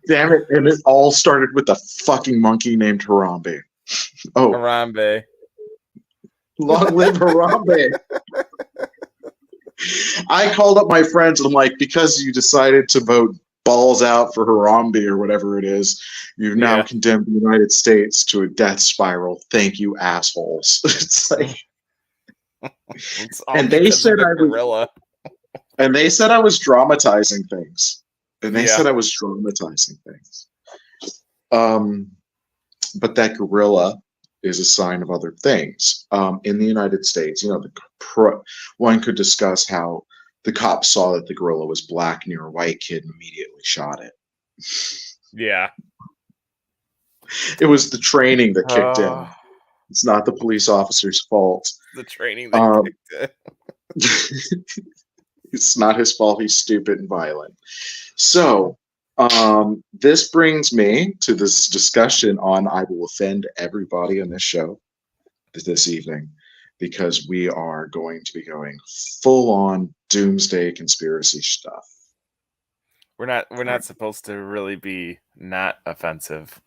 Damn it. And it all started with a fucking monkey named Harambe. Oh. Harambe. Long live Harambe. I called up my friends and I'm like, because you decided to vote balls out for Harambe or whatever it is, you've now condemned the United States to a death spiral. Thank you, assholes. It's like, and they said I was, and they said I was dramatizing things. And they said I was dramatizing things. But that gorilla is a sign of other things. In the United States, you know, one could discuss how the cops saw that the gorilla was black near a white kid and immediately shot it. Yeah. It was the training that kicked in. It's not the police officer's fault. The training that kicked in. It's not his fault. He's stupid and violent. So, this brings me to this discussion on I will offend everybody on this show this evening, because we are going to be going full on doomsday conspiracy stuff. We're not supposed to really be not offensive,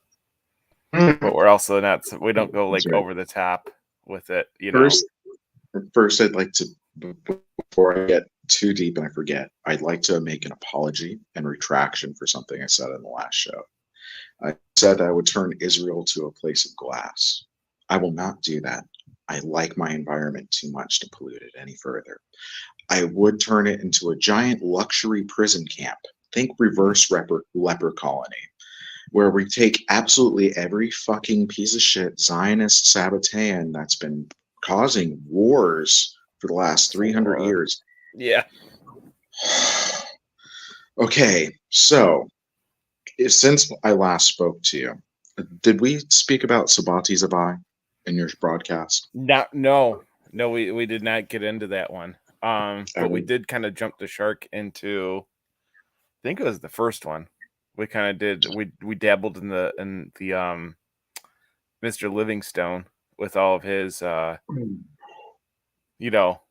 but we're also not. We don't go like over the top with it. You know. First, I'd like to, before I get too deep and I forget, I'd like to make an apology and retraction for something I said in the last show. I said I would turn Israel to a place of glass. I will not do that. I like my environment too much to pollute it any further. I would turn it into a giant luxury prison camp. Think reverse leper colony, where we take absolutely every fucking piece of shit Zionist Sabbatean that's been causing wars for the last 300 years. Yeah. Okay, so since I last spoke to you, did we speak about Sabati Zabai in your broadcast? No, we did not get into that one. But we did kind of jump the shark into, I think it was the first one. We kind of did. We dabbled in the Mr. Livingstone with all of his,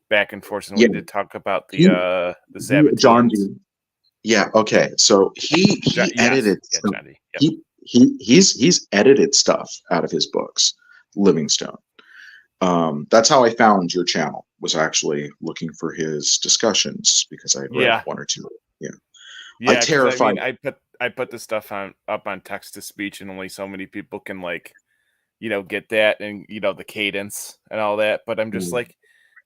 back and forth, and we did talk about the Sabbath. John D. Yeah. Okay. So he edited. He's edited stuff out of his books, Livingstone. That's how I found your channel. Was actually looking for his discussions because I read one or two. Yeah, terrified. I put the stuff up on text to speech, and only so many people can get that, and the cadence and all that. But I'm just like,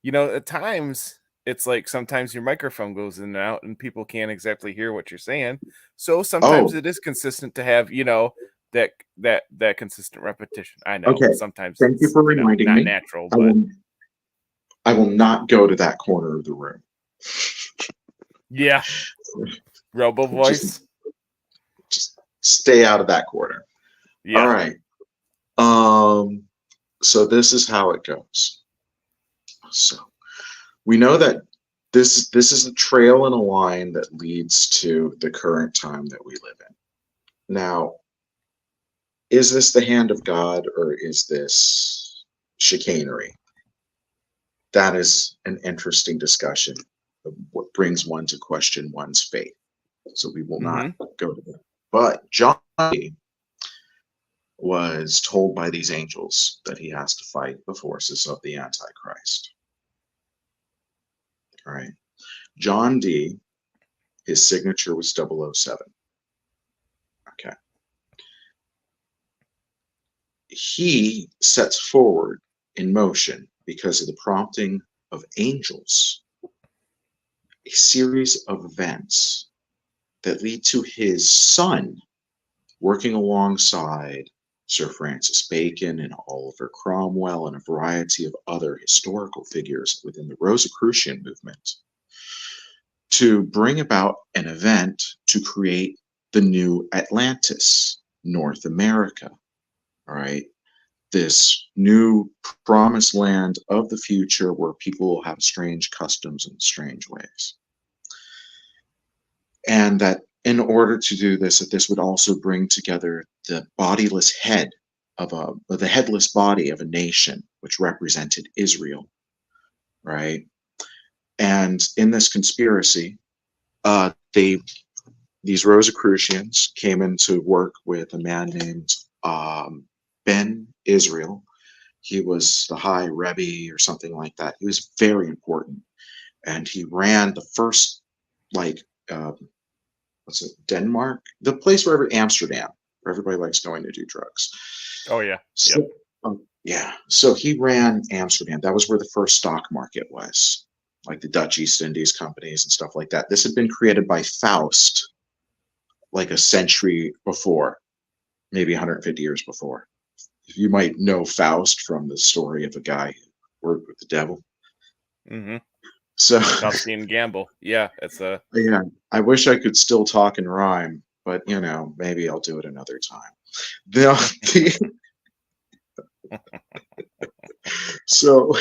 at times it's like sometimes your microphone goes in and out, and people can't exactly hear what you're saying. So sometimes it is consistent to have that consistent repetition. I know. Okay. Sometimes thank you for reminding me. Not natural, but I will not go to that corner of the room. Yeah. Robo voice. Just stay out of that corner. Yeah. All right. So this is how it goes. So we know that this is a trail and a line that leads to the current time that we live in. Now, is this the hand of God or is this chicanery? That is an interesting discussion of what brings one to question one's faith. So we will not go to that. But John was told by these angels that he has to fight the forces of the Antichrist. All right. John D, his signature was 007. Okay. He sets forward in motion, because of the prompting of angels, a series of events that lead to his son working alongside Sir Francis Bacon and Oliver Cromwell and a variety of other historical figures within the Rosicrucian movement to bring about an event to create the new Atlantis, North America. All right. This new promised land of the future where people will have strange customs and strange ways. And that in order to do this, that this would also bring together the bodiless head of the headless body of a nation, which represented Israel, right? And in this conspiracy, they these Rosicrucians came into work with a man named Ben Israel. He was the High Rebbe or something like that. He was very important, and he ran the first, like, what's it, Denmark, the place where Amsterdam, where everybody likes going to do drugs. Oh yeah, so, yep. Yeah. So he ran Amsterdam. That was where the first stock market was, like the Dutch East Indies companies and stuff like that. This had been created by Faust like a century before, maybe 150 years before. You might know Faust from the story of a guy who worked with the devil. Mm-hmm. So Faustian gamble. Yeah, it's a. Yeah, I wish I could still talk and rhyme, but maybe I'll do it another time. So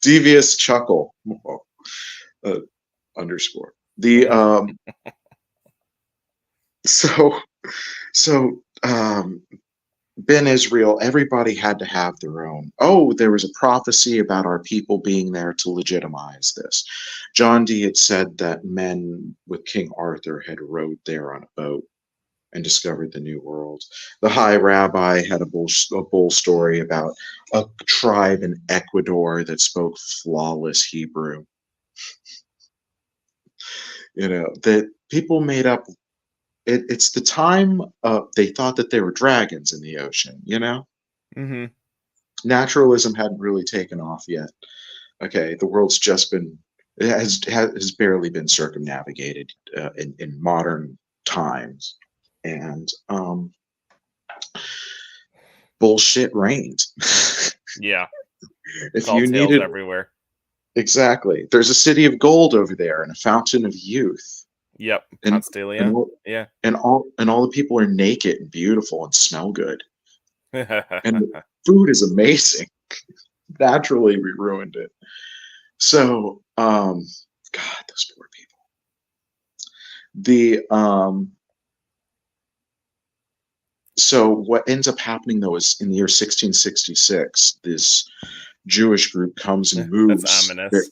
devious chuckle underscore the so Ben Israel, everybody had to have their own. Oh, there was a prophecy about our people being there to legitimize this. John Dee had said that men with King Arthur had rode there on a boat and discovered the New World. The High Rabbi had a bull story about a tribe in Ecuador that spoke flawless Hebrew. That people made up. It's the time they thought that there were dragons in the ocean, Mm-hmm. Naturalism hadn't really taken off yet. Okay, the world's just been, it has barely been circumnavigated in modern times. And bullshit reigned. Yeah. If Tall you tales needed, everywhere. exactly. There's a city of gold over there and a fountain of youth. Yep. And, Constelia. Yeah. And all the people are naked and beautiful and smell good. And the food is amazing. Naturally, we ruined it. So, God, those poor people. So what ends up happening though is in the year 1666, this Jewish group comes and moves. That's ominous.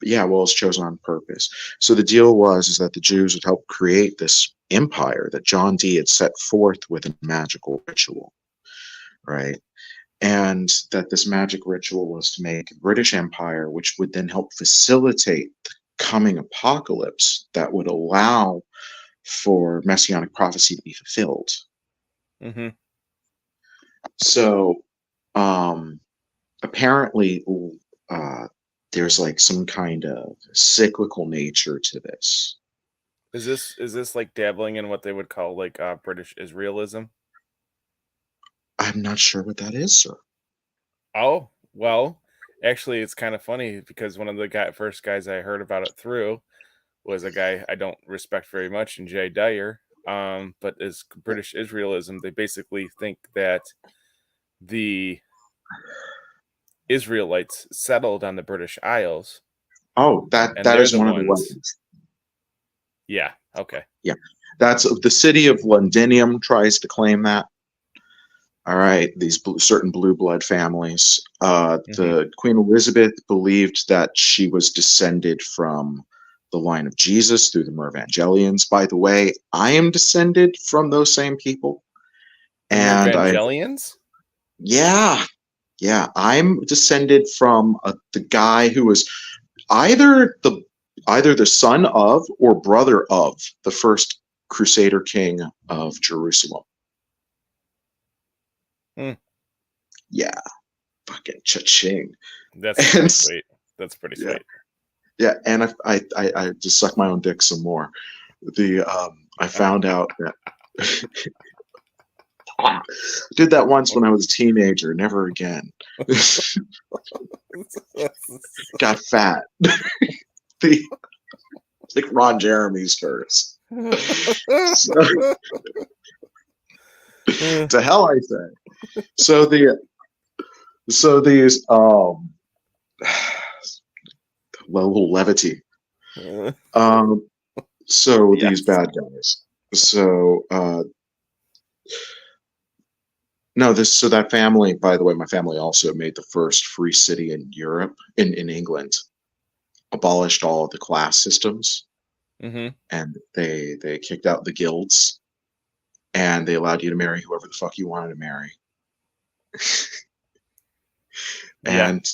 Well, it's chosen on purpose. So the deal is that the Jews would help create this empire that John Dee had set forth with a magical ritual, right? And that this magic ritual was to make a British Empire, which would then help facilitate the coming apocalypse that would allow for messianic prophecy to be fulfilled. Mm-hmm. So apparently there's like some kind of cyclical nature to this. Is this like dabbling in what they would call like British Israelism? I'm not sure what that is, sir. Oh, well, actually, it's kind of funny because one of the first guys I heard about it through was a guy I don't respect very much, and Jay Dyer. But as British Israelism, they basically think that the Israelites settled on the British Isles. Oh, that is one of the legends. Yeah. Okay. Yeah, that's the city of Londinium tries to claim that. All right, these certain blue blood families. The Queen Elizabeth believed that she was descended from the line of Jesus through the Merevangelians. By the way, I am descended from those same people. And Merevangelians? Yeah, I'm descended from the guy who was either the son of or brother of the first Crusader king of Jerusalem. Yeah, fucking cha-ching. That's pretty sweet. That's pretty sweet. Yeah, and I just suck my own dick some more. I found out that I did that once when I was a teenager. Never again. Got fat. Like Ron Jeremy's curse. To hell, I say. So these little levity. So these bad guys. So so that family, by the way, my family also made the first free city in Europe, in England, abolished all of the class systems. and they kicked out the guilds, and they allowed you to marry whoever the fuck you wanted to marry. And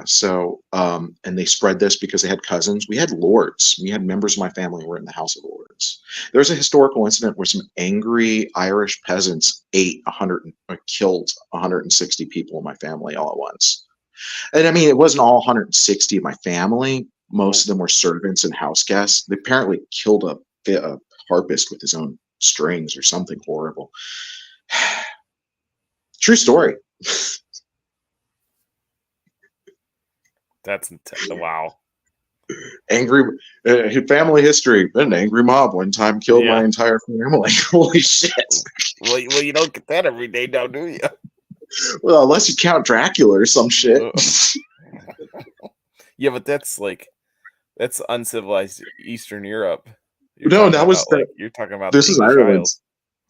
so and they spread this because they had cousins. We had lords. We had members of my family who were in the House of Lords. There's a historical incident where some angry Irish peasants killed 160 people in my family all at once. And I mean, it wasn't all 160 of my family. Most of them were servants and house guests. They apparently killed a harpist with his own strings or something horrible. True story. That's wow. Angry family history. An angry mob one time killed my entire family. Holy shit. Well, you don't get that every day now, do you? Well, unless you count Dracula or some shit. Yeah, but that's uncivilized Eastern Europe. You're talking about this is Ireland.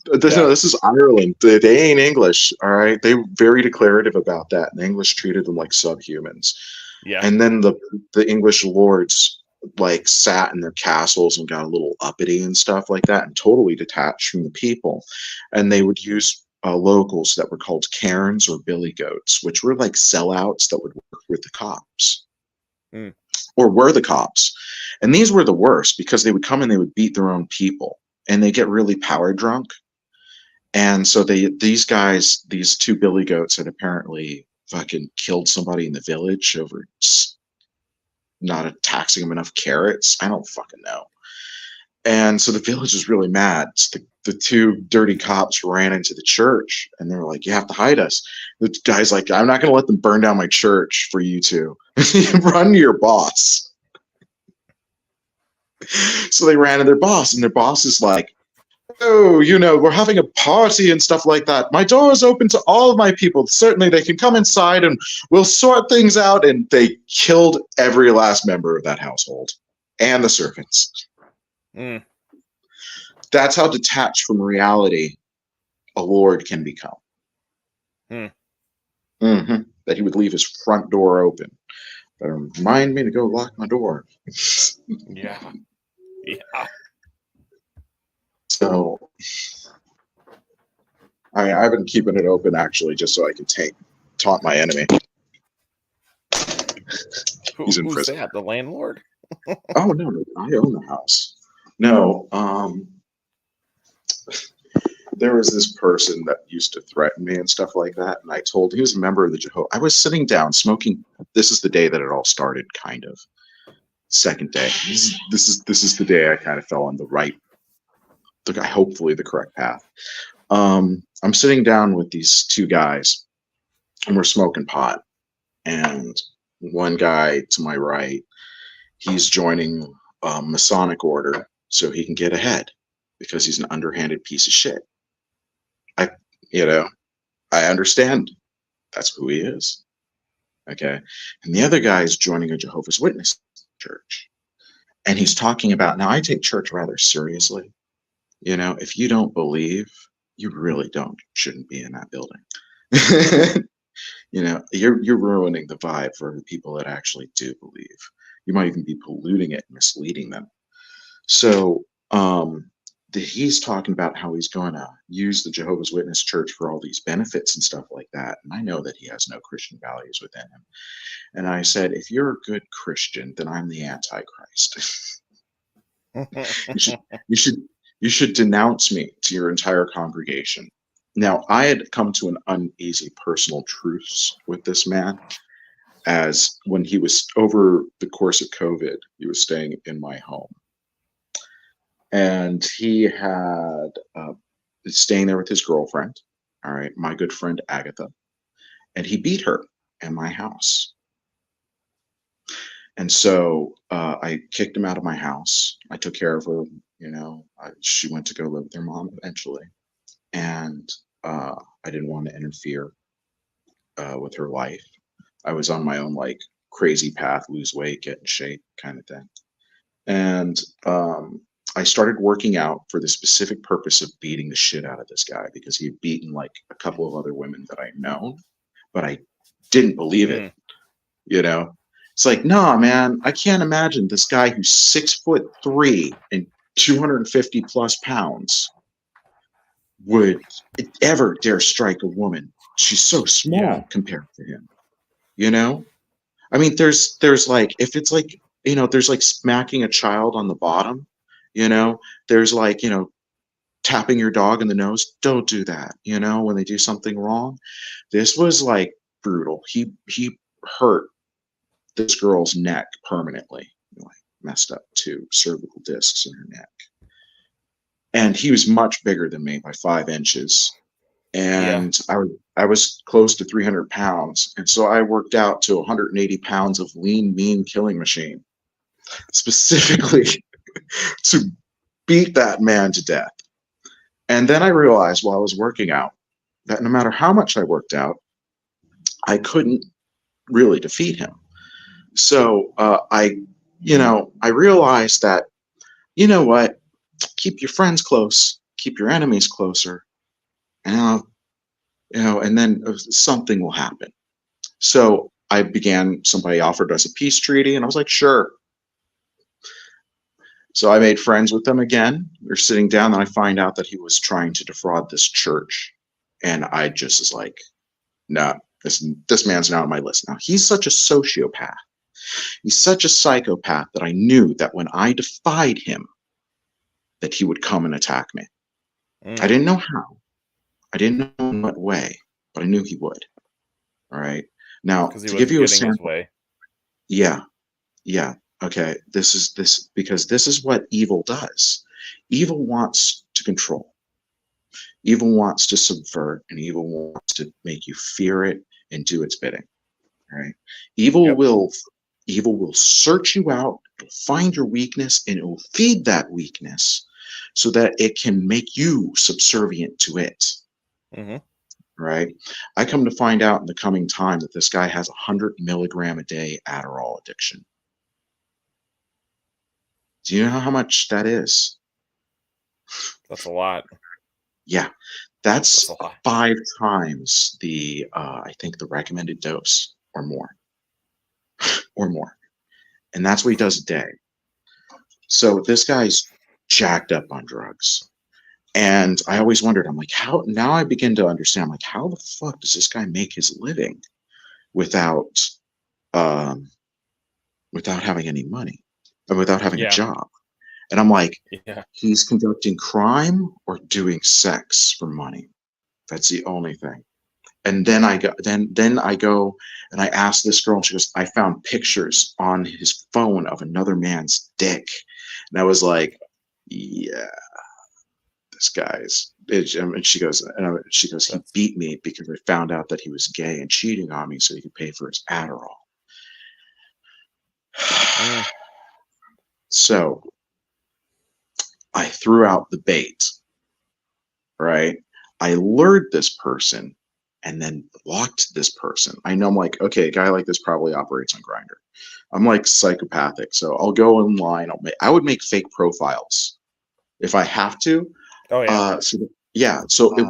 This is Ireland. They ain't English, all right? They were very declarative about that, and the English treated them like subhumans. Yeah. And then the English lords like sat in their castles and got a little uppity and stuff like that, and totally detached from the people. And they would use locals that were called cairns or billy goats, which were like sellouts that would work with the cops. Or were the cops. And these were the worst because they would come and they would beat their own people, and they get really power drunk. And so these two billy goats had apparently fucking killed somebody in the village over not taxing them enough carrots. I don't fucking know. And so the village was really mad. So the two dirty cops ran into the church, and they were like, "You have to hide us." The guy's like, "I'm not going to let them burn down my church for you two. Run to your boss." So they ran to their boss, and their boss is like, "Oh, we're having a party and stuff like that. My door is open to all of my people. Certainly they can come inside and we'll sort things out." And they killed every last member of that household and the servants. That's how detached from reality a lord can become. That he would leave his front door open. Better remind me to go lock my door. Yeah. So, I've been keeping it open actually, just so I can taunt my enemy. He's in prison. Who's that? The landlord? Oh no, I own the house. No, there was this person that used to threaten me and stuff like that, and I told he was a member of the Jehovah. I was sitting down smoking. This is the day that it all started, kind of. Second day. This is the day I kind of fell on hopefully the correct path. I'm sitting down with these two guys, and we're smoking pot. And one guy to my right, he's joining a Masonic order so he can get ahead because he's an underhanded piece of shit. I understand that's who he is. Okay. And the other guy is joining a Jehovah's Witness church. And he's talking about, now I take church rather seriously. If you don't believe, you really shouldn't be in that building. You're ruining the vibe for the people that actually do believe. You might even be polluting it, misleading them. So he's talking about how he's going to use the Jehovah's Witness church for all these benefits and stuff like that. And I know that he has no Christian values within him. And I said, if you're a good Christian, then I'm the Antichrist. You should denounce me to your entire congregation. Now, I had come to an uneasy personal truce with this man, as when he was, over the course of COVID, he was staying in my home. And he had staying there with his girlfriend, all right, my good friend Agatha, and he beat her in my house. And so I kicked him out of my house. I took care of her, she went to go live with her mom eventually. And I didn't want to interfere with her life. I was on my own crazy path, lose weight, get in shape kind of thing. And I started working out for the specific purpose of beating the shit out of this guy, because he had beaten a couple of other women that I'd known, but I didn't believe it, It's like, nah, man, I can't imagine this guy who's 6'3" and 250 plus pounds would ever dare strike a woman. She's so small compared to him, you know? I mean, there's like, if it's like, there's like smacking a child on the bottom, there's like, tapping your dog in the nose. Don't do that, when they do something wrong. This was like brutal. He hurt this girl's neck permanently, like messed up 2 cervical discs in her neck. And he was much bigger than me by 5 inches. And I was close to 300 pounds. And so I worked out to 180 pounds of lean, mean killing machine, specifically to beat that man to death. And then I realized while I was working out that no matter how much I worked out, I couldn't really defeat him. So I realized that, you know what, keep your friends close, keep your enemies closer, and and then something will happen. So somebody offered us a peace treaty, and I was like, sure. So I made friends with them again. We're sitting down, and I find out that he was trying to defraud this church. And I just was like, no, this man's not on my list. Now, he's such a sociopath. He's such a psychopath that I knew that when I defied him, that he would come and attack me. I didn't know how. I didn't know in what way, but I knew he would. All right. Now, to give you a sample. Yeah. Okay. Because this is what evil does. Evil wants to control. Evil wants to subvert, and evil wants to make you fear it and do its bidding. All right. Evil will search you out, it'll find your weakness, and it will feed that weakness so that it can make you subservient to it. Mm-hmm. Right. I come to find out in the coming time that this guy has 100 milligram a day Adderall addiction. Do you know how much that is? That's a lot. Yeah, that's 5 times the I think the recommended dose or more. And that's what he does a day. So this guy's jacked up on drugs. And I always wondered, I'm like, now I begin to understand, like, how the fuck does this guy make his living without having any money and without having a job? And I'm like, he's conducting crime or doing sex for money. That's the only thing. And then I go and I ask this girl, and she goes, I found pictures on his phone of another man's dick. And I was like, yeah, this guy's bitch. And she goes, he beat me because I found out that he was gay and cheating on me so he could pay for his Adderall. So I threw out the bait, right? I lured this person and then blocked this person. I know, I'm like, okay, a guy like this probably operates on Grindr. I'm like psychopathic, so I'll go online. I would make fake profiles if I have to. Oh yeah.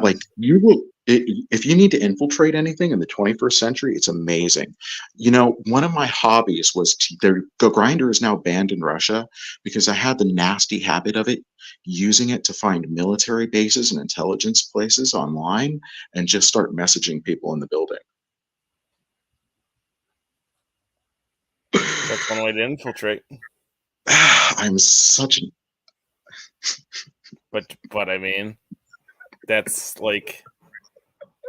Like you will. If you need to infiltrate anything in the 21st century, it's amazing. One of my hobbies was Grindr is now banned in Russia because I had the nasty habit of using it to find military bases and intelligence places online and just start messaging people in the building. That's one way to infiltrate. I'm such an. But I mean, that's like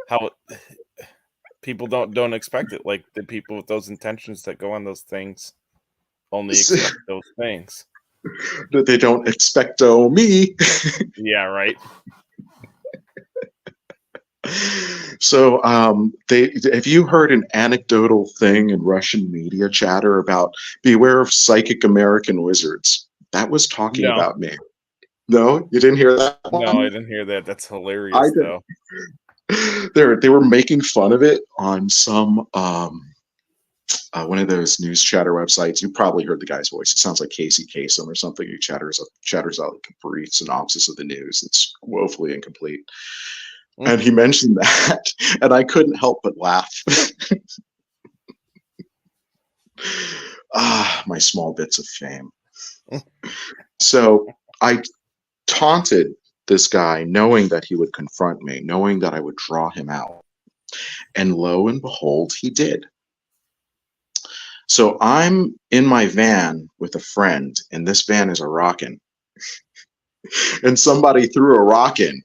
how people don't expect it. Like the people with those intentions that go on those things only expect those things. That they don't expecto me. Yeah, right. So have you heard an anecdotal thing in Russian media chatter about beware of psychic American wizards? That was talking about me. No, you didn't hear that one? No, I didn't hear that. That's hilarious, though. They were making fun of it on some one of those news chatter websites. You probably heard the guy's voice. It sounds like Casey Kasem or something. He chatters out like a brief synopsis of the news. It's woefully incomplete. And he mentioned that, and I couldn't help but laugh. My small bits of fame. So I taunted this guy, knowing that he would confront me, knowing that I would draw him out. And lo and behold, he did. So I'm in my van with a friend, and this van is a rockin'. And somebody threw a rock in.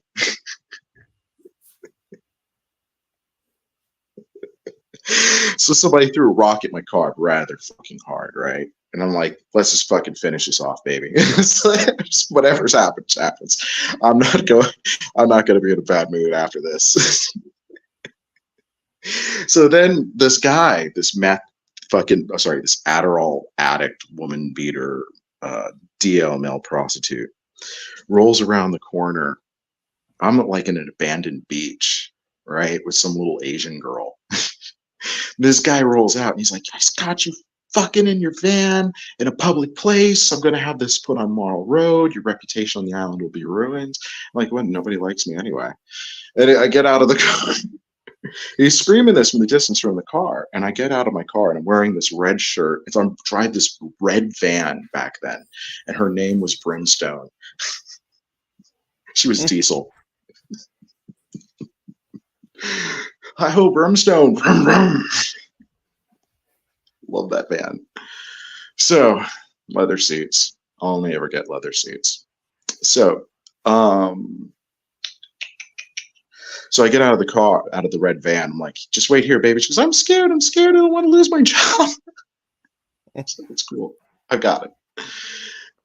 So somebody threw a rock at my car rather fucking hard, right? And I'm like, let's just fucking finish this off, baby. Whatever's happens, happens. I'm not going to be in a bad mood after this. So then this guy, this this Adderall addict, woman beater, DL male prostitute, rolls around the corner. I'm like in an abandoned beach, right, with some little Asian girl. This guy rolls out and he's like, I just got you fucking in your van in a public place. I'm going to have this put on Morrill Road. Your reputation on the island will be ruined. I'm like, well, nobody likes me anyway. And I get out of the car. He's screaming this from the distance from the car. And I get out of my car and I'm wearing this red shirt. I drive this red van back then. And her name was Brimstone. She was Diesel. Hi-ho, Brimstone. Brum, brum. Love that band. So, leather seats. I'll only ever get leather seats. So I get out of the car, out of the red van. I'm like, just wait here, baby. She goes, I'm scared. I don't want to lose my job. So it's cool. I got it.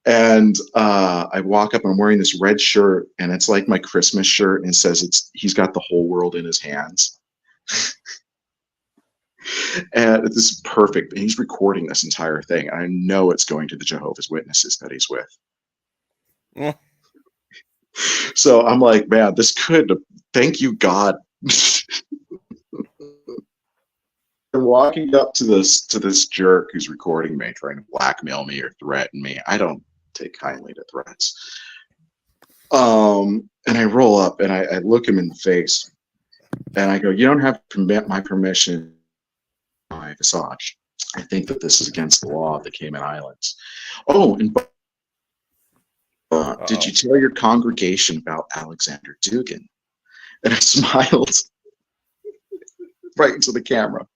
And I walk up and I'm wearing this red shirt, and it's like my Christmas shirt, and it says he's got the whole world in his hands. And this is perfect. And he's recording this entire thing. I know it's going to the Jehovah's Witnesses that he's with. Yeah. So I'm like, man, thank you, God. I'm walking up to this jerk who's recording me, trying to blackmail me or threaten me. I don't take kindly to threats. And I roll up and I look him in the face and I go, you don't have my permission. My visage. I think that this is against the law of the Cayman Islands. Oh, and did you tell your congregation about Alexander Dugan? And I smiled right into the camera.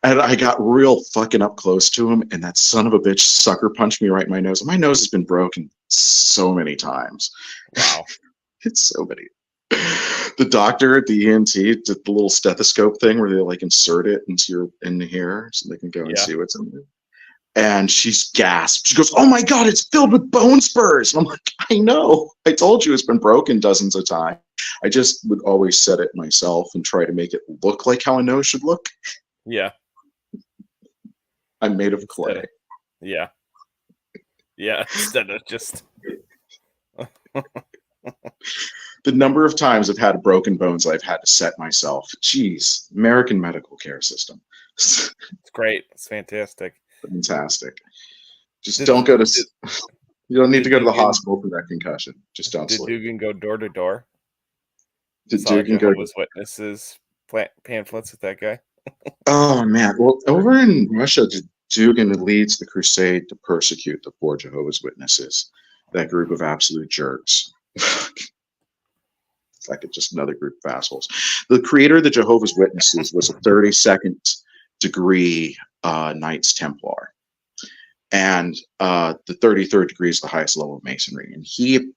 And I got real fucking up close to him, and that son of a bitch sucker punched me right in my nose. My nose has been broken so many times. Wow. It's so many. The doctor at the ENT did the little stethoscope thing where they like insert it into here so they can go and see what's in there. And she's gasped. She goes, "Oh my God, it's filled with bone spurs." And I'm like, I know. I told you it's been broken dozens of times. I just would always set it myself and try to make it look like how a nose should look. Yeah. I'm made of clay. Yeah. Yeah. Instead of just. The number of times I've had broken bones I've had to set myself. Jeez, American medical care system. It's great. It's fantastic. Fantastic. Just don't go to. You don't need to go to the hospital for that concussion. Just don't sleep. Did Dugan go door to door? Did Dugan go? Jehovah's Witnesses pamphlets with that guy? Oh man! Well, over in Russia, Dugan leads the crusade to persecute the poor Jehovah's Witnesses. That group of absolute jerks. It's like just another group of assholes. The creator of the Jehovah's Witnesses was a 32nd degree Knights Templar. And the 33rd degree is the highest level of Masonry. And he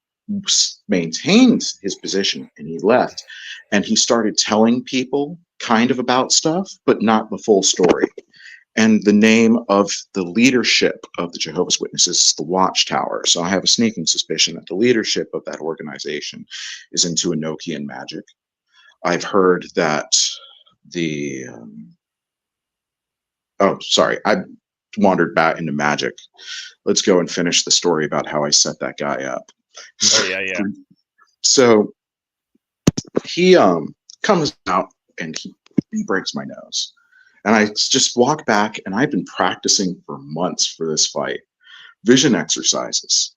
maintained his position and he left. And he started telling people kind of about stuff, but not the full story. And the name of the leadership of the Jehovah's Witnesses is the Watchtower. So I have a sneaking suspicion that the leadership of that organization is into Enochian magic. I've heard that I wandered back into magic. Let's go and finish the story about how I set that guy up. Oh, yeah. So he comes out and he breaks my nose. And I just walk back, and I've been practicing for months for this fight. Vision exercises.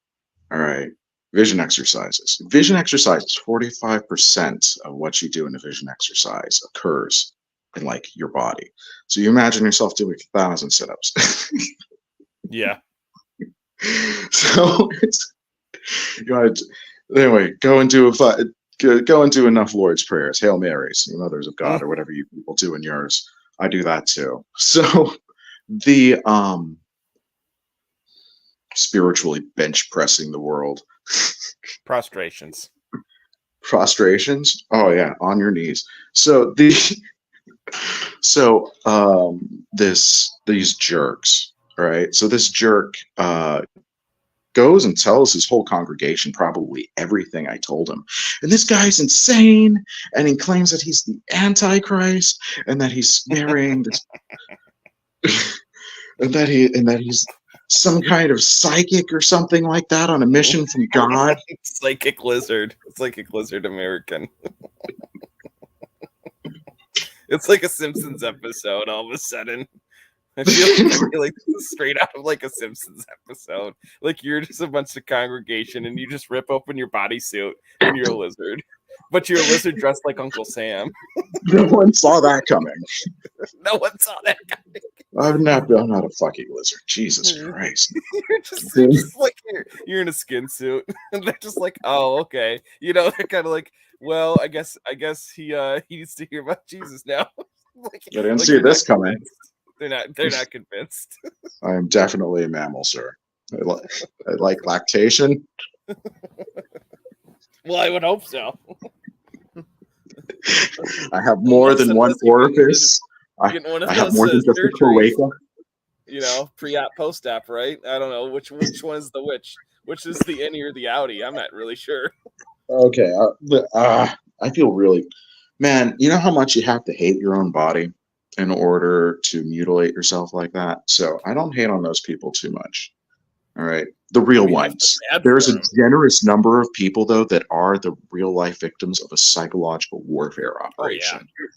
All right. Vision exercises. Vision exercises, 45% of what you do in a vision exercise occurs in like your body. So you imagine yourself doing 1,000 sit-ups. Yeah. So it's, anyway, go and do enough Lord's prayers, Hail Marys, Mothers of God, or whatever you people do in yours. I do that too. So the spiritually bench pressing the world. Prostrations. Oh yeah, on your knees. So these jerks, right? So this jerk goes and tells his whole congregation probably everything I told him. And this guy's insane, and he claims that he's the Antichrist, and that he's marrying this, and that he's some kind of psychic or something like that on a mission from God. Psychic lizard American. It's like a Simpsons episode all of a sudden. I feel like this is straight out of like a Simpsons episode. Like you're just a bunch of congregation and you just rip open your bodysuit and you're a lizard. But you're a lizard dressed like Uncle Sam. No one saw that coming. No one saw that coming. I'm not a fucking lizard. Jesus Christ. you're just like you're in a skin suit. And they're just like, oh, okay. They're kind of like, well, I guess he needs to hear about Jesus now. Like, I didn't see this coming. They're not convinced. I am definitely a mammal, sir. I like lactation. Well, I would hope so. I have more than one orifice. I have more than just a cloaca. Pre-op, post-op, right? I don't know which one is the which. Which is the innie or the outie? I'm not really sure. Okay, I feel really, man. You know how much you have to hate your own body in order to mutilate yourself like that? So I don't hate on those people too much. All right. The real ones. There's a generous number of people, though, that are the real life victims of a psychological warfare operation. Oh,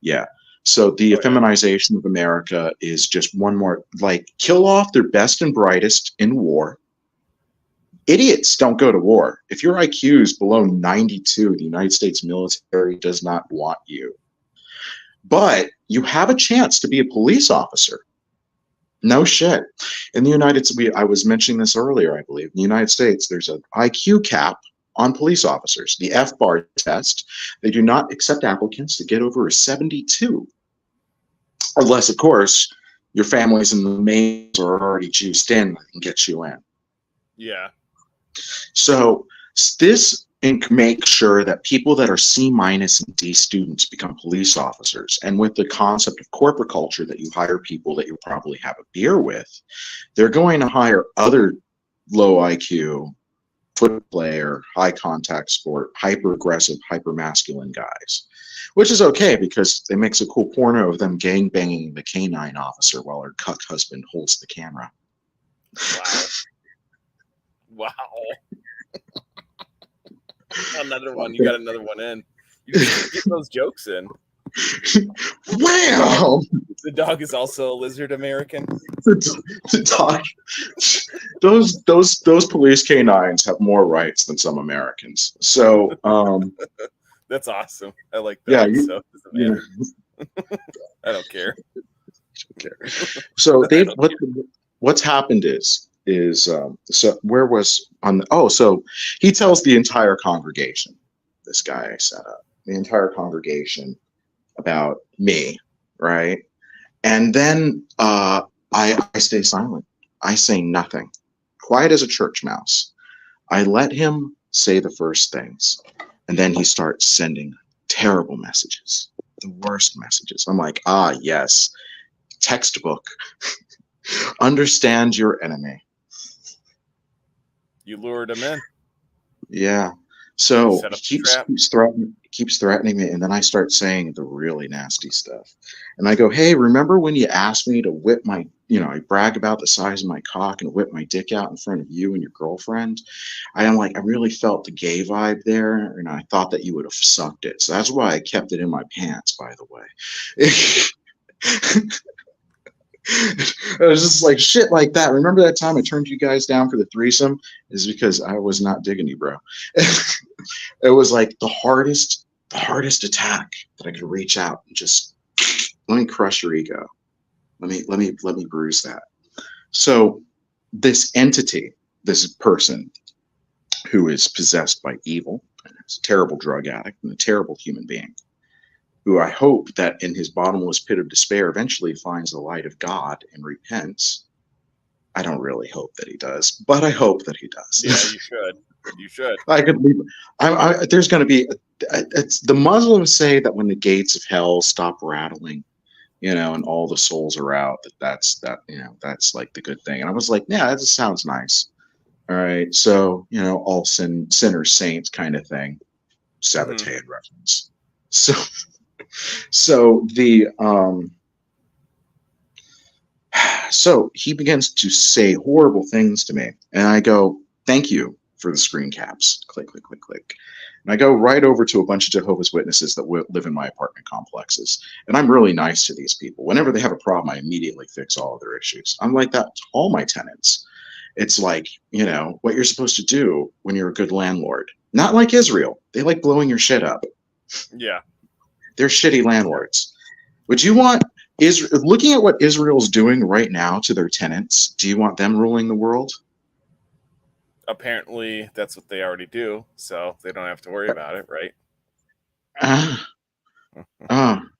yeah. So the effeminization of America is just one more, like, kill off their best and brightest in war. Idiots don't go to war. If your IQ is below 92, the United States military does not want you. But you have a chance to be a police officer. No shit. In the United States, I was mentioning this earlier, I believe. In the United States, there's an IQ cap on police officers. The F-bar test, they do not accept applicants to get over a 72. Unless, of course, your families and the maids are already juiced in and get you in. Yeah. So this makes sure that people that are C- and D students become police officers. And with the concept of corporate culture that you hire people that you probably have a beer with, they're going to hire other low IQ, foot player, high contact sport, hyper aggressive, hyper masculine guys, which is okay because it makes a cool porno of them gang banging the canine officer while her cuck husband holds the camera. Wow. Another one. You got another one in. You just get those jokes in. Wow. The dog is also a lizard American. The dog. Those police canines have more rights than some Americans. So that's awesome. I like that. Yeah. I don't care. So what's happened is so where was on the, so he tells the entire congregation, this guy I set up, the entire congregation about me, right? And then I stay silent. I say nothing, quiet as a church mouse. I let him say the first things, and then he starts sending terrible messages, the worst messages. I'm like, yes, textbook. Understand your enemy. You lured him in. Yeah. So he keeps threatening me, and then I start saying the really nasty stuff. And I go, hey, remember when you asked me to whip my, I brag about the size of my cock and whip my dick out in front of you and your girlfriend? I really felt the gay vibe there, and I thought that you would have sucked it. So that's why I kept it in my pants, by the way. I was just like, shit like that. Remember that time I turned you guys down for the threesome? Is because I was not digging you, bro. It was like the hardest attack that I could reach out and just Let me crush your ego. Let me bruise that. So this entity, this person who is possessed by evil and is a terrible drug addict and a terrible human being, who I hope that in his bottomless pit of despair eventually finds the light of God and repents. I don't really hope that he does, but I hope that he does. Yeah, you should. You should. I could leave. There's going to be. It's the Muslims say that when the gates of hell stop rattling, and all the souls are out, that's that's like the good thing. And I was like, yeah, that just sounds nice. All right, so all sinners saints kind of thing. Sabotage reference. So the so he begins to say horrible things to me, and I go, thank you for the screen caps. Click, click, click, click. And I go right over to a bunch of Jehovah's Witnesses that live in my apartment complexes. And I'm really nice to these people. Whenever they have a problem, I immediately fix all of their issues. I'm like that to all my tenants. It's like, what you're supposed to do when you're a good landlord. Not like Israel. They like blowing your shit up. Yeah. They're shitty landlords. Would you want looking at what Israel's doing right now to their tenants, do you want them ruling the world? Apparently that's what they already do, so they don't have to worry about it, right?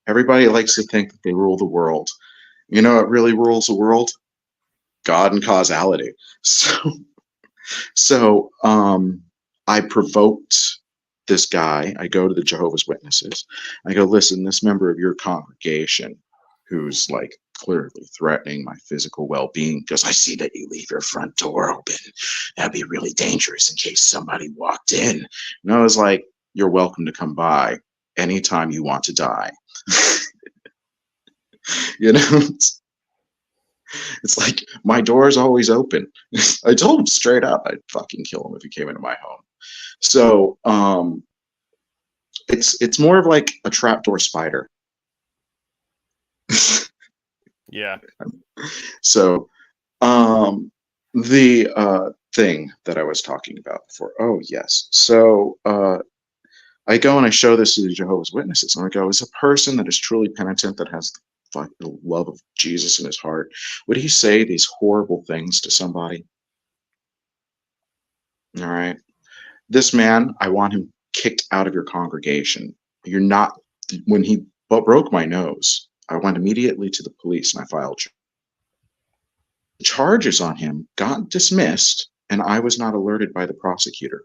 Everybody likes to think that they rule the world. You know what really rules the world? God and causality. So I provoked this guy. I go to the Jehovah's Witnesses. I go, listen, this member of your congregation who's like clearly threatening my physical well-being because I see that you leave your front door open. That'd be really dangerous in case somebody walked in. And I was like, you're welcome to come by anytime you want to die. It's like, my door's always open. I told him straight up I'd fucking kill him if he came into my home. So it's more of like a trapdoor spider. Yeah. So the thing that I was talking about before. Oh yes. So I go and I show this to the Jehovah's Witnesses, and I go, as a person that is truly penitent, that has the love of Jesus in his heart, would he say these horrible things to somebody? All right. This man, I want him kicked out of your congregation. You're not, when he broke my nose, I went immediately to the police and I filed charges on him, got dismissed, and I was not alerted by the prosecutor.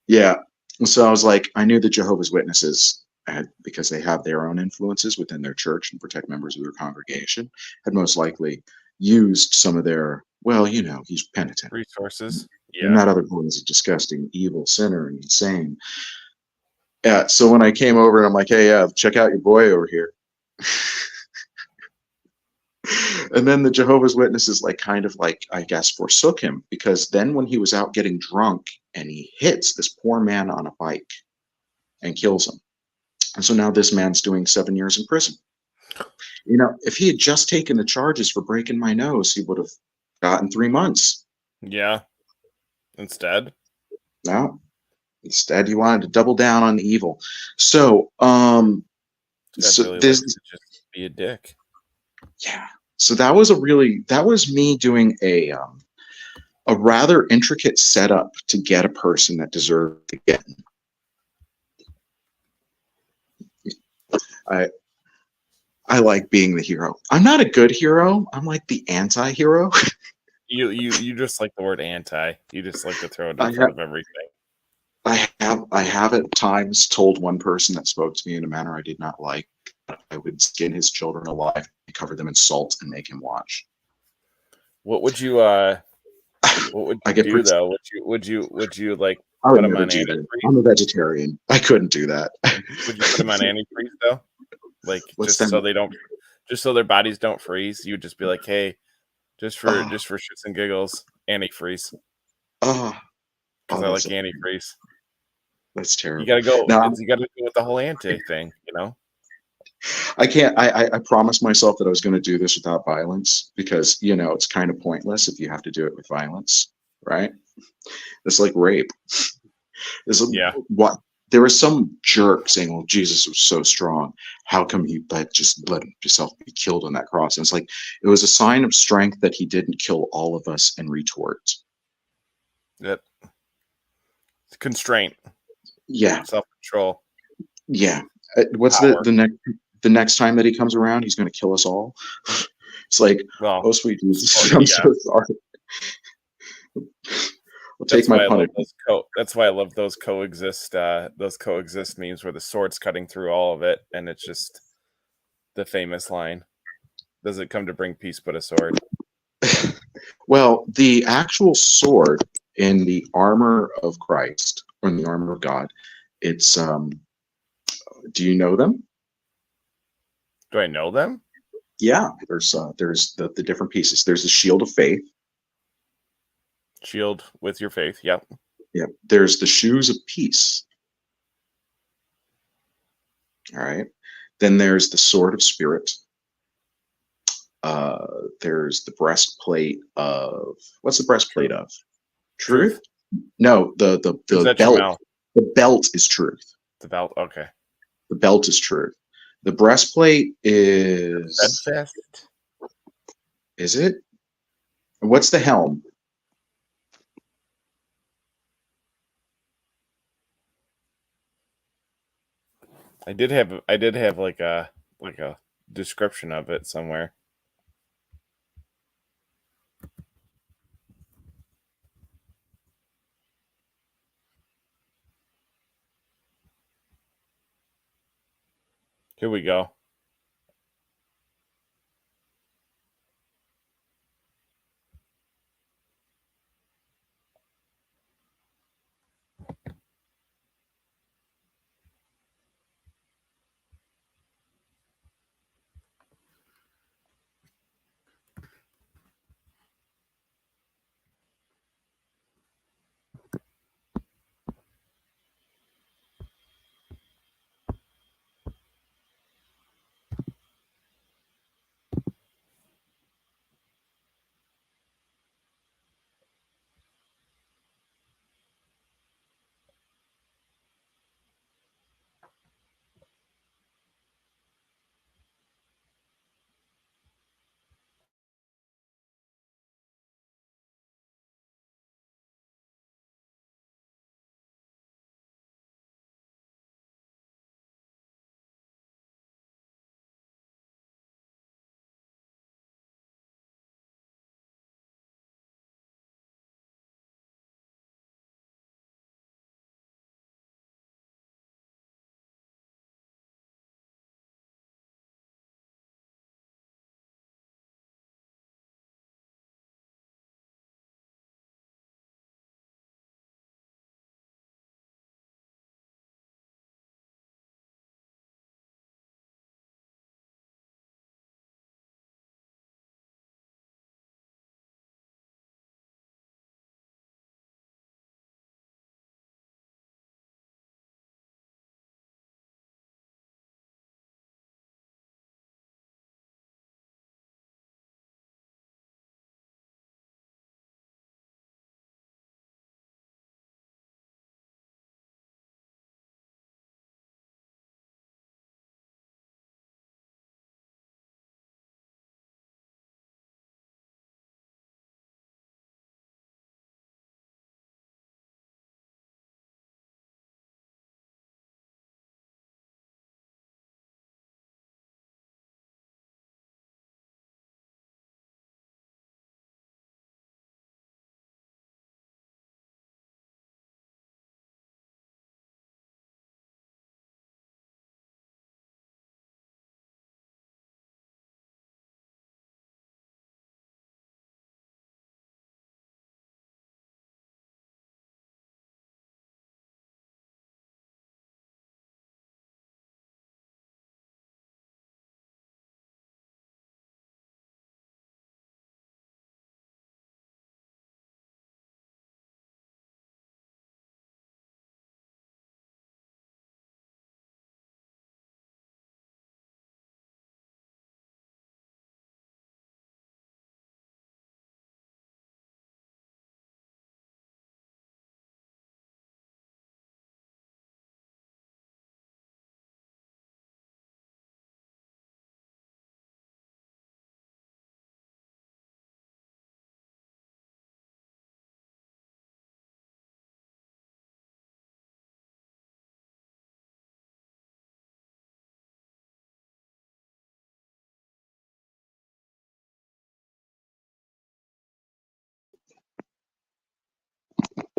Yeah. So I was like, I knew the Jehovah's Witnesses because they have their own influences within their church and protect members of their congregation, had most likely used some of their, he's penitent. Resources. Yeah. And that other boy is a disgusting, evil sinner and insane. Yeah. So when I came over and I'm like, hey, check out your boy over here. And then the Jehovah's Witnesses I guess forsook him, because then when he was out getting drunk and he hits this poor man on a bike and kills him. And so now this man's doing 7 years in prison. If he had just taken the charges for breaking my nose, he would have gotten 3 months. Yeah. Instead? No. Instead, he wanted to double down on the evil. So, really this just be a dick. Yeah. So that was me doing a rather intricate setup to get a person that deserved to get. I like being the hero. I'm not a good hero. I'm like the anti-hero. You just like the word anti. You just like to throw it in front of everything. I have at times told one person that spoke to me in a manner I did not like, I would skin his children alive, cover them in salt, and make him watch. What would you do though? Would you like put him on antifreeze? I'm a vegetarian. I couldn't do that. Would you put him on antifreeze though? Like just so their bodies don't freeze, you would just be like, hey, just for shits and giggles, antifreeze. Because I like antifreeze. That's terrible. You gotta go. You gotta go with the whole anti thing, I can't. I promised myself that I was going to do this without violence, because it's kind of pointless if you have to do it with violence, right? It's like rape. Yeah. What there was some jerk saying, "Well, Jesus was so strong. How come he just let himself be killed on that cross?" And it's like it was a sign of strength that he didn't kill all of us and retort. Yep. Constraint. Yeah. Self-control. Yeah. What's Power. the next time that he comes around, he's going to kill us all. It's like, well, oh sweet Jesus, I'm so sorry. I'll take my punishment. That's why I love those coexist memes where the sword's cutting through all of it, and it's just the famous line: "Does it come to bring peace but a sword?" Well, the actual sword in the armor of Christ, or in the armor of God, it's do you know them? Do I know them? Yeah, there's the different pieces. There's the shield of faith. Shield with your faith. Yep. Yep. There's the shoes of peace. All right. Then there's the sword of spirit. There's the breastplate of what's the breastplate of? Truth? No, the belt. The belt is truth. The belt. Okay. The belt is truth. The breastplate is steadfast. Is it? What's the helm? I did have like a description of it somewhere. Here we go.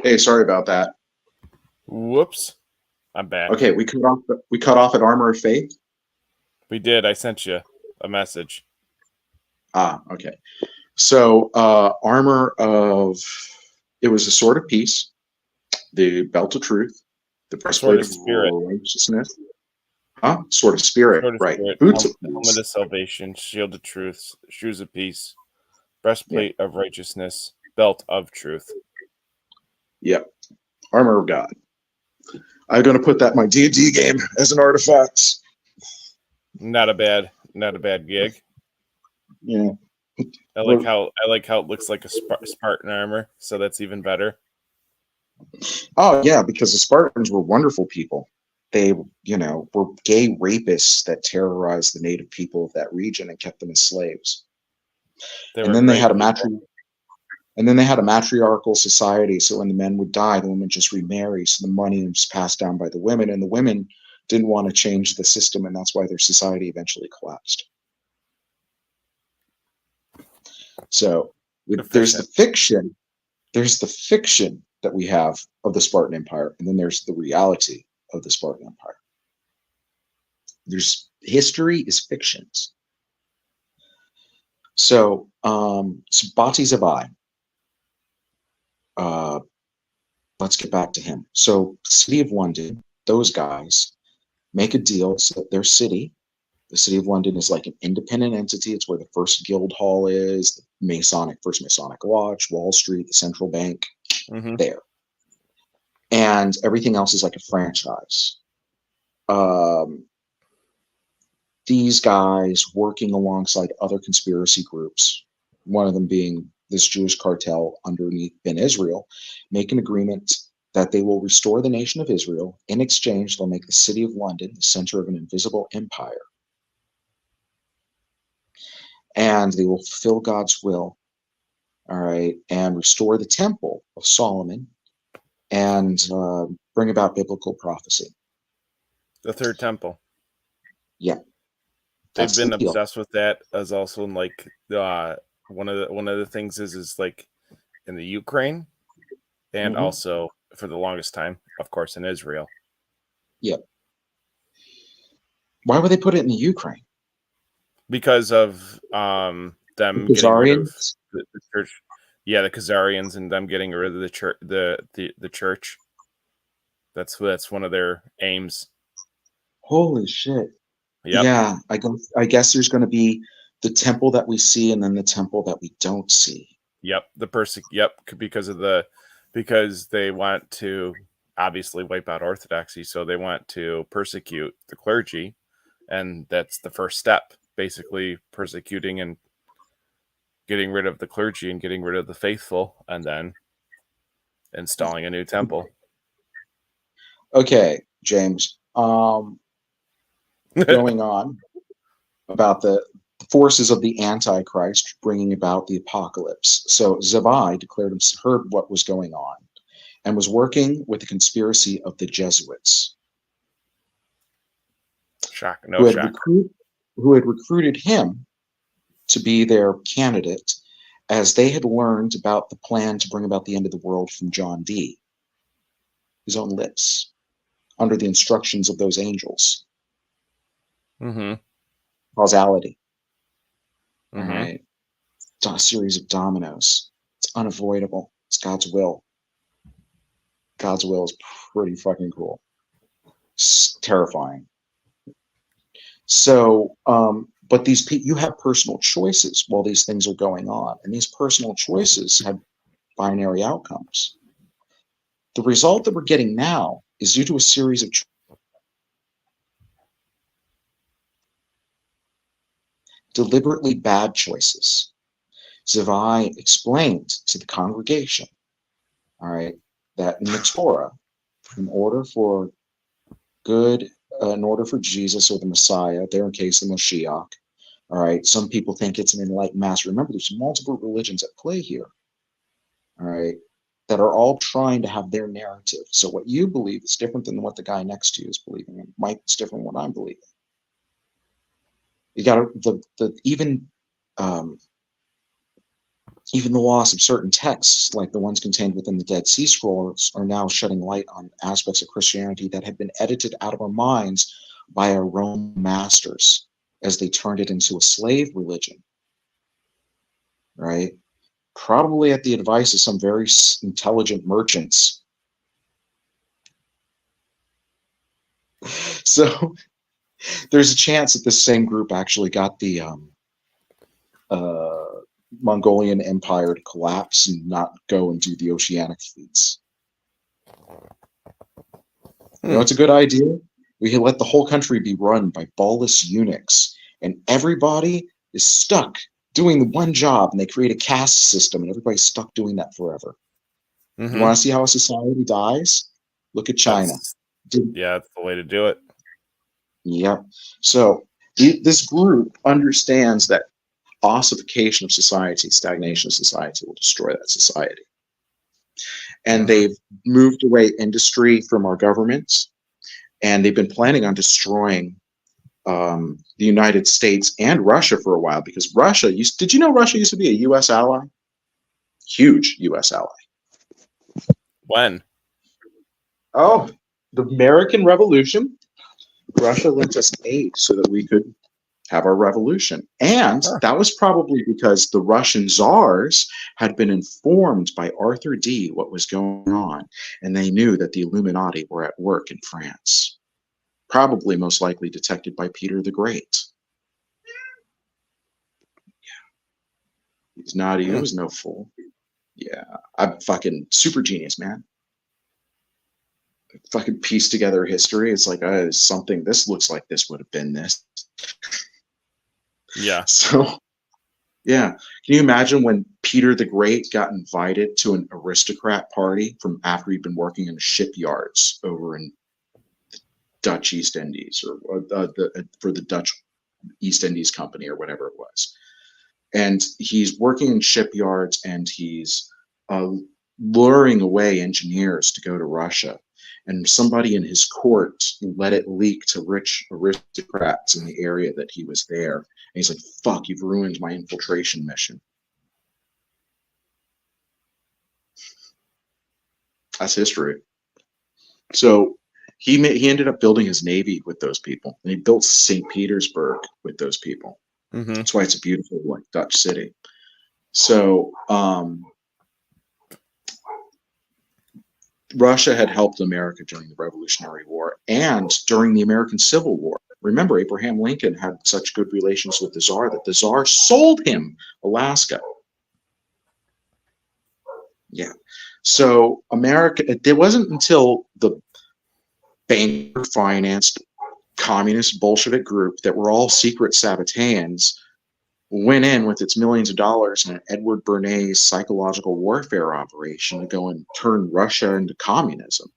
Hey, sorry about that. Whoops. I'm back. Okay, we cut off at Armor of Faith. We did. I sent you a message. Okay. So, it was a sword of peace, the belt of truth, the breastplate of righteousness. Sword of spirit, right. Spirit, Boots of peace. helmet of salvation, shield of truth, shoes of peace, breastplate of righteousness, belt of truth. Yep. Armor of God. I'm going to put that in my D&D game as an artifact. Not a bad gig. Yeah. I like how it looks like a Spartan armor, so that's even better. Oh yeah, because the Spartans were wonderful people. They, were gay rapists that terrorized the native people of that region and kept them as slaves. And then they had a matriarchal society. So when the men would die, the women just remarry. So the money was passed down by the women, and the women didn't want to change the system, and that's why their society eventually collapsed. So there's the fiction that we have of the Spartan Empire, and then there's the reality of the Spartan Empire. There's history is fictions. So, Bati Zabai. Let's get back to him. So, City of London, those guys make a deal so that their city, the City of London, is like an independent entity. It's where the first guild hall is, the first Masonic Lodge, Wall Street, the central bank, there. And everything else is like a franchise. These guys working alongside other conspiracy groups, one of them being this Jewish cartel underneath Ben Israel, make an agreement that they will restore the nation of Israel. In exchange, they'll make the city of London the center of an invisible empire. And they will fulfill God's will, all right, and restore the temple of Solomon and bring about biblical prophecy. The third temple. Yeah. They've been obsessed with that, as also in like one of the things is like in the Ukraine, and also for the longest time, of course, in Israel. Yep. Why would they put it in the Ukraine? Because of them getting rid of the church. Yeah, the Khazarians, and them getting rid of the church. The church. That's one of their aims. Holy shit. Yep. Yeah, I guess there's going to be the temple that we see, and then the temple that we don't see. Yep, because they want to obviously wipe out orthodoxy, so they want to persecute the clergy, and that's the first step, basically persecuting and getting rid of the clergy and getting rid of the faithful, and then installing a new temple. Okay, James. Going on about the forces of the Antichrist bringing about the apocalypse. So Zabai heard what was going on and was working with the conspiracy of the Jesuits. Who had recruited him to be their candidate, as they had learned about the plan to bring about the end of the world from John Dee, his own lips, under the instructions of those angels. Causality. All right. It's a series of dominoes. It's unavoidable. It's God's will. God's will is pretty fucking cool. It's terrifying. So, but you have personal choices while these things are going on, and these personal choices have binary outcomes. The result that we're getting now is due to a series of deliberately bad choices. Zavai explained to the congregation, all right, that in the Torah, in order for Jesus or the Messiah, there in case the Moshiach, all right, some people think it's an enlightened master. Remember, there's multiple religions at play here, all right, that are all trying to have their narrative. So what you believe is different than what the guy next to you is believing. It's different than what I'm believing. You got even Even the loss of certain texts, like the ones contained within the Dead Sea Scrolls, are now shedding light on aspects of Christianity that had been edited out of our minds by our Roman masters as they turned it into a slave religion, right? Probably at the advice of some very intelligent merchants. So there's a chance that this same group actually got the Mongolian Empire to collapse and not go and do the oceanic fleets. You know, it's a good idea. We can let the whole country be run by ballless eunuchs, and everybody is stuck doing the one job, and they create a caste system, and everybody's stuck doing that forever. You want to see how a society dies? Look at China. That's the way to do it. Yep. So this group understands that ossification of society, stagnation of society will destroy that society. And they've moved away industry from our governments, and they've been planning on destroying the United States and Russia for a while, because Russia did you know Russia used to be a U.S. ally? Huge U.S. ally. When? Oh, the American Revolution. Russia lent us aid so that we could have our revolution. And that was probably because the Russian czars had been informed by Arthur D. what was going on, and they knew that the Illuminati were at work in France. Probably most likely detected by Peter the Great. Yeah. He was no fool. Yeah. I'm fucking super genius, man. Fucking piece together history. It's like, something, this looks like this would have been this. Yeah. So, yeah. Can you imagine when Peter the Great got invited to an aristocrat party from after he'd been working in shipyards over in Dutch East Indies, or for the Dutch East Indies Company, or whatever it was. And he's working in shipyards, and he's luring away engineers to go to Russia. And somebody in his court let it leak to rich aristocrats in the area that he was there. And he's like, fuck, you've ruined my infiltration mission. That's history. So he ended up building his navy with those people, and he built St. Petersburg with those people. That's why it's a beautiful, like, Dutch city. So Russia had helped America during the Revolutionary War and during the American Civil War. Remember, Abraham Lincoln had such good relations with the Tsar that the Tsar sold him Alaska. Yeah. So America, it wasn't until the banker-financed communist Bolshevik group that were all secret Sabbatarians went in with its millions of dollars in an Edward Bernays psychological warfare operation to go and turn Russia into communism.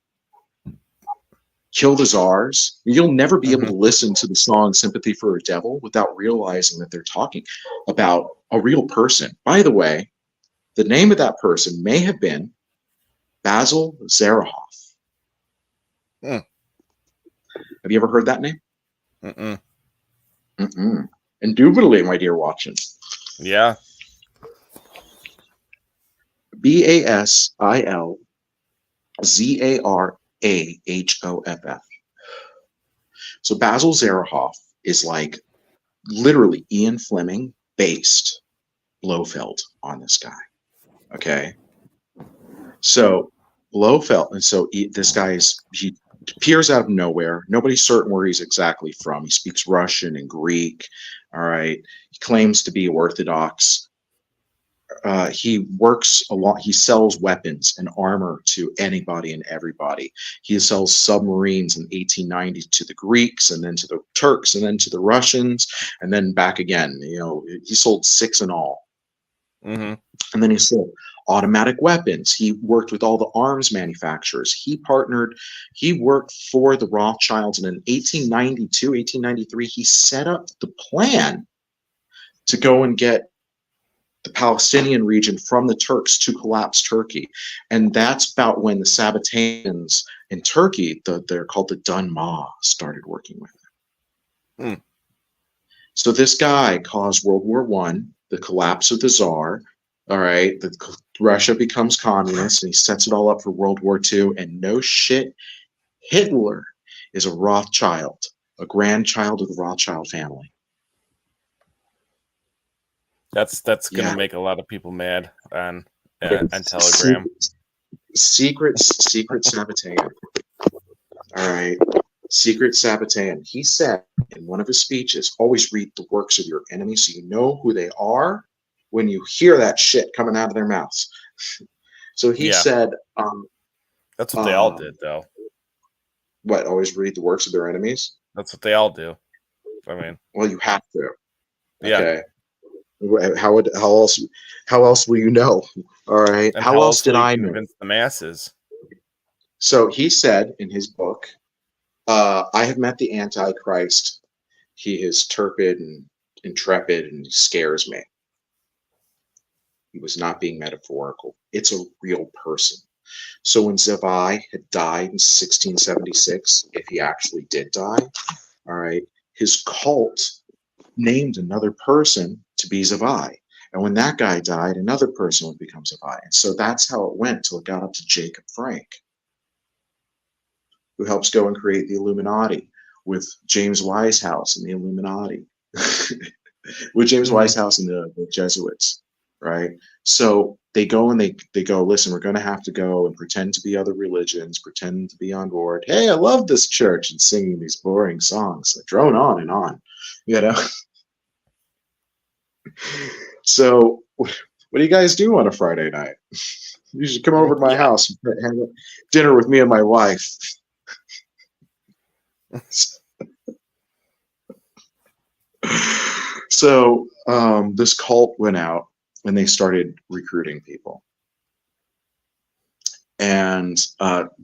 Kill the czars. You'll never be able to listen to the song Sympathy for a Devil without realizing that they're talking about a real person. By the way, the name of that person may have been Basil Zarahoff. Have you ever heard that name? Indubitably, my dear Watson. Yeah. Basilzarahoff. So Basil Zarahoff is like literally Ian Fleming based Blofeld on this guy. Okay. So Blofeld, and so this guy he appears out of nowhere. Nobody's certain where he's exactly from. He speaks Russian and Greek. All right. He claims to be Orthodox. He works a lot. He sells weapons and armor to anybody and everybody. He sells submarines in 1890 to the Greeks, and then to the Turks, and then to the Russians, and then back again. You know, he sold 6 in all. And then he sold automatic weapons. He worked with all the arms manufacturers. He worked for the Rothschilds, and in 1892, 1893, he set up the plan to go and get the Palestinian region from the Turks to collapse Turkey. And that's about when the Sabbatarians in Turkey, they're called the Dunma, started working with him. So this guy caused World War I, the collapse of the Tsar, All right, Russia becomes communist, and he sets it all up for World War II. And no shit, Hitler is a Rothschild, a grandchild of the Rothschild family. That's gonna make a lot of people mad on Telegram. Secret Sabbatean. All right. Secret Sabbatean. He said in one of his speeches, always read the works of your enemies so you know who they are when you hear that shit coming out of their mouths. So he said... that's what they all did, though. What, always read the works of their enemies? That's what they all do. I mean... Well, you have to. Okay. Yeah. How else will you know? All right. And how else did I convince the masses? So he said in his book, I have met the Antichrist. He is turpid and intrepid and he scares me. He was not being metaphorical. It's a real person. So when Zavai had died in 1676, if he actually did die, all right, his cult named another person to be Zavai. And when that guy died, another person would become Zavai. And so that's how it went till it got up to Jacob Frank, who helps go and create the Illuminati with James Wisehouse and the Illuminati, with James Wisehouse and the Jesuits, right? So they go and they go, listen, we're going to have to go and pretend to be other religions, pretend to be on board. Hey, I love this church, and singing these boring songs that drone on and on, you know? So what do you guys do on a Friday night? You should come over to my house and have dinner with me and my wife. So this cult went out and they started recruiting people. And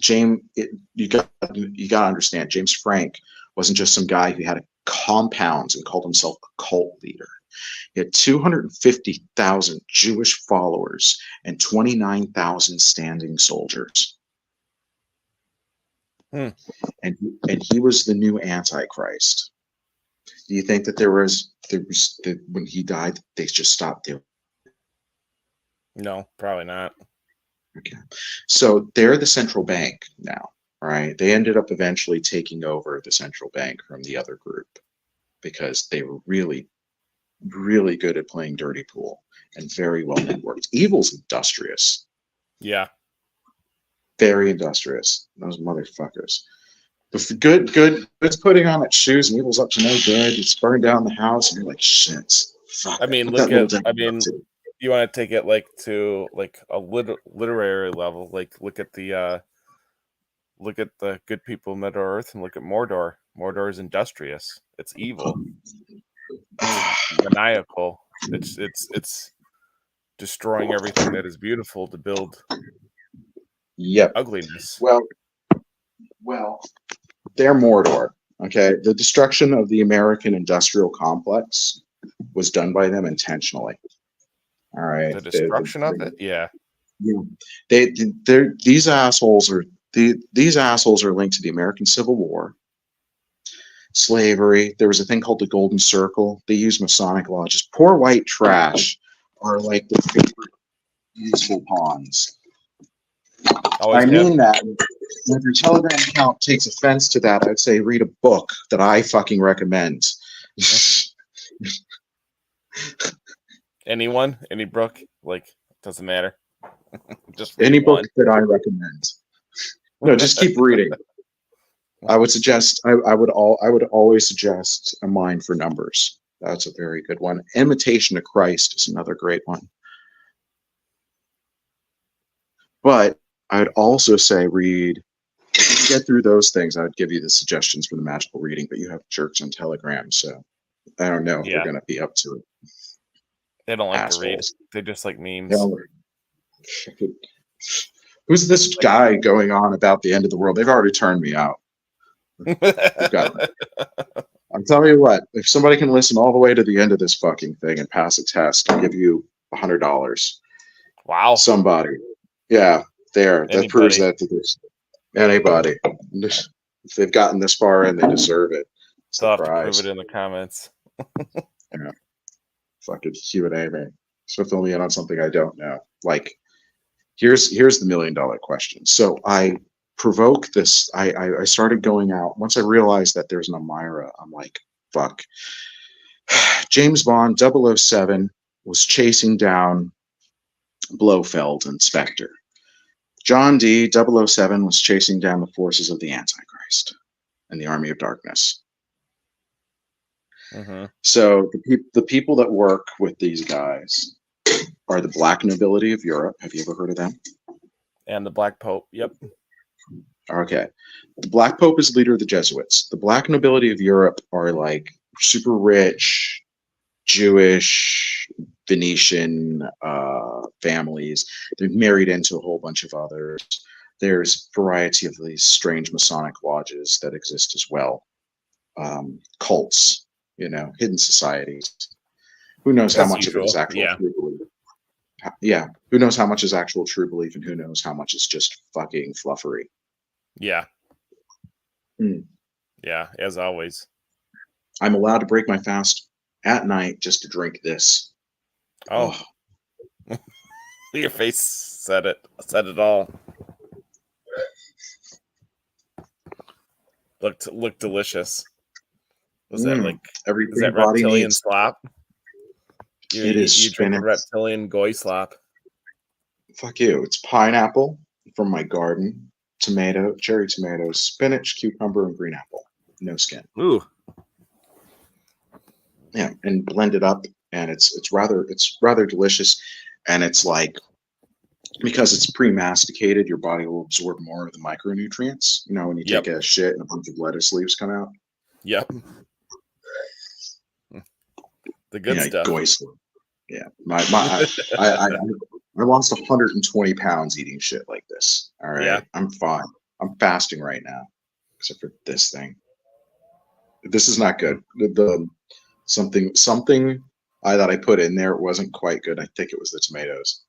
you got to understand, James Frank wasn't just some guy who had compounds and called himself a cult leader. He had 250,000 Jewish followers and 29,000 standing soldiers. And he was the new Antichrist. Do you think that there was when he died, they just stopped doing it? No, probably not. Okay. So they're the central bank now, right? They ended up eventually taking over the central bank from the other group because they were really, really good at playing dirty pool and very well networked. Evil's industrious. Yeah. Very industrious. Those motherfuckers. Good's putting on its shoes and evil's up to no good. It's burned down the house and you're like, shit. Fuck. I mean, you want to take it like to like a literary level, like look at the good people of Middle Earth and look at Mordor. Mordor is industrious. It's evil. It's maniacal. It's destroying everything that is beautiful to build ugliness. Well, they're Mordor. Okay, the destruction of the American industrial complex was done by them intentionally. All right, the destruction of it, yeah. These assholes are linked to the American Civil War, slavery. There was a thing called the Golden Circle. They used Masonic lodges. Poor white trash are like the favorite useful pawns. I mean that. If your Telegram account takes offense to that, I'd say read a book that I fucking recommend. Any book, like, doesn't matter. Just any book that I recommend. No, just keep reading. I would suggest. I would always suggest A Mind for Numbers. That's a very good one. Imitation of Christ is another great one. But I'd also say read. If you get through those things, I'd give you the suggestions for the magical reading. But you have jerks on Telegram, so I don't know if they're going to be up to it. They don't like to read. They just like memes. Who's this guy going on about the end of the world? They've already turned me out. I'm telling you what, if somebody can listen all the way to the end of this fucking thing and pass a test, I'll give you $100. Wow. Somebody. Yeah, there. That proves that to this. Anybody. If they've gotten this far in, they deserve it. They'll have to prove it in the comments. Yeah. Fucking Q&A, man. So fill me in on something I don't know. Like, here's the $1 million question. So I provoke this. I started going out once I realized that there's an Amira. I'm like, fuck. James Bond 007 was chasing down Blofeld and Spectre. John D. 007 was chasing down the forces of the Antichrist and the Army of Darkness. Mm-hmm. So the people that work with these guys are the black nobility of Europe. Have you ever heard of them? And the Black Pope. Yep. Okay. The Black Pope is the leader of the Jesuits. The black nobility of Europe are like super rich, Jewish, Venetian families. They're married into a whole bunch of others. There's a variety of these strange Masonic lodges that exist as well. Cults, hidden societies. Who knows how much of it is actual true belief? Yeah. Who knows how much is actual true belief, and who knows how much is just fucking fluffery? Yeah. Mm. Yeah, as always. I'm allowed to break my fast at night just to drink this. Oh. Your face said it all. Looked delicious. Was that like everything is that body reptilian needs. Slop? It is you drink reptilian goy slop. Fuck you. It's pineapple from my garden, cherry tomatoes, spinach, cucumber, and green apple. No skin. Ooh. Yeah, and blend it up, and it's rather delicious, and it's like, because it's pre-masticated, your body will absorb more of the micronutrients. When you take a shit and a bunch of lettuce leaves come out. Yep. The good stuff. Yeah. I lost 120 pounds eating shit like this. All right. Yeah. I'm fine. I'm fasting right now, except for this thing. This is not good. The something I thought I put in there wasn't quite good. I think it was the tomatoes.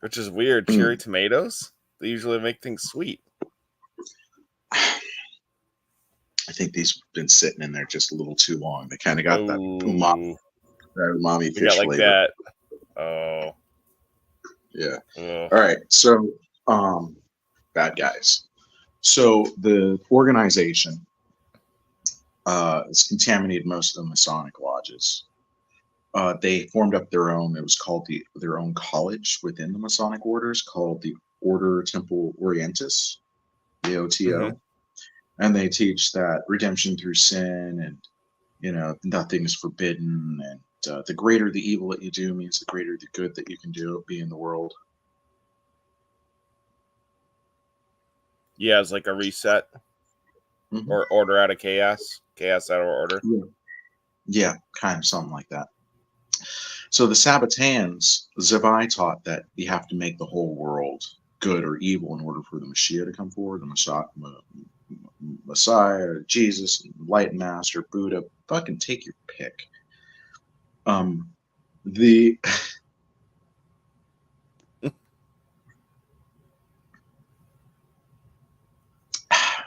Which is weird. Cherry tomatoes? They usually make things sweet. I think these have been sitting in there just a little too long. They kind of got that umami fish like flavor. That. Oh. Yeah. All right. So, bad guys. So the organization has contaminated most of the Masonic lodges. They formed up their own. It was called their own college within the Masonic orders, called the Order Temple Orientis, the OTO. Mm-hmm. And they teach that redemption through sin, and nothing is forbidden, and the greater the evil that you do means the greater the good that you can be in the world. Yeah, it's like a reset, or order out of chaos out of order. Yeah, kind of something like that. So the Sabbatans, Zavai taught that you have to make the whole world good or evil in order for the Mashiach to come forward, the Messiah, Jesus, Enlightened Master, Buddha. Fucking take your pick.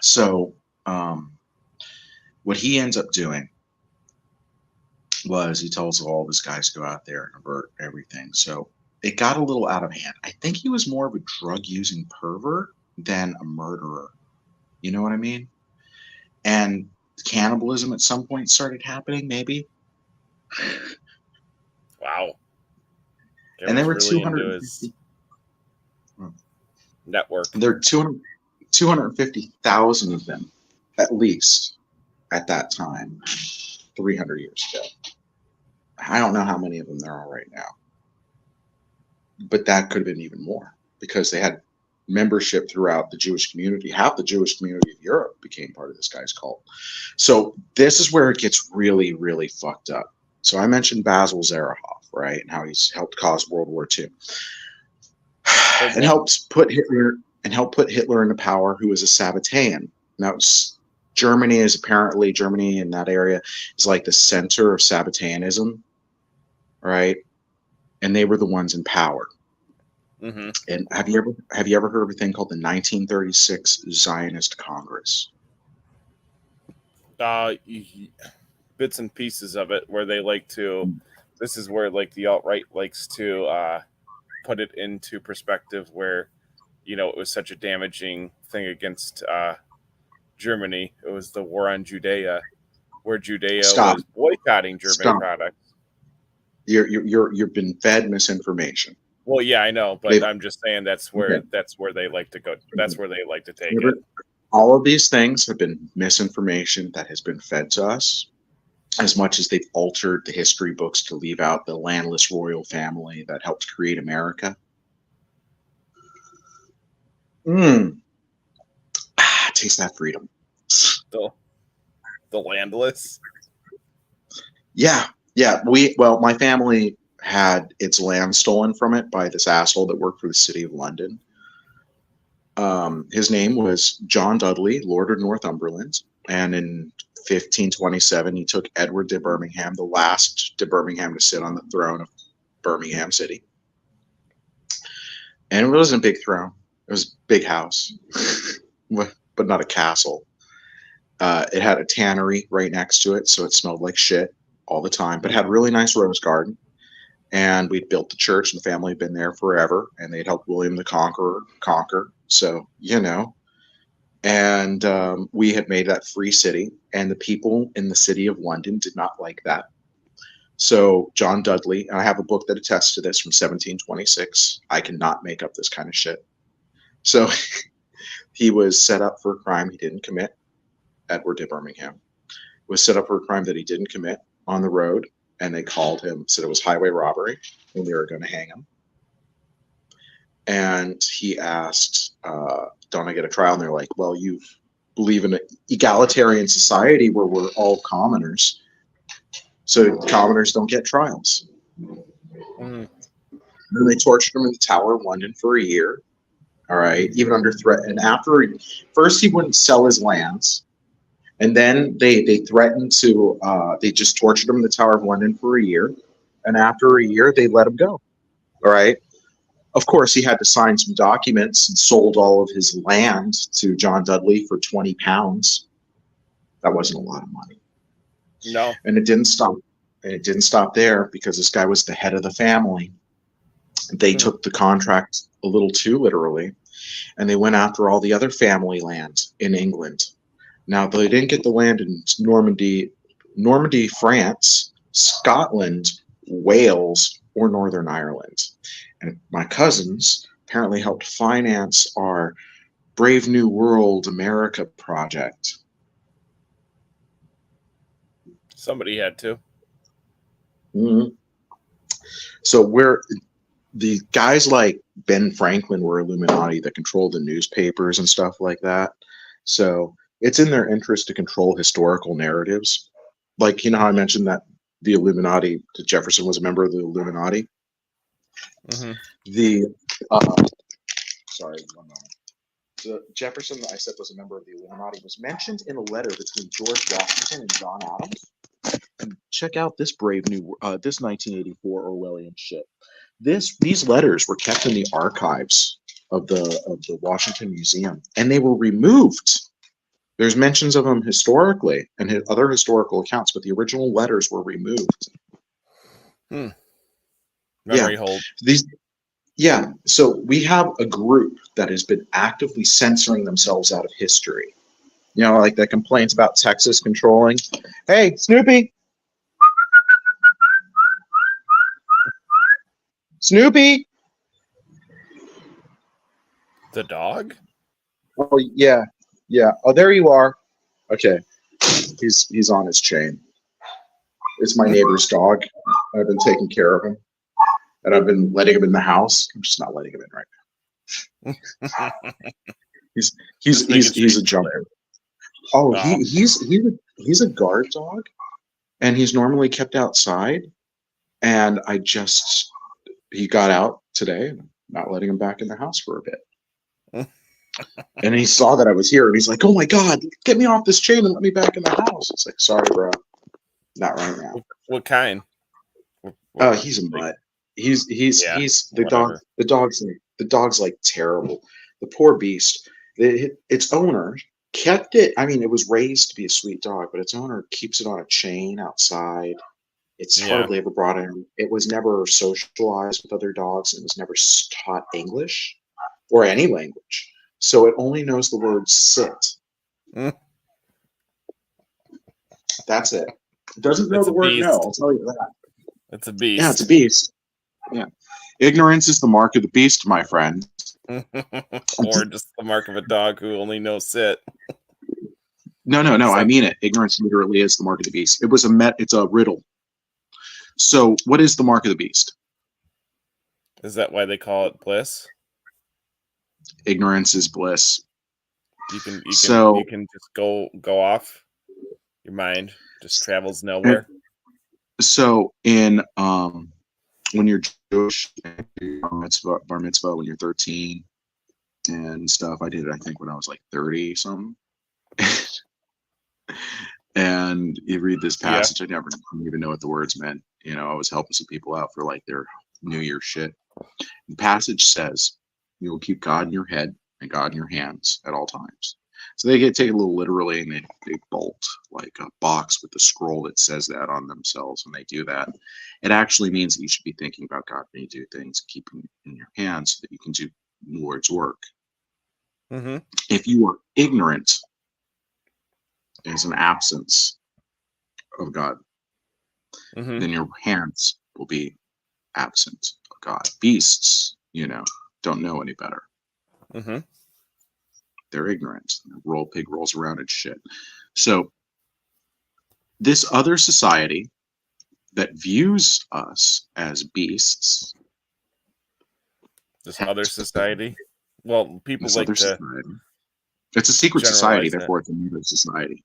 So what he ends up doing was he tells all of his guys to go out there and avert everything. So it got a little out of hand. I think he was more of a drug-using pervert than a murderer. You know what I mean? And cannibalism at some point started happening, maybe. Wow. And there were really 250 network. There are 250,000 of them, at least, at that time, 300 years ago. I don't know how many of them there are right now. But that could have been even more, because they had membership throughout the Jewish community. Half the Jewish community of Europe became part of this guy's cult. So this is where it gets really, really fucked up. So I mentioned Basil Zerahoff, right, and how he's helped cause World War II, and helped put Hitler into power, who was a Sabbatean. Now, Germany in that area is like the center of Sabbatanism, right? And they were the ones in power. Mm-hmm. And have you ever heard of a thing called the 1936 Zionist Congress? Bits and pieces of it, where they like to this is where like the alt-right likes to put it into perspective where, you know, it was such a damaging thing against Germany. It was the war on Judea, where Judea was boycotting German products. You've been fed misinformation. Well, yeah, I know, but I'm just saying that's where they like to go. That's where they like to take it. All of these things have been misinformation that has been fed to us, as much as they've altered the history books to leave out the landless royal family that helped create America. Taste that freedom. The landless. Yeah. My family had its land stolen from it by this asshole that worked for the city of London. His name was John Dudley, Lord of Northumberland, and in 1527 he took Edward de Birmingham, the last de Birmingham to sit on the throne of Birmingham City. And it wasn't a big throne; it was a big house, but not a castle. It had a tannery right next to it, so it smelled like shit all the time, but had a really nice rose garden. And we'd built the church, and the family had been there forever, and they'd helped William the Conqueror conquer. So, you know, and we had made that free city, and the people in the city of London did not like that. So John Dudley, and I have a book that attests to this from 1726. I cannot make up this kind of shit. So he was set up for a crime he didn't commit. Edward de Birmingham was set up for a crime that he didn't commit on the road. And they called him, said it was highway robbery, and they were going to hang him. And he asked, don't I get a trial? And they're like, well, you believe in an egalitarian society where we're all commoners. So commoners don't get trials. And then they tortured him in the Tower of London for a year. All right, even under threat. And first he wouldn't sell his lands. And then they threatened to, they just tortured him in the Tower of London for a year. And after a year, they let him go. All right. Of course, he had to sign some documents and sold all of his land to John Dudley for £20. That wasn't a lot of money. No. And it didn't stop. And it didn't stop there, because this guy was the head of the family. They took the contract a little too literally, and they went after all the other family land in England. Now, they didn't get the land in Normandy, France, Scotland, Wales, or Northern Ireland. And my cousins apparently helped finance our Brave New World America project. Somebody had to. So the guys like Ben Franklin were Illuminati that controlled the newspapers and stuff like that. So it's in their interest to control historical narratives. Like, you know how I mentioned that the Illuminati, that Jefferson was a member of the Illuminati? Sorry, 1 moment. The Jefferson that I said was a member of the Illuminati was mentioned in a letter between George Washington and John Adams. And check out this this 1984 Orwellian shit. These letters were kept in the archives of the Washington Museum, and they were removed. There's mentions of them historically and other historical accounts, but the original letters were removed. Memory hold. So we have a group that has been actively censoring themselves out of history. You know, like that complains about Texas controlling. Hey, Snoopy! Snoopy! The dog? Oh, yeah. Yeah. Oh, there you are. Okay. He's on his chain. It's my neighbor's dog. I've been taking care of him. And I've been letting him in the house. I'm just not letting him in right now. He's a jumper. Oh, he's a guard dog, and he's normally kept outside. And he got out today, and I'm not letting him back in the house for a bit. And he saw that I was here, and he's like, "Oh my God, get me off this chain and let me back in the house." It's like, sorry, bro, not right now. What kind? Oh, he's a mutt. He's the dog. The dog's like terrible. The poor beast. Its owner kept it. I mean, it was raised to be a sweet dog, but its owner keeps it on a chain outside It's hardly ever brought in. It was never socialized with other dogs. It was never taught English or any language. So it only knows the word sit. That's it. It doesn't know the word no, I'll tell you that. It's a beast. Yeah, it's a beast. Yeah. Ignorance is the mark of the beast, my friend. Or just the mark of a dog who only knows sit. No. I mean it. Ignorance literally is the mark of the beast. It's a riddle. So, what is the mark of the beast? Is that why they call it bliss? Ignorance is bliss. You can just go off. Your mind just travels nowhere. So, in when you're Jewish, bar mitzvah when you're 13 and stuff. I did it, I think, when I was like 30 something. And you read this passage. I didn't even know what the words meant. I was helping some people out for like their New Year's shit. The passage says, "You will keep God in your head and God in your hands at all times." So they take it a little literally, and they bolt like a box with the scroll that says that on themselves when they do that. It actually means that you should be thinking about God when you do things, keeping it in your hands so that you can do the Lord's work. Mm-hmm. If you are ignorant, there's an absence of God. Mm-hmm. Then your hands will be absent of God. Beasts, don't know any better. Mm-hmm. They're ignorant. Pig rolls around and shit. So this other society that views us as beasts. This other society? Well, people like to... Society. It's a secret society, therefore it's another society.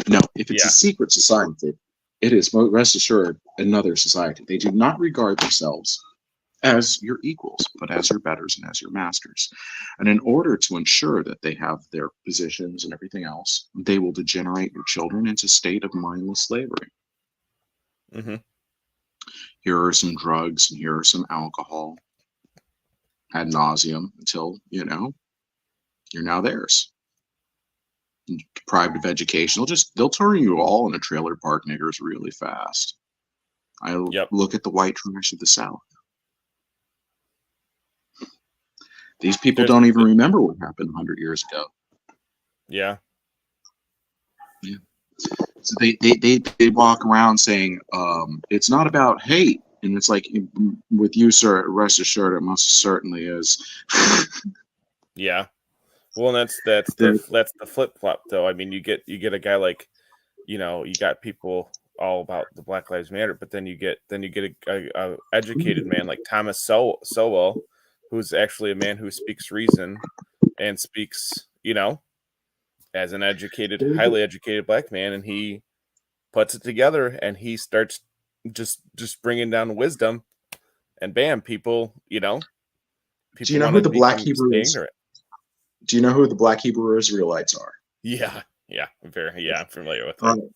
No, if it's a secret society, it is, rest assured, another society. They do not regard themselves as your equals, but as your betters and as your masters. And in order to ensure that they have their positions and everything else, they will degenerate your children into a state of mindless slavery. Mm-hmm. Here are some drugs and here are some alcohol ad nauseum until, you're now theirs. Deprived of education. They'll turn you all into trailer park niggers really fast. Look at the white trash of the South. These people don't even remember what happened 100 years ago. Yeah. Yeah. So they walk around saying, it's not about hate. And it's like, with you, sir, rest assured, it most certainly is. Yeah. Well, that's the flip flop, though. I mean, you get a guy like, you got people all about the Black Lives Matter, but then you get a educated man like Thomas Sowell, who's actually a man who speaks reason and speaks, as an educated, highly educated black man, and he puts it together and he starts just bringing down wisdom, and bam, people, people. Do you know who the Black Hebrew is? Do you know who the Black Hebrew Israelites are? Yeah, I'm familiar with them.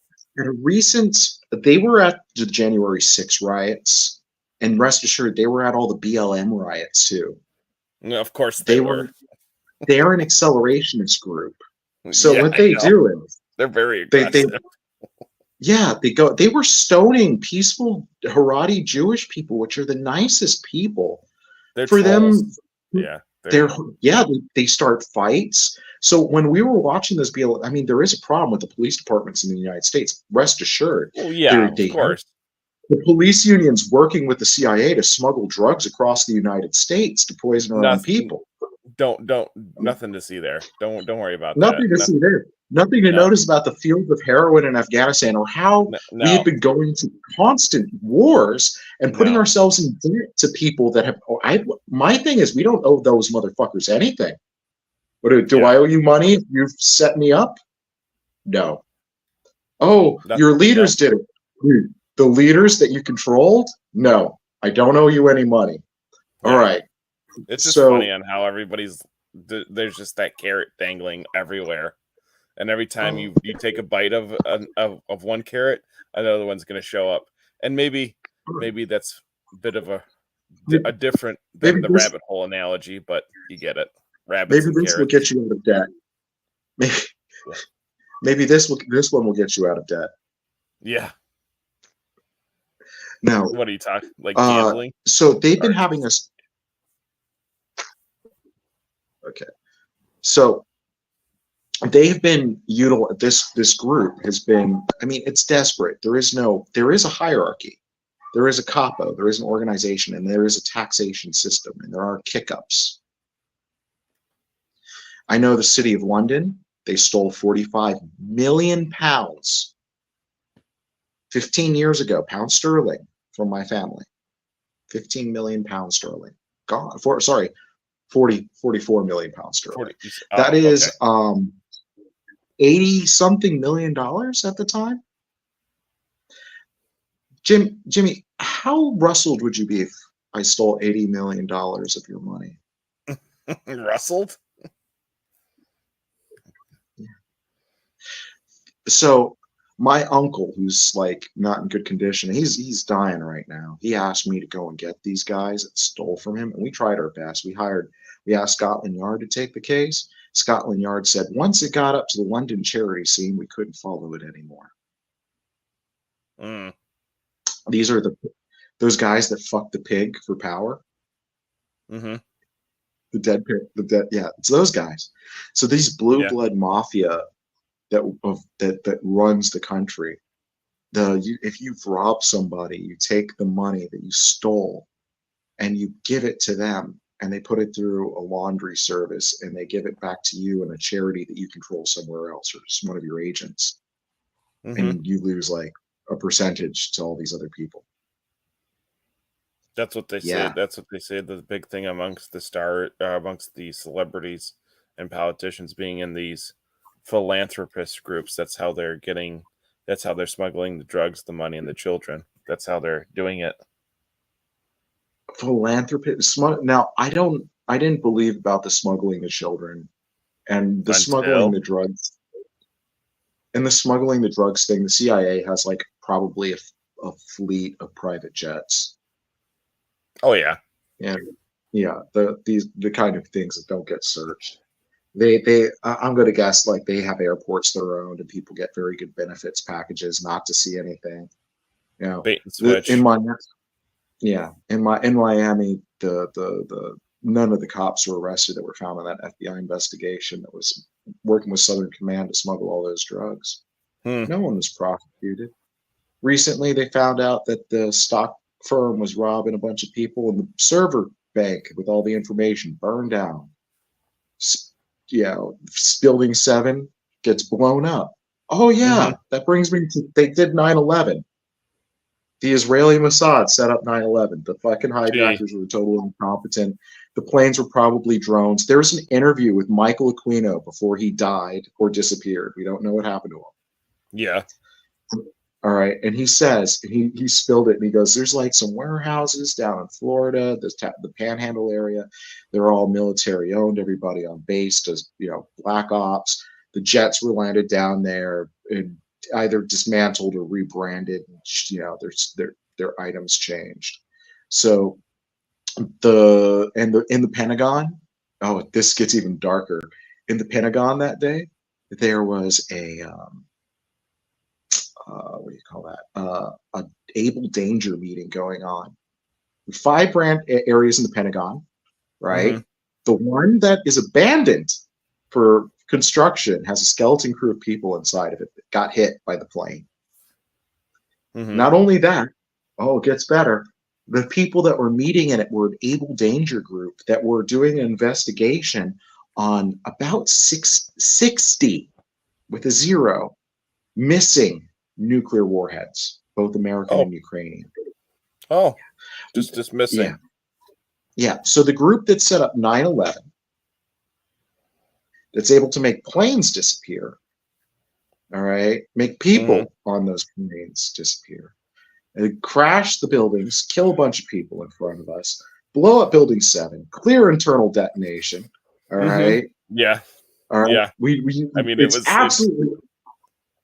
They were at the January 6 riots, and rest assured, they were at all the BLM riots too. Of course, they were. They are an accelerationist group. So what they do is they're very aggressive. They were stoning peaceful Haredi Jewish people, which are the nicest people. They're for trolls. them. They start fights. So when we were watching this BLM, there is a problem with the police departments in the United States. Rest assured. Well, yeah, of course. The police union's working with the CIA to smuggle drugs across the United States to poison our own people. Nothing to see there. Don't worry about nothing that. To see there. Nothing to notice about the field of heroin in Afghanistan, or how we've been going to constant wars and putting ourselves in debt to people that have. My thing is, we don't owe those motherfuckers anything. Do I owe you money if you've set me up? No. Oh, your leaders did it. The leaders that you controlled? No, I don't owe you any money. All right. It's just funny on how there's just that carrot dangling everywhere. And every time you take a bite of one carrot, another one's going to show up. And maybe that's a bit of a different than the rabbit hole analogy, but you get it. Rabbits and carrots. Will get you out of debt. Maybe this one will get you out of debt. Yeah. No. What are you talking? Like gambling? So they've been having us. Okay. So they've been this group has been, I mean, it's desperate. There is a hierarchy. There is a capo, there is an organization, and there is a taxation system, and there are kick-ups. I know the City of London, they stole 45 million pounds 15 years ago, pound sterling, from my family. 15 million pounds sterling. Gone. 44 million pounds sterling. That is 80 something million dollars at the time. Jimmy, how rustled would you be if I stole $80 million of your money? Rustled? Yeah. So my uncle, who's like not in good condition, he's dying right now. He asked me to go and get these guys that stole from him, and we tried our best. We asked Scotland Yard to take the case. Scotland Yard said once it got up to the London charity scene, we couldn't follow it anymore. These are those guys that fuck the pig for power. Mm-hmm. The dead, yeah, it's those guys. So these blue blood mafia that runs the country. If you've robbed somebody, you take the money that you stole and you give it to them, and they put it through a laundry service, and they give it back to you in a charity that you control somewhere else, or just one of your agents. And you lose like a percentage to all these other people. That's what they say. That's what they say. The big thing amongst the celebrities and politicians being in these philanthropist groups. That's how they're smuggling the drugs, the money, and the children. That's how they're doing it. Philanthropist. Now, I didn't believe about the smuggling the children and the smuggling the drugs. And the smuggling the drugs thing, the CIA has like probably a fleet of private jets. Oh yeah. And the kind of things that don't get searched. I'm going to guess like they have airports that are owned, and people get very good benefits packages not to see anything. You know, bait and switch. In Miami, the none of the cops were arrested that were found in that FBI investigation that was working with Southern Command to smuggle all those drugs. No one was prosecuted. Recently, they found out that the stock firm was robbing a bunch of people, and the server bank with all the information burned down. Building 7 gets blown up. Oh yeah, that brings me to, they did 9/11. The Israeli Mossad set up 9/11. The fucking hijackers were totally incompetent. The planes were probably drones. There's an interview with Michael Aquino before he died or disappeared. We don't know what happened to him. Yeah. All right. And he says, he spilled it, and he goes, there's like some warehouses down in Florida, the Panhandle area. They're all military owned. Everybody on base does, black ops. The jets were landed down there and either dismantled or rebranded. Their items changed. So in the Pentagon, oh, this gets even darker. In the Pentagon that day, there was a what do you call that? A able danger meeting going on. 5 areas in the Pentagon, right? The one that is abandoned for construction has a skeleton crew of people inside of it that got hit by the plane. Not only that, it gets better. The people that were meeting in it were an able danger group that were doing an investigation on about 60 with a 0 missing nuclear warheads, both American and Ukrainian. Oh, just missing. Yeah. So the group that set up 9/11, that's able to make planes disappear, all right, make people on those planes disappear, and crash the buildings, kill a bunch of people in front of us, blow up Building 7, clear internal detonation, all right? Yeah. All right. Yeah. I mean, it's absolutely...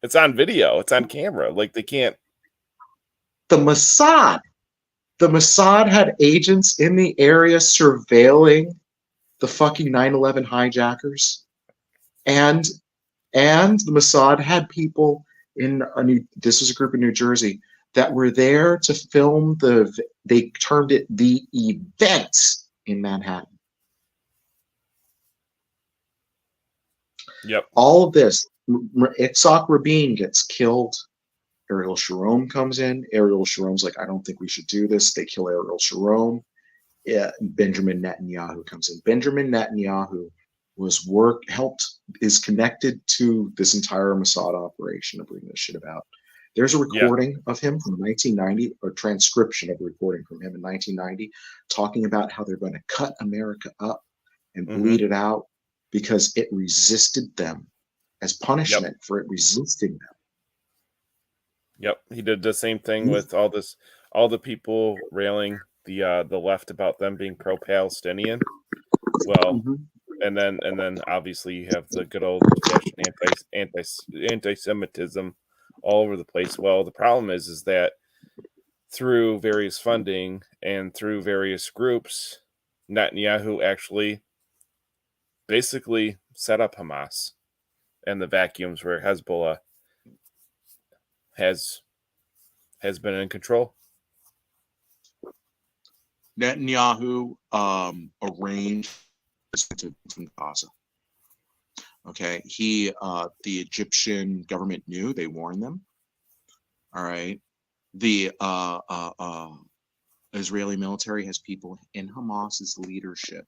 It's on video. It's on camera. Like, they can't... The Mossad had agents in the area surveilling the fucking 9/11 hijackers. And the Mossad had people this was a group in New Jersey. that were there to film they termed it the events in Manhattan. Yep. All of this, Itzhak Rabin gets killed. Ariel Sharon comes in. Ariel Sharon's like, I don't think we should do this. They kill Ariel Sharon. Yeah, Benjamin Netanyahu comes in. Benjamin Netanyahu is connected to this entire Mossad operation to bring this shit about. There's a recording of him from 1990, or transcription of a recording from him in 1990, talking about how they're going to cut America up and bleed it out because it resisted them as punishment for it resisting them. Yep, he did the same thing with all the people railing the left about them being pro-Palestinian. Well, and then obviously you have the good old anti-Semitism all over the place. Well, the problem is that through various funding and through various groups, Netanyahu actually basically set up Hamas and the vacuums where Hezbollah has been in control. Netanyahu arranged from Gaza. Okay, the Egyptian government knew. They warned them. All right, the Israeli military has people in Hamas's leadership.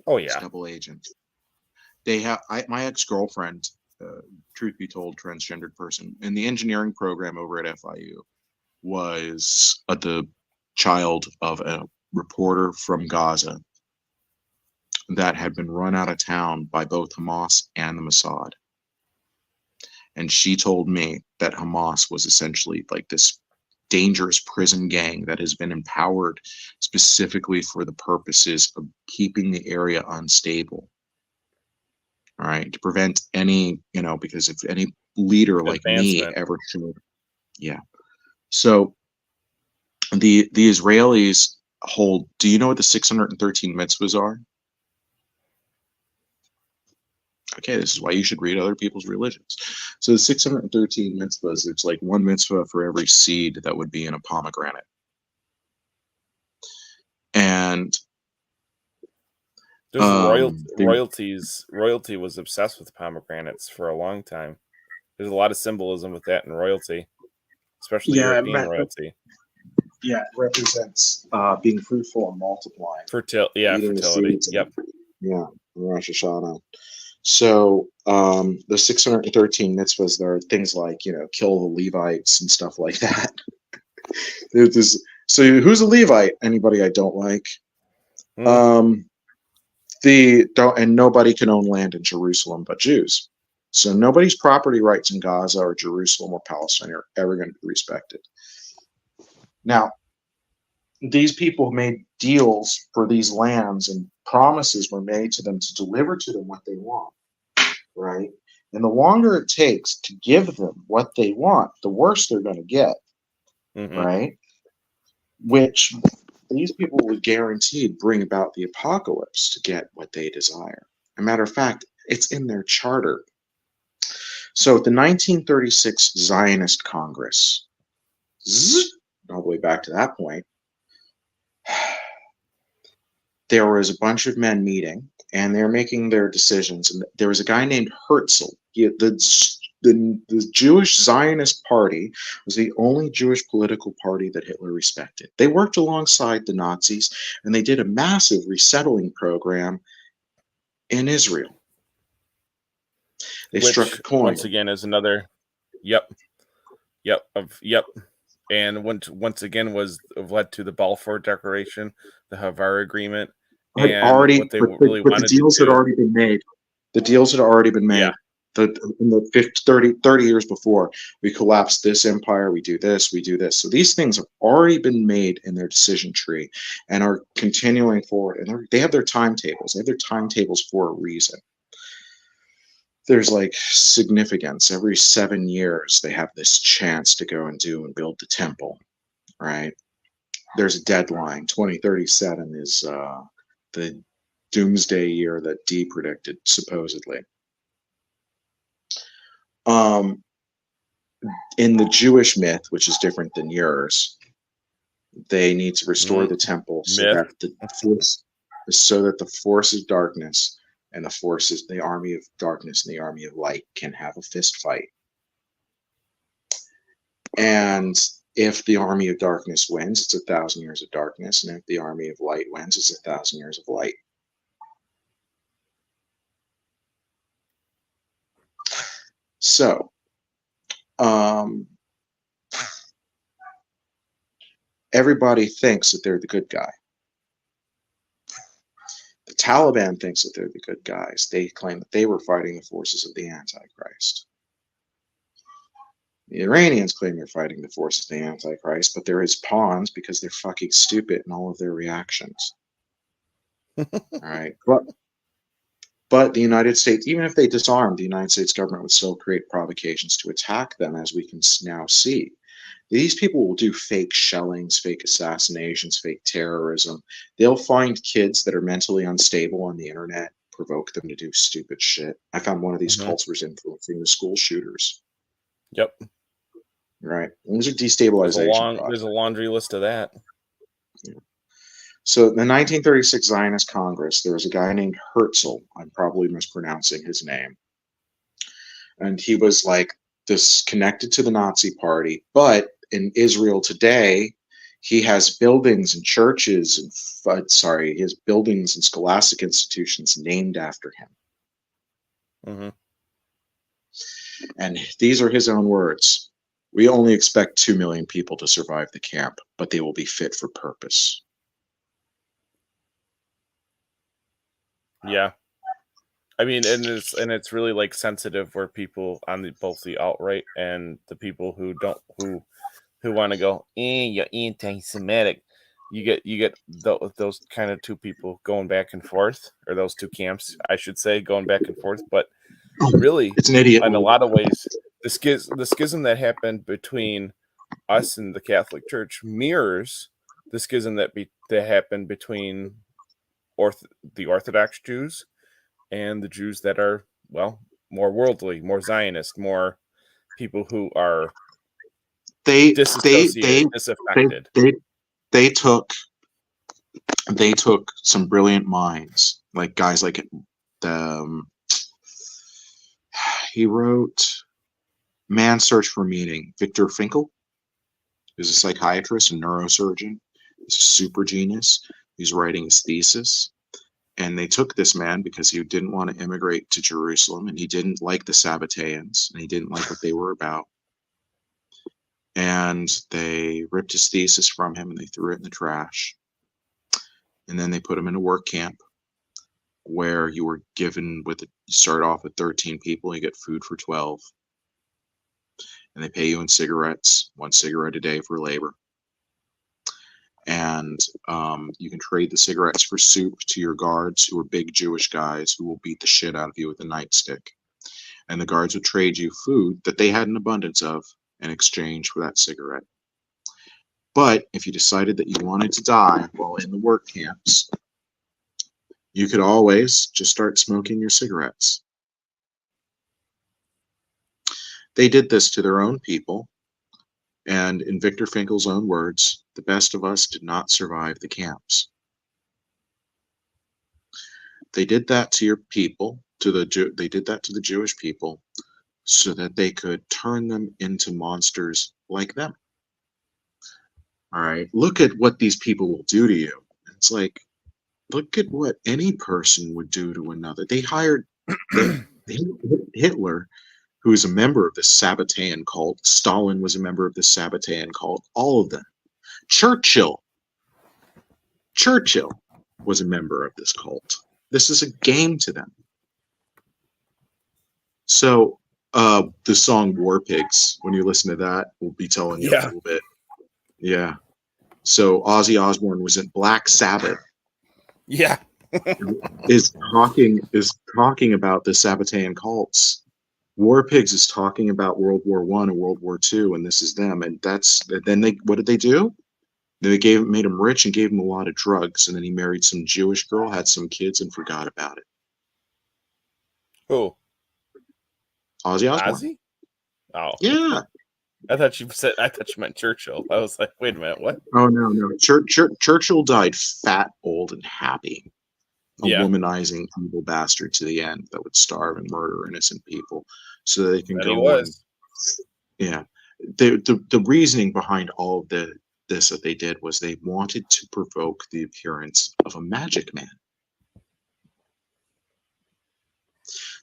Oh yeah, double agents. They have my ex-girlfriend. Truth be told, transgendered person in the engineering program over at FIU was the child of a reporter from Gaza that had been run out of town by both Hamas and the Mossad. And she told me that Hamas was essentially like this dangerous prison gang that has been empowered specifically for the purposes of keeping the area unstable. All right, to prevent any, because if any leader like me ever showed, So the Israelis hold. Do you know what the 613 mitzvahs are? Okay, this is why you should read other people's religions. So the 613 mitzvahs, it's like one mitzvah for every seed that would be in a pomegranate. And royalty was obsessed with pomegranates for a long time. There's a lot of symbolism with that in royalty, especially European royalty. Yeah, it represents being fruitful and multiplying. Fertility. Yep. Yeah, Rosh Hashanah. So the 613 mitzvahs, there are things like, kill the Levites and stuff like that. So who's a Levite? Anybody I don't like. And nobody can own land in Jerusalem but Jews. So nobody's property rights in Gaza or Jerusalem or Palestine are ever going to be respected. Now, these people made deals for these lands, and promises were made to them to deliver to them what they want, right? And the longer it takes to give them what they want, the worse they're going to get, right? Which these people would guaranteed bring about the apocalypse to get what they desire. As a matter of fact, it's in their charter. So at the 1936 Zionist Congress, all the way back to that point, there was a bunch of men meeting, and they're making their decisions. And there was a guy named Herzl. The Jewish Zionist Party was the only Jewish political party that Hitler respected. They worked alongside the Nazis, and they did a massive resettling program in Israel. They struck a coin. Once again, is another, and once again was led to the Balfour Declaration, the Havar Agreement, and the deals had already been made. The deals had already been made. In the 30 years before, we collapsed this empire, we do this, we do this. So these things have already been made in their decision tree and are continuing forward. And they have their timetables. They have their timetables for a reason. There's like significance. Every 7 years, they have this chance to go and build the temple, right? There's a deadline. 2037 is the doomsday year that Dee predicted, supposedly. in the Jewish myth, which is different than yours, they need to restore the temple so that the force of darkness and the army of darkness and the army of light can have a fist fight. And if the army of darkness wins, it's 1,000 years of darkness, and if the army of light wins, it's 1,000 years of light. So, everybody thinks that they're the good guy. The Taliban thinks that they're the good guys. They claim that they were fighting the forces of the Antichrist. The Iranians claim they're fighting the forces of the Antichrist, but they're his pawns because they're fucking stupid in all of their reactions. All right. But the United States, even if they disarmed, the United States government would still create provocations to attack them, as we can now see. These people will do fake shellings, fake assassinations, fake terrorism. They'll find kids that are mentally unstable on the internet, provoke them to do stupid shit. I found one of these cults was influencing the school shooters. Yep. Right. These are destabilization. There's a laundry list of that. Yeah. So in the 1936 Zionist Congress, there was a guy named Herzl. I'm probably mispronouncing his name. And he was like this connected to the Nazi Party, but in Israel today, he has buildings and churches he has buildings and scholastic institutions named after him. Mm-hmm. And these are his own words. We only expect 2 million people to survive the camp, but they will be fit for purpose. Yeah. I mean, and it's really like sensitive where people on both the alt-right and the people who want to go, you're anti-Semitic. You get those kind of two people going back and forth, or those two camps, I should say, going back and forth. But really, it's an idiot. In a lot of ways, the schism that happened between us and the Catholic Church mirrors the schism that happened between the Orthodox Jews and the Jews that are, well, more worldly, more Zionist, more people who are disaffected. They took some brilliant minds, like guys like he wrote Man's Search for Meaning. Viktor Frankl is a psychiatrist and neurosurgeon. He's a super genius. He's writing his thesis. And they took this man because he didn't want to immigrate to Jerusalem, and he didn't like the Sabbateans, and he didn't like what they were about. And they ripped his thesis from him, and they threw it in the trash. And then they put him in a work camp where you were given you start off with 13 people, you get food for 12. And they pay you in cigarettes, 1 cigarette a day for labor. And you can trade the cigarettes for soup to your guards, who are big Jewish guys who will beat the shit out of you with a nightstick. And the guards would trade you food that they had an abundance of in exchange for that cigarette. But if you decided that you wanted to die while in the work camps, you could always just start smoking your cigarettes. They did this to their own people. And in Viktor Frankl's own words, the best of us did not survive the camps. They did that to your people, they did that to the Jewish people, so that they could turn them into monsters like them. All right, look at what these people will do to you. It's like, look at what any person would do to another. They hired Hitler, who is a member of the Sabbatean cult. Stalin was a member of the Sabbatean cult. All of them. Churchill was a member of this cult. This is a game to them. So the song War Pigs, when you listen to that, will be telling you a little bit. Yeah. So Ozzy Osbourne was in Black Sabbath. Yeah. is talking about the Sabbatean cults. War Pigs is talking about World War I and World War II, and this is them. And what did they do? They made him rich and gave him a lot of drugs, and then he married some Jewish girl, had some kids, and forgot about it. Who? Ozzy Osbourne. Ozzy? Oh. Yeah. I thought you meant Churchill. I was like, wait a minute, what? Oh no. Churchill died fat, old, and happy. A womanizing evil bastard to the end that would starve and murder innocent people so that they can go on. Yeah. The reasoning behind all of this that they did was they wanted to provoke the appearance of a magic man.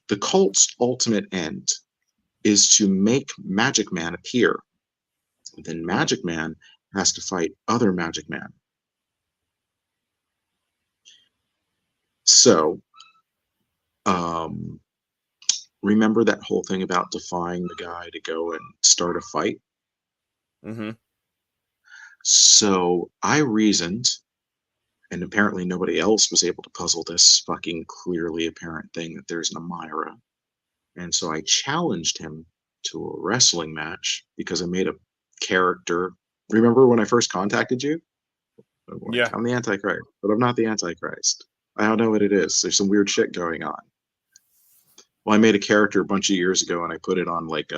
The cult's ultimate end is to make Magic Man appear. Then Magic Man has to fight other Magic Man. So, remember that whole thing about defying the guy to go and start a fight? Mm-hmm. So I reasoned, and apparently nobody else was able to puzzle this fucking clearly apparent thing that there's an Amira. And so I challenged him to a wrestling match because I made a character. Remember when I first contacted you? Yeah. I'm the Antichrist, but I'm not the Antichrist. I don't know what it is. There's some weird shit going on. Well, I made a character a bunch of years ago and I put it on like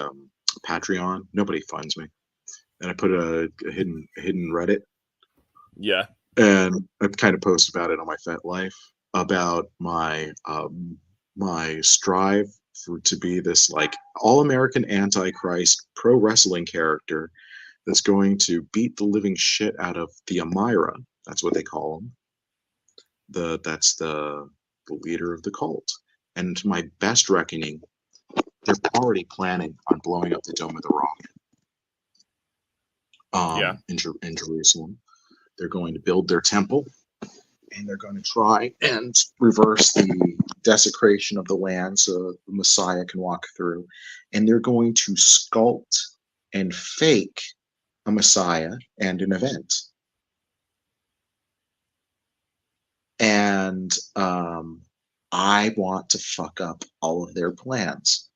Patreon. Nobody funds me. And I put a hidden Reddit. Yeah. And I kind of post about it on my FetLife about my my strive to be this like all-American Antichrist pro wrestling character that's going to beat the living shit out of the Amira. That's what they call him. That's the leader of the cult. And to my best reckoning, they're already planning on blowing up the Dome of the Rock. In Jerusalem. They're going to build their temple, and they're going to try and reverse the desecration of the land so the Messiah can walk through. And they're going to sculpt and fake a Messiah and an event. And I want to fuck up all of their plans.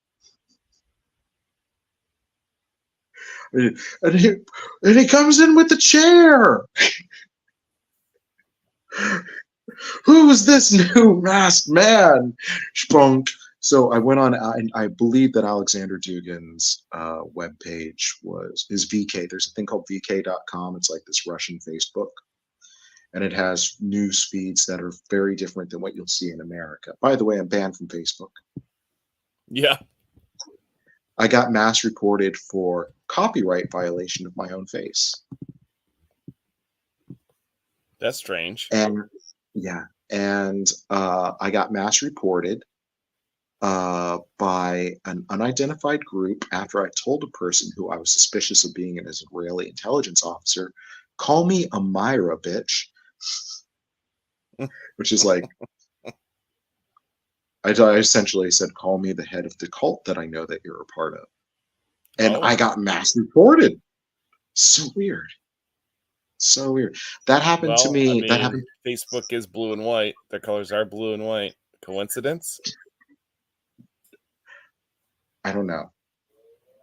And he comes in with the chair. Who's this new masked man? Spunk. So I went on, and I believe that Alexander Dugin's webpage is VK. There's a thing called VK.com. It's like this Russian Facebook. And it has news feeds that are very different than what you'll see in America. By the way, I'm banned from Facebook. Yeah. I got mass reported for copyright violation of my own face. That's strange. And yeah, and I got mass reported by an unidentified group after I told a person who I was suspicious of being an Israeli intelligence officer, call me a Myra, bitch. Which is like, I essentially said, call me the head of the cult that I know that you're a part of. And I got mass reported. So weird. So weird. That happened to me. That happened. Facebook is blue and white. Their colors are blue and white. Coincidence? I don't know.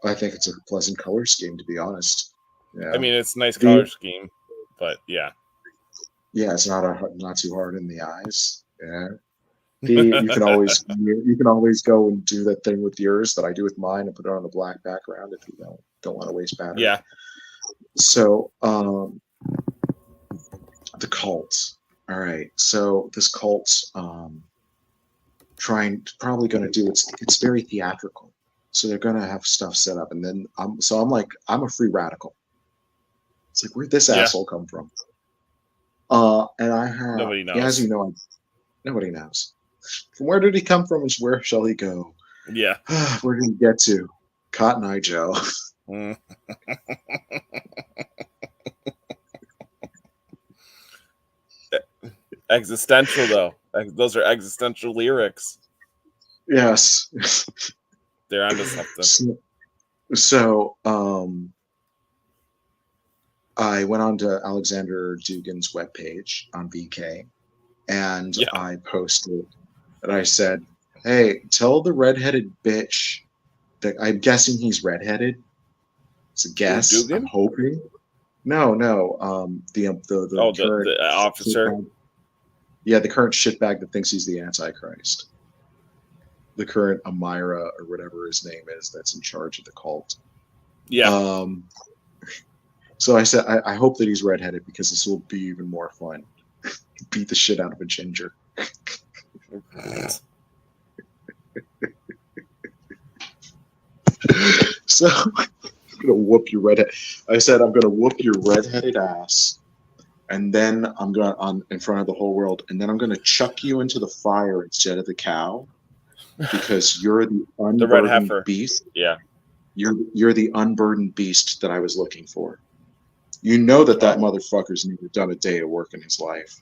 I think it's a pleasant color scheme, to be honest. Yeah. I mean, it's a nice color scheme, but yeah. Yeah, it's not too hard in the eyes. Yeah. You can always go and do that thing with yours that I do with mine and put it on a black background if you don't want to waste battery. Yeah. So the cult. All right. So this cult's probably going to do it's very theatrical. So they're going to have stuff set up, and then I'm a free radical. It's like, where'd this asshole come from? And I have nobody knows. As you know, nobody knows. From where did he come from, and where shall he go? Yeah. Where did he get to? Cotton Eye Joe. Existential, though. Those are existential lyrics. Yes. They're onto something. So I went on to Alexander Dugin's webpage on VK, and I posted, and I said, hey, tell the redheaded bitch that I'm guessing he's redheaded. It's a guess. I'm hoping. No. The current officer. Yeah, the current shitbag that thinks he's the Antichrist. The current Amira or whatever his name is that's in charge of the cult. Yeah. So I said, I hope that he's redheaded because this will be even more fun. Beat the shit out of a ginger. So I'm gonna whoop your redhead. I said I'm gonna whoop your redheaded ass, and then I'm gonna on in front of the whole world, and then I'm gonna chuck you into the fire instead of the cow, because you're the The red unburdened heifer. beast. Yeah. You're the unburdened beast that I was looking for. You know that motherfucker's never done a day of work in his life.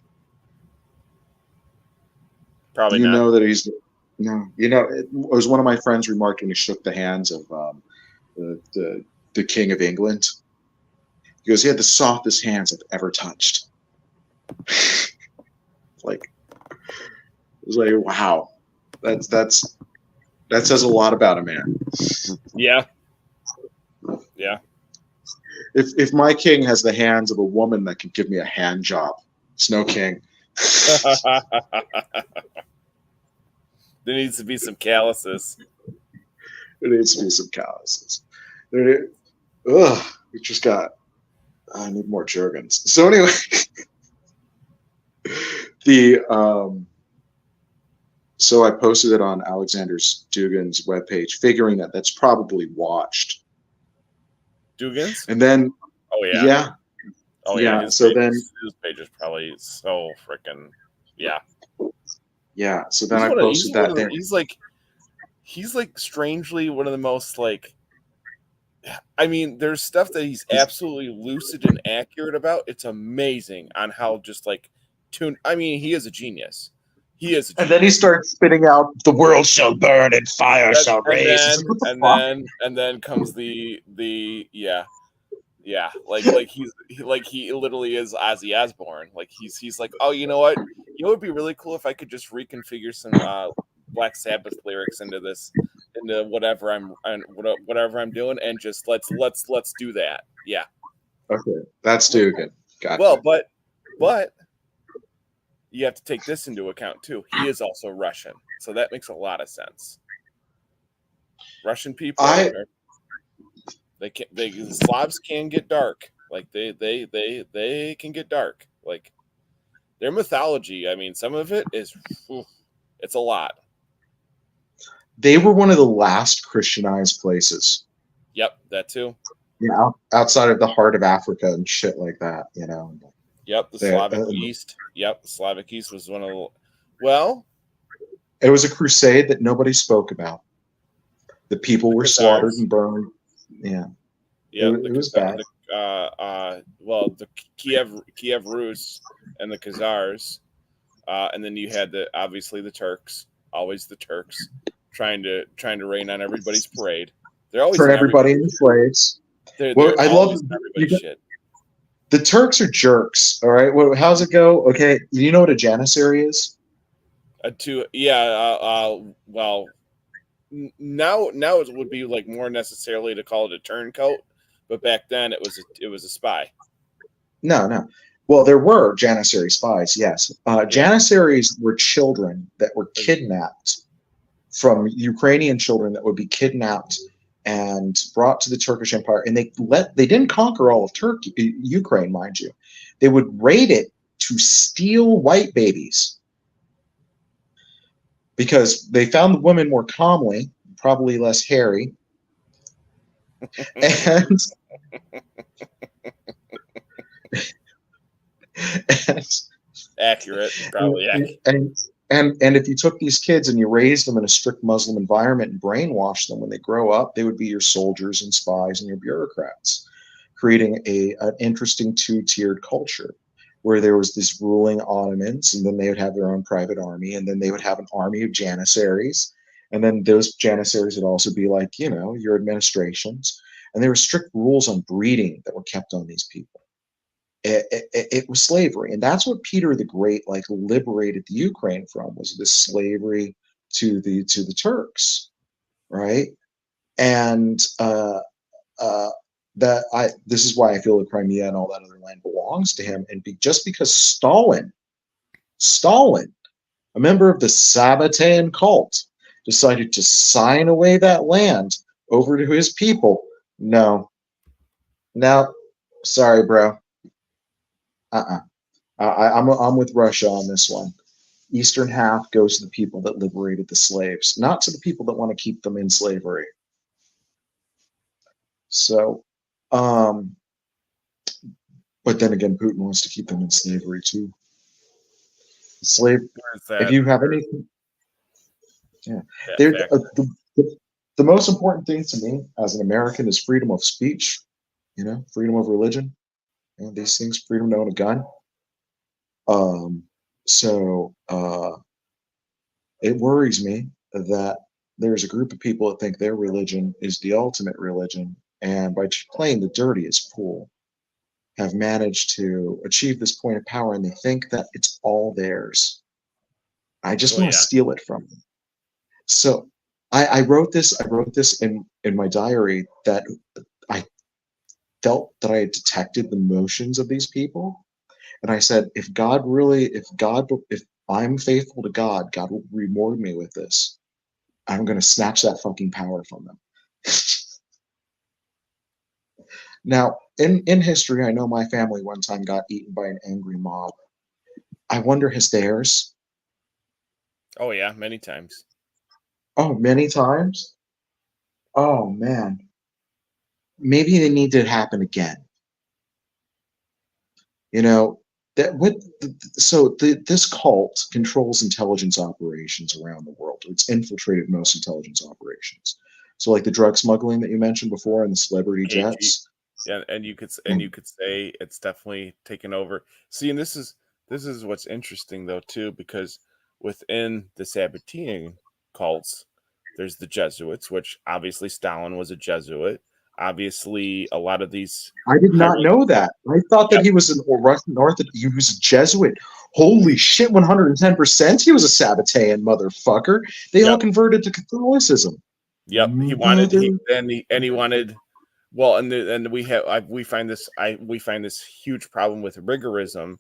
Probably you not. know that he's it was one of my friends remarked when he shook the hands of the King of England. He goes, he had the softest hands I've ever touched. Like, it was like, wow, that says a lot about a man. Yeah. Yeah. If my king has the hands of a woman that can give me a hand job, it's no king. There needs to be some calluses. There needs to be some calluses. We just got. I need more Jergens. So anyway, so I posted it on Alexander Dugan's webpage, figuring that that's probably watched. Dugan's? And then, oh yeah, yeah, oh yeah. So then his page is probably so freaking yeah. So then I posted that there. He's like strangely one of the most like. I mean, there's stuff that he's absolutely lucid and accurate about. It's amazing on how just like I mean, he is a genius. He is. And then he starts spitting out, "The world shall burn and fire shall raise." And then comes the like he literally is Ozzy Osbourne. Like he's like, oh, you know what? You know, it would be really cool if I could just reconfigure some Black Sabbath lyrics into whatever I'm doing, and just let's do that. Yeah. Okay, that's Dugan. Gotcha. Well, but you have to take this into account too. He is also Russian, so that makes a lot of sense. Russian people, Slavs can get dark. Like they can get dark. Like their mythology. I mean, some of it is, it's a lot. They were one of the last Christianized places. Well, that too. Yeah, outside of the heart of Africa and shit like that, you know. Yep, the Slavic East. Yep, the Slavic East was one of the. Well, it was a crusade that nobody spoke about. The people were slaughtered and burned. Yeah. Yeah, it was bad. Well, the Kiev Rus and the Khazars, and then you had obviously the Turks. Always the Turks trying to rain on everybody's parade. They're always turn everybody into slaves. I love everybody's shit. The Turks are jerks. All right. Well, how's it go? Okay. You know what a janissary is? Well, now it would be like more necessarily to call it a turncoat, but back then it was a spy. No. Well, there were janissary spies. Yes. Janissaries were children that were kidnapped from Ukrainian children that would be kidnapped and brought to the Turkish Empire, and they didn't conquer all of Ukraine, mind you. They would raid it to steal white babies because they found the women more comely, probably less hairy, and accurate, probably accurate. And if you took these kids and you raised them in a strict Muslim environment and brainwashed them, when they grow up, they would be your soldiers and spies and your bureaucrats, creating an interesting two-tiered culture where there was this ruling Ottomans, and then they would have their own private army, and then they would have an army of janissaries, and then those janissaries would also be like, you know, your administrations, and there were strict rules on breeding that were kept on these people. It was slavery, and that's what Peter the Great liberated the Ukraine from, was this slavery to the Turks, right? And this is why I feel that Crimea and all that other land belongs to him, and just because Stalin, a member of the Sabbatean cult, decided to sign away that land over to his people. No, Now, sorry, bro. Uh-uh. I'm with Russia on this one. Eastern half goes to the people that liberated the slaves, not to the people that want to keep them in slavery. So, um, but then again, Putin wants to keep them in slavery too. Slave. Where's If that? you have any, yeah, That they're fact? the most important thing to me as an American is freedom of speech. Freedom of religion. These things, freedom to own a gun. Um, so it worries me that there's a group of people that think their religion is the ultimate religion, and by playing the dirtiest pool, have managed to achieve this point of power, and they think that it's all theirs. I just Oh want to yeah. steal it from them. So I wrote this. I wrote this in my diary that I felt that I had detected the motions of these people, and I said, if I'm faithful to God, God will reward me with this. I'm going to snatch that fucking power from them. Now, in history, I know my family one time got eaten by an angry mob. I wonder, has theirs? Oh yeah, many times. Oh, many times. Oh man, maybe they need to happen again. You know that what? This cult controls intelligence operations around the world. It's infiltrated most intelligence operations. So, like the drug smuggling that you mentioned before, and the celebrity KG. jets. Yeah, and you could say it's definitely taken over. See, and this is what's interesting though too, because within the Sabbatean cults, there's the Jesuits, which obviously Stalin was a Jesuit. Obviously, a lot of these I did high not rank. know that. I thought that Yep, he was an Russian Orthodox. He was a Jesuit. Holy shit! 110%. He was a Sabbatean motherfucker. They all yep, converted to Catholicism. yep. He wanted Mother. he wanted. Well, and we find this huge problem with rigorism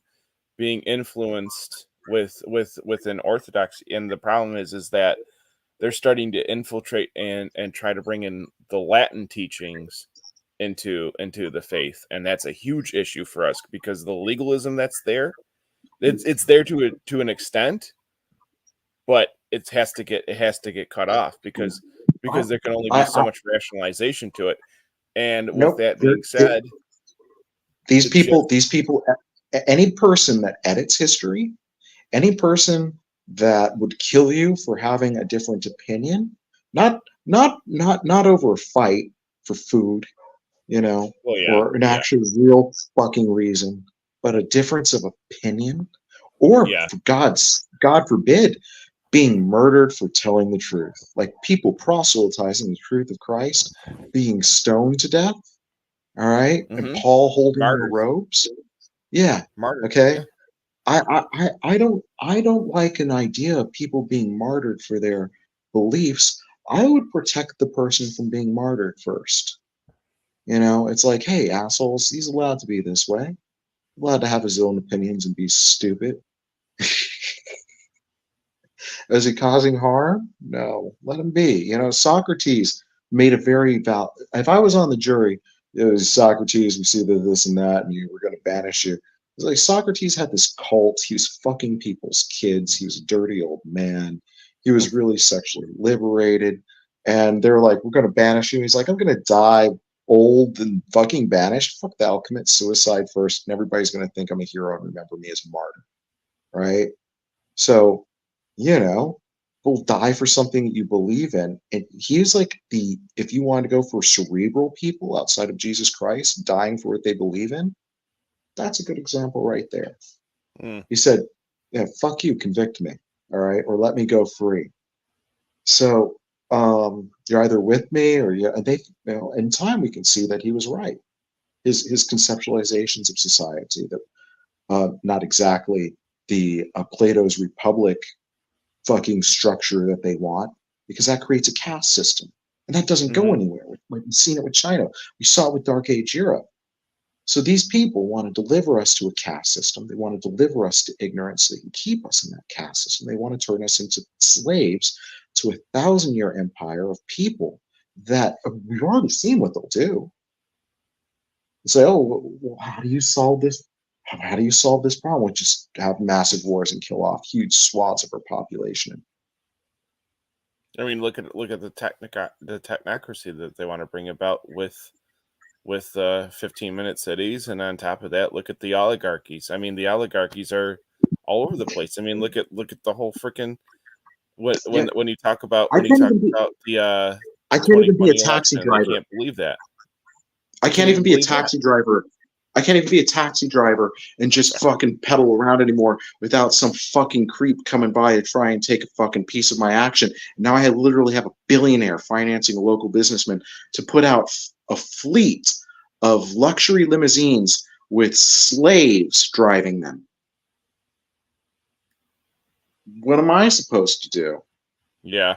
being influenced within Orthodoxy, and the problem is that they're starting to infiltrate and try to bring in the Latin teachings into the faith, and that's a huge issue for us because the legalism that's there, it's there to an extent, but it has to get cut off I, because there can only be so I much rationalization to it. And with nope. that being said, These the just people. Any person that edits history, any person that would kill you for having a different opinion, not over a fight for food, well, yeah, or an yeah, actual real fucking reason, but a difference of opinion, or yeah, for God forbid, being murdered for telling the truth, like people proselytizing the truth of Christ, being stoned to death. All right, and mm-hmm. Paul holding the Martyrs, robes. Yeah. martyrs, Okay. yeah, I don't like an idea of people being martyred for their beliefs. I would protect the person from being martyred first. It's like, hey, assholes, he's allowed to be this way, allowed to have his own opinions and be stupid. Is he causing harm? No, let him be. Socrates made a very val. If I was on the jury, it was Socrates. We see this and that, and you were going to banish you. It's like Socrates had this cult. He was fucking people's kids. He was a dirty old man. He was really sexually liberated, and they're like, "We're going to banish you." He's like, "I'm going to die old and fucking banished. Fuck that. I'll commit suicide first, and everybody's going to think I'm a hero and remember me as a martyr." Right? So, people die for something that you believe in. And he's like if you want to go for cerebral people outside of Jesus Christ, dying for what they believe in, that's a good example right there. mm, He said, yeah, fuck you, convict me. All right. Or let me go free. So, you're either with me or and in time we can see that he was right. His conceptualizations of society that, not exactly the Plato's Republic fucking structure that they want, because that creates a caste system. And that doesn't go mm-hmm. anywhere. We've seen it with China. We saw it with Dark Age Europe. So these people want to deliver us to a caste system. They want to deliver us to ignorance so they can keep us in that caste system. They want to turn us into slaves to a 1,000-year empire of people that we've already seen what they'll do. Say, oh, how do you solve this? How do you solve this problem? We just have massive wars and kill off huge swaths of our population. I mean, look at the technocracy that they want to bring about with 15-minute cities, and on top of that, look at the oligarchies. I mean, the oligarchies are all over the place. I mean, look at the whole freaking when you talk about the I can't even be a 2020 taxi election, driver. they can't believe that. I can't even be a taxi driver. I can't even be a taxi driver and just fucking pedal around anymore without some fucking creep coming by to try and take a fucking piece of my action. Now I literally have a billionaire financing a local businessman to put out a fleet of luxury limousines with slaves driving them. What am I supposed to do? Yeah.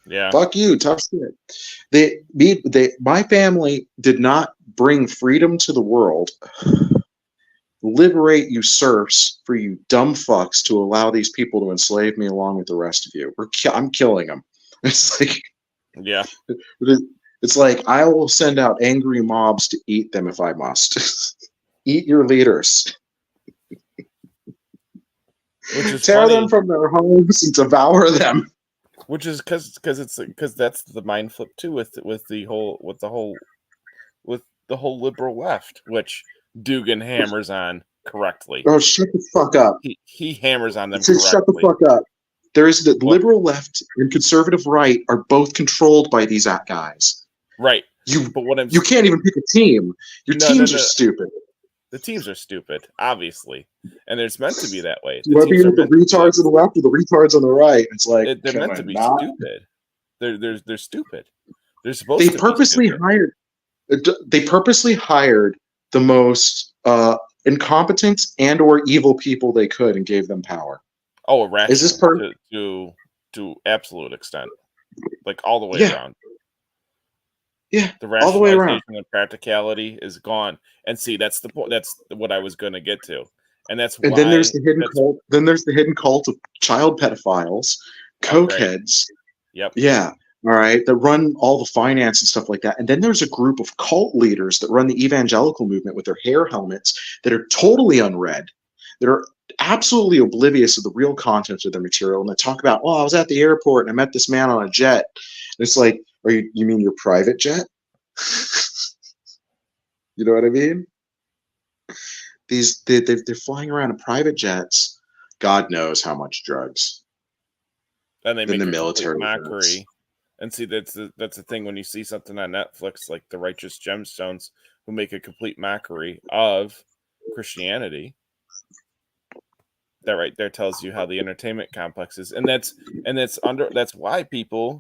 Yeah. Fuck you, tough shit. My family did not bring freedom to the world. Liberate you serfs for you dumb fucks to allow these people to enslave me along with the rest of you. I'm killing them. It's like, yeah. It's like I will send out angry mobs to eat them if I must. Eat your leaders. Which is tear them from their homes and devour them. Which is because that's the mind flip too with the whole liberal left, which Dugan hammers on correctly. Oh, shut the fuck up! He hammers on them correctly. Shut the fuck up! There is the liberal left and conservative right are both controlled by these guys. Right. You can't even pick a team. Your teams are stupid. The teams are stupid, obviously, and it's meant to be that way. Whether you're the retards on the left or the retards on the right, it's like they're meant to be stupid. They're stupid. They're supposed to be stupid. They purposely hired the most incompetent and or evil people they could and gave them power. Oh, irrational to absolute extent, like all the way around. Yeah, the rationalization and practicality is gone. And see, that's the point. That's what I was going to get to, and that's why. And then there's the hidden cult. Then there's the hidden cult of child pedophiles, cokeheads. Yep. Yeah. All right. That run all the finance and stuff like that. And then there's a group of cult leaders that run the evangelical movement with their hair helmets that are totally unread, that are absolutely oblivious of the real content of their material, and they talk about, well, I was at the airport and I met this man on a jet. And it's like, you mean your private jet? You know what I mean? They're flying around in private jets. God knows how much drugs. And they make the military mockery. And see, that's the thing when you see something on Netflix like The Righteous Gemstones, who make a complete mockery of Christianity. That right there tells you how the entertainment complex is, and that's why people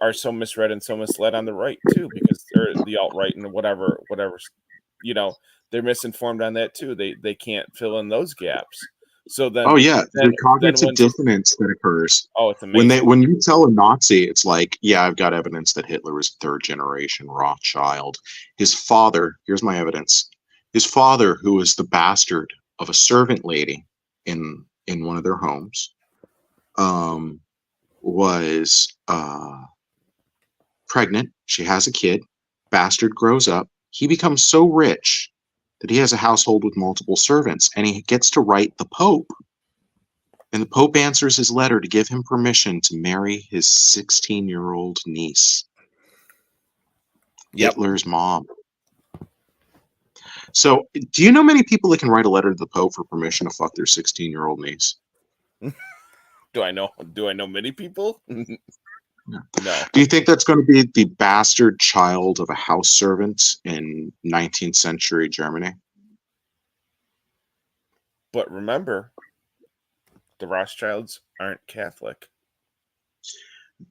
are so misread and so misled on the right too, because they're the alt-right and whatever, they're misinformed on that too. They can't fill in those gaps. So then, the cognitive dissonance that occurs. Oh, it's amazing. When you tell a Nazi, it's like, yeah, I've got evidence that Hitler was third generation Rothschild. His father, here's my evidence. His father, who was the bastard of a servant lady in one of their homes, was pregnant. She has a kid. Bastard grows up. He becomes so rich that he has a household with multiple servants, and he gets to write the Pope. And the Pope answers his letter to give him permission to marry his 16-year-old niece. Yep. Hitler's mom. So, do you know many people that can write a letter to the Pope for permission to fuck their 16-year-old niece? Do I know many people? No. Do you think that's going to be the bastard child of a house servant in 19th century Germany? But remember, the Rothschilds aren't Catholic.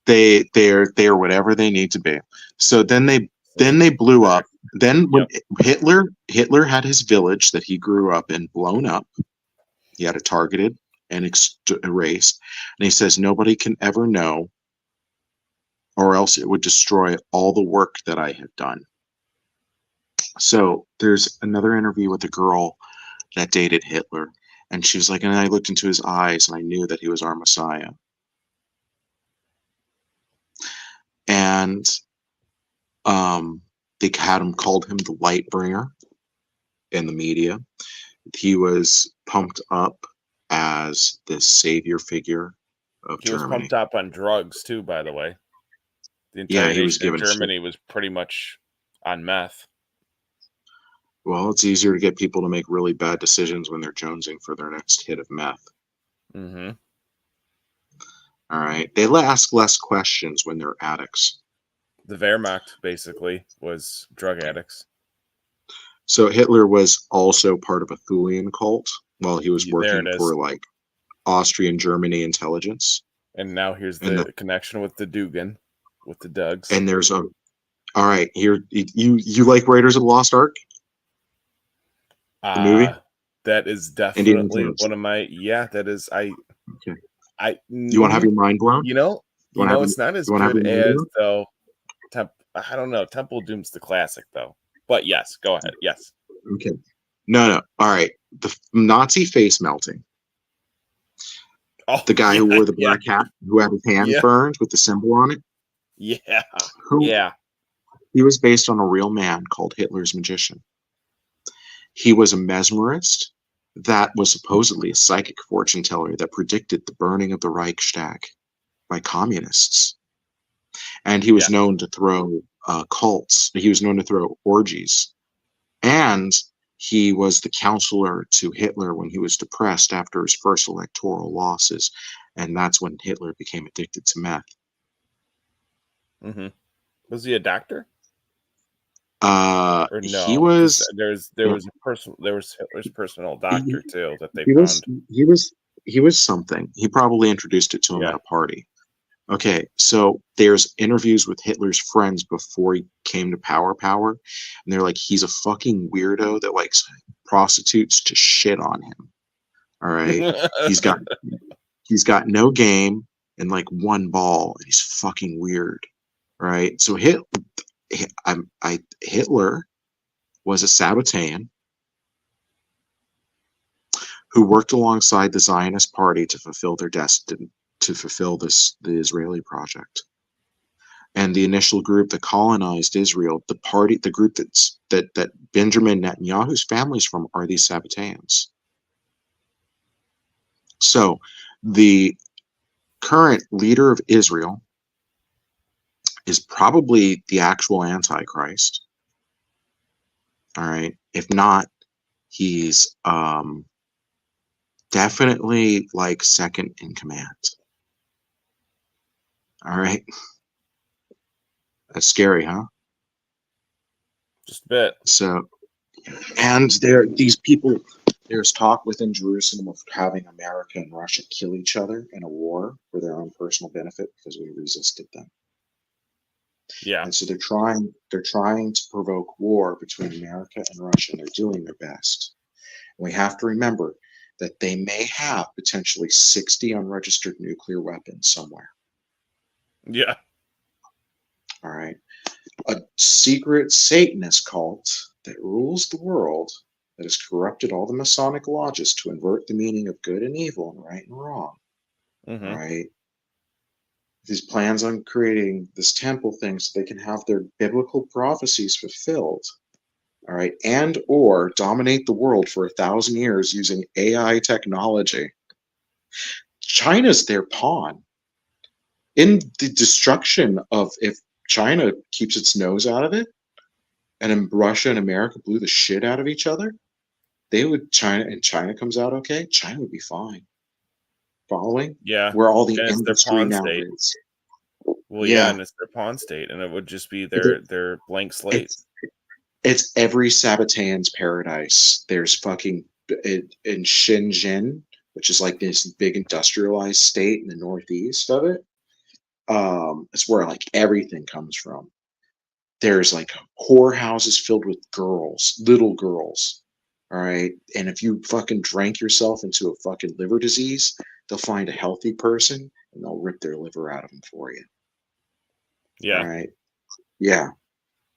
They're whatever they need to be. So then they blew up. Then when Hitler had his village that he grew up in blown up, he had it targeted and erased. And he says, nobody can ever know, or else it would destroy all the work that I have done. So there's another interview with a girl that dated Hitler. And she was like, and I looked into his eyes and I knew that he was our Messiah. And They had him called him the light bringer in the media. He was pumped up as the savior figure of He was Germany. pumped up on drugs too, by the way. The Yeah, entire he was nation of given Germany was pretty much on meth. Well, it's easier to get people to make really bad decisions when they're jonesing for their next hit of meth. Mm-hmm. All right. They ask less questions when they're addicts. The Wehrmacht, basically, was drug addicts. So Hitler was also part of a Thulian cult while he was working for, like, Austrian Germany intelligence. And now here's the connection with the Dugan, with the Dugs. And there's a... All right. Here, you like Raiders of the Lost Ark? The movie? That is definitely one of my... Yeah, that is... Okay. You want to have your mind blown? You know, it's not as good as, though... I don't know. Temple of Doom's the classic, though. But yes, go ahead. Yes. Okay. No. All right. The Nazi face melting. Oh, the guy who wore the black hat, who had his hand burned with the symbol on it. Yeah. He was based on a real man called Hitler's magician. He was a mesmerist that was supposedly a psychic fortune teller that predicted the burning of the Reichstag by communists. And he was known to throw cults. He was known to throw orgies. And he was the counselor to Hitler when he was depressed after his first electoral losses. And that's when Hitler became addicted to meth. Mm-hmm. Was he a doctor? Or no? He was. There was Hitler's personal doctor too that they found. He was something. He probably introduced it to him at a party. Okay, so there's interviews with Hitler's friends before he came to power, and they're like, he's a fucking weirdo that likes prostitutes to shit on him. All right, he's got no game and like one ball, and he's fucking weird. Right, so Hitler was a Sabbatean who worked alongside the Zionist Party to fulfill their destiny. To fulfill the Israeli project, and the initial group that colonized Israel, the group that Benjamin Netanyahu's family's from, are these Sabbateans. So, the current leader of Israel is probably the actual Antichrist. All right, if not, he's definitely like second in command. All right. That's scary, huh? Just a bit. So, and there's talk within Jerusalem of having America and Russia kill each other in a war for their own personal benefit because we resisted them. Yeah. And so they're trying to provoke war between America and Russia, and they're doing their best. And we have to remember that they may have potentially 60 unregistered nuclear weapons somewhere. Yeah. All right. A secret Satanist cult that rules the world, that has corrupted all the Masonic lodges to invert the meaning of good and evil and right and wrong. Mm-hmm. All right. These plans on creating this temple thing so they can have their biblical prophecies fulfilled. All right. And or dominate the world for 1,000 years using AI technology. China's their pawn. In the destruction of, if China keeps its nose out of it, and then Russia and America blew the shit out of each other, China comes out okay, China would be fine. Following? Yeah. Where all the industry now is. Well, yeah, and it's their pawn state, and it would just be their blank slate. It's every Sabbatean's paradise. There's fucking in Shenzhen, which is like this big industrialized state in the northeast of it. It's where like everything comes from. There's like whorehouses filled with girls, little girls. All right. And if you fucking drank yourself into a fucking liver disease, they'll find a healthy person and they'll rip their liver out of them for you. Yeah. All right. Yeah.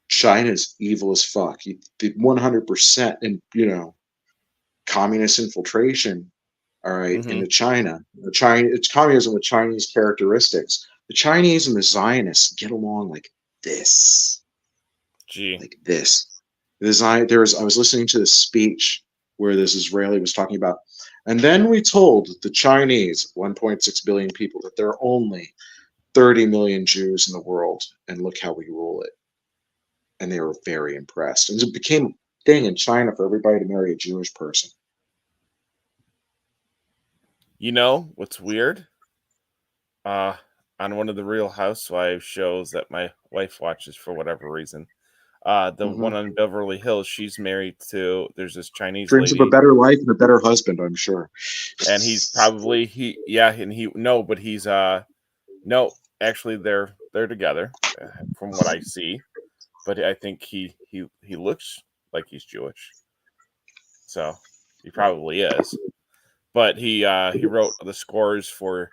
China's evil as fuck. 100% in, communist infiltration. All right. Mm-hmm. Into China. It's communism with Chinese characteristics. The Chinese and the Zionists get along like this. like this. I was listening to this speech where this Israeli was talking about, and then we told the Chinese, 1.6 billion people, that there are only 30 million Jews in the world, and look how we rule it. And they were very impressed. And it became a thing in China for everybody to marry a Jewish person. You know what's weird? On one of the Real Housewives shows that my wife watches for whatever reason, the one on Beverly Hills, she's married to, there's this Chinese Dreams lady. of a better life and a better husband, I'm sure. And he's probably, no, actually they're together from what I see. But I think he looks like he's Jewish. So he probably is. But he wrote the scores for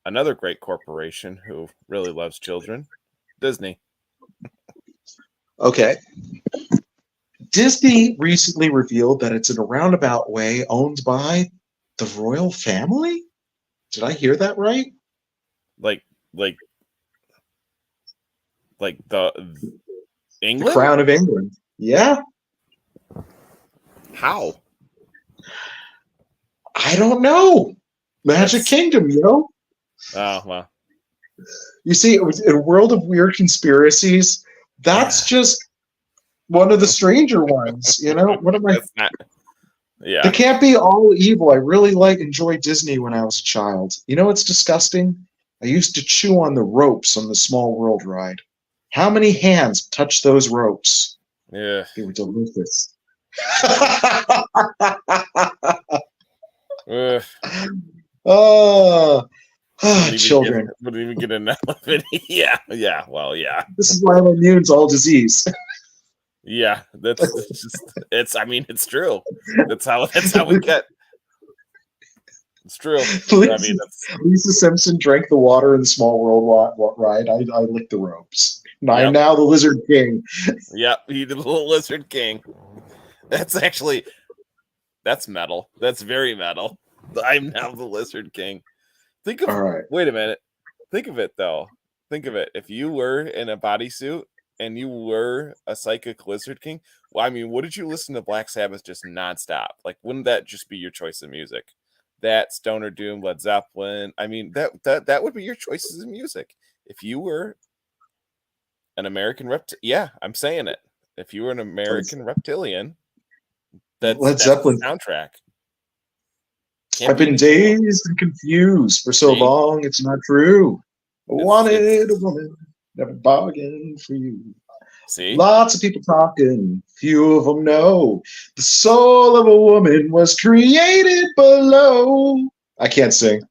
another great corporation who really loves children, Disney. Okay. Disney recently revealed that it's in a roundabout way owned by the royal family? Did I hear that right? Like the England? The Crown of England. Yeah. How? I don't know. Magic Kingdom, Oh, well. You see, in a world of weird conspiracies, that's just one of the stranger ones, One of my... Yeah. They can't be all evil. I really enjoyed Disney when I was a child. You know what's disgusting? I used to chew on the ropes on the Small World ride. How many hands touched those ropes? Yeah. They were delicious. Children. Wouldn't even get an elephant. Yeah. Well, yeah. This is why I'm immune to all disease. Yeah, it's true. That's how we get. It's true. Lisa Simpson drank the water in the Small World ride. I licked the ropes. I am now the Lizard King. Yep, he did the little Lizard King. That's metal. That's very metal. I'm now the Lizard King. Wait a minute. Think of it though. If you were in a bodysuit and you were a psychic Lizard King, well, what did you listen to Black Sabbath just nonstop? Like, wouldn't that just be your choice of music? That, Stoner Doom, Led Zeppelin. That would be your choices of music. If you were an American I'm saying it. If you were an American reptilian, that's Led Zeppelin soundtrack. I've been dazed and confused for so long, it's not true. I wanted a woman, never bargained for you. See? Lots of people talking, few of them know. The soul of a woman was created below. I can't sing.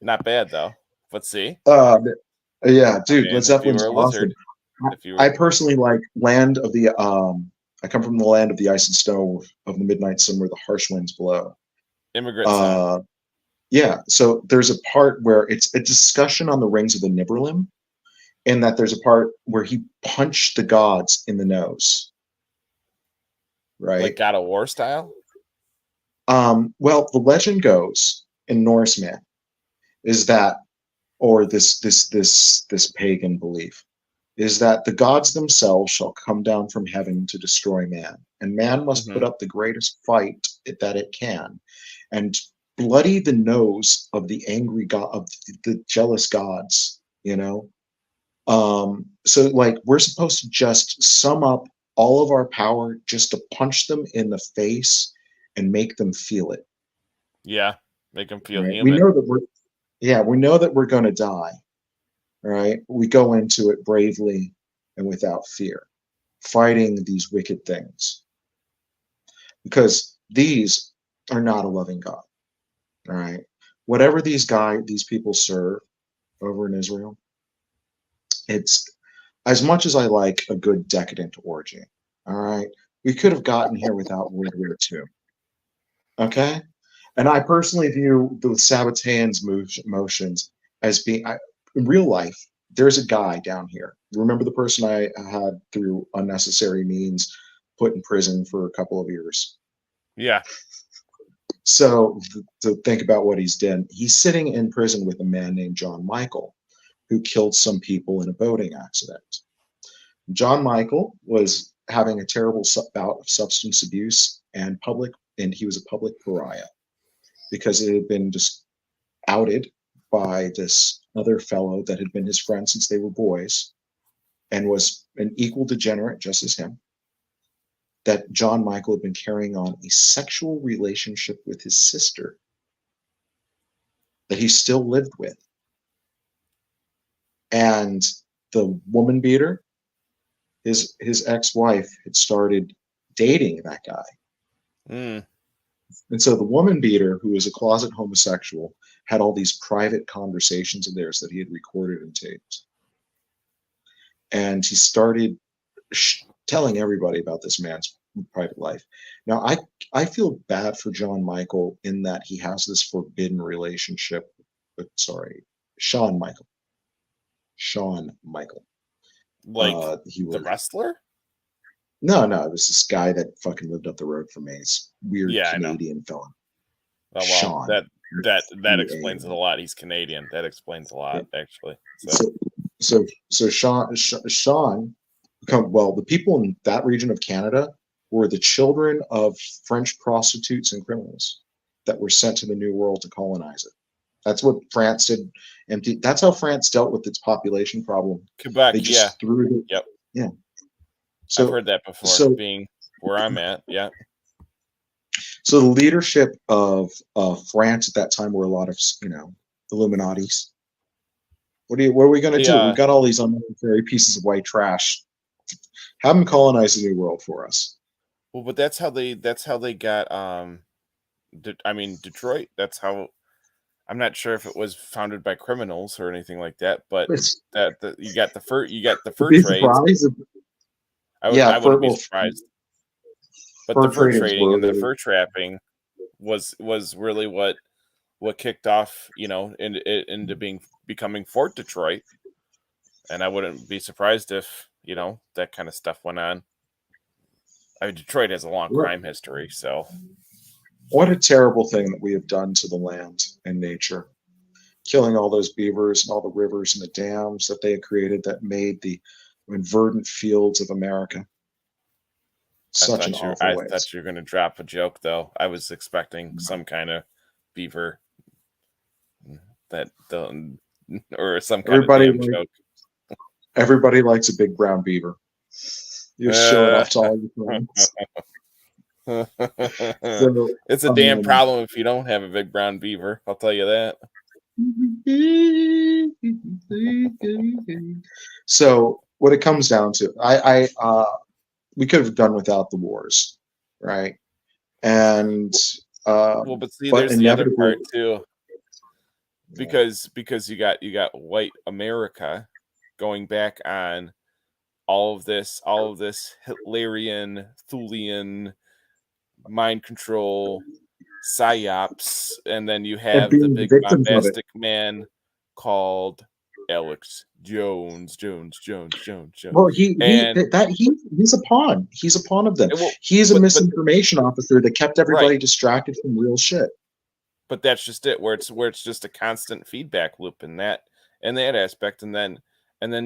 Not bad, though. But see? Yeah, dude, Led Zeppelin's awesome. I personally like Land of the... I come from the land of the ice and snow, of the midnight sun where the harsh winds blow. Immigrant Song. Yeah, so there's a part where it's a discussion on the rings of the Nibelheim, and that there's a part where he punched the gods in the nose. Right? Like God of War style? Well, the legend goes in Norse myth is that, or this pagan belief, is that the gods themselves shall come down from heaven to destroy man, and man must put up the greatest fight that it can, and bloody the nose of the angry god, of the jealous gods, So we're supposed to just sum up all of our power just to punch them in the face and make them feel it. Yeah, make them feel human. We know that we're going to die. Right? We go into it bravely and without fear, fighting these wicked things. Because these are not a loving God. All right. Whatever these people serve over in Israel, it's as much as I like a good decadent orgy. All right. We could have gotten here without World War II. Okay. And I personally view the Sabbateans' motions as being, in real life, there's a guy down here. Remember the person I had through unnecessary means put in prison for a couple of years? Yeah. So to think about what he's done, he's sitting in prison with a man named John Michael, who killed some people in a boating accident. John Michael was having a terrible bout of substance abuse and he was a public pariah because it had been just outed by this other fellow that had been his friend since they were boys and was an equal degenerate just as him, that John Michael had been carrying on a sexual relationship with his sister that he still lived with. And the woman beater, his ex-wife, had started dating that guy. Mm. And so the woman beater, who was a closet homosexual, had all these private conversations of theirs that he had recorded and taped. And he started telling everybody about this man's private life. Now, I feel bad for John Michael in that he has this forbidden relationship with, Shawn Michael. Like he was the wrestler? No, it was this guy that fucking lived up the road from me. He's weird Canadian fella. Oh well, Sean. That explains it a lot. He's Canadian. That explains a lot, actually. So Sean, well, the people in that region of Canada were the children of French prostitutes and criminals that were sent to the New World to colonize it. That's what France did. That's how France dealt with its population problem. Quebec, they just threw it. Yep. Yeah. So, I've heard that before, being where I'm at. Yeah. So the leadership of France at that time were a lot of, Illuminatis. What are we going to do? We've got all these unnecessary pieces of white trash. Have them colonize the New World for us. Well, but that's how they got. Detroit. That's how. I'm not sure if it was founded by criminals or anything like that, but you got the fur trade. I wouldn't be surprised. But the fur trading and the fur trapping was really what kicked off, into becoming Fort Detroit. And I wouldn't be surprised if, that kind of stuff went on. I mean, Detroit has a long crime history, so. What a terrible thing that we have done to the land and nature. Killing all those beavers and all the rivers and the dams that they had created that made the verdant fields of America. Such an awful waste. I thought you were going to drop a joke, though. I was expecting some kind of beaver or some kind of damn joke. Everybody likes a big brown beaver. You show it off to all your friends. It's a damn problem if you don't have a big brown beaver. I'll tell you that. So what it comes down to, we could have done without the wars, right? And but there's the other part too, because you got white America going back on all of this Hitlerian, Thulian mind control psyops, and then you have the big bombastic man called Alex Jones. Well, he's a pawn. He's a pawn of them. He's a misinformation officer that kept everybody distracted from real shit. But that's just it, where it's just a constant feedback loop in that aspect, and then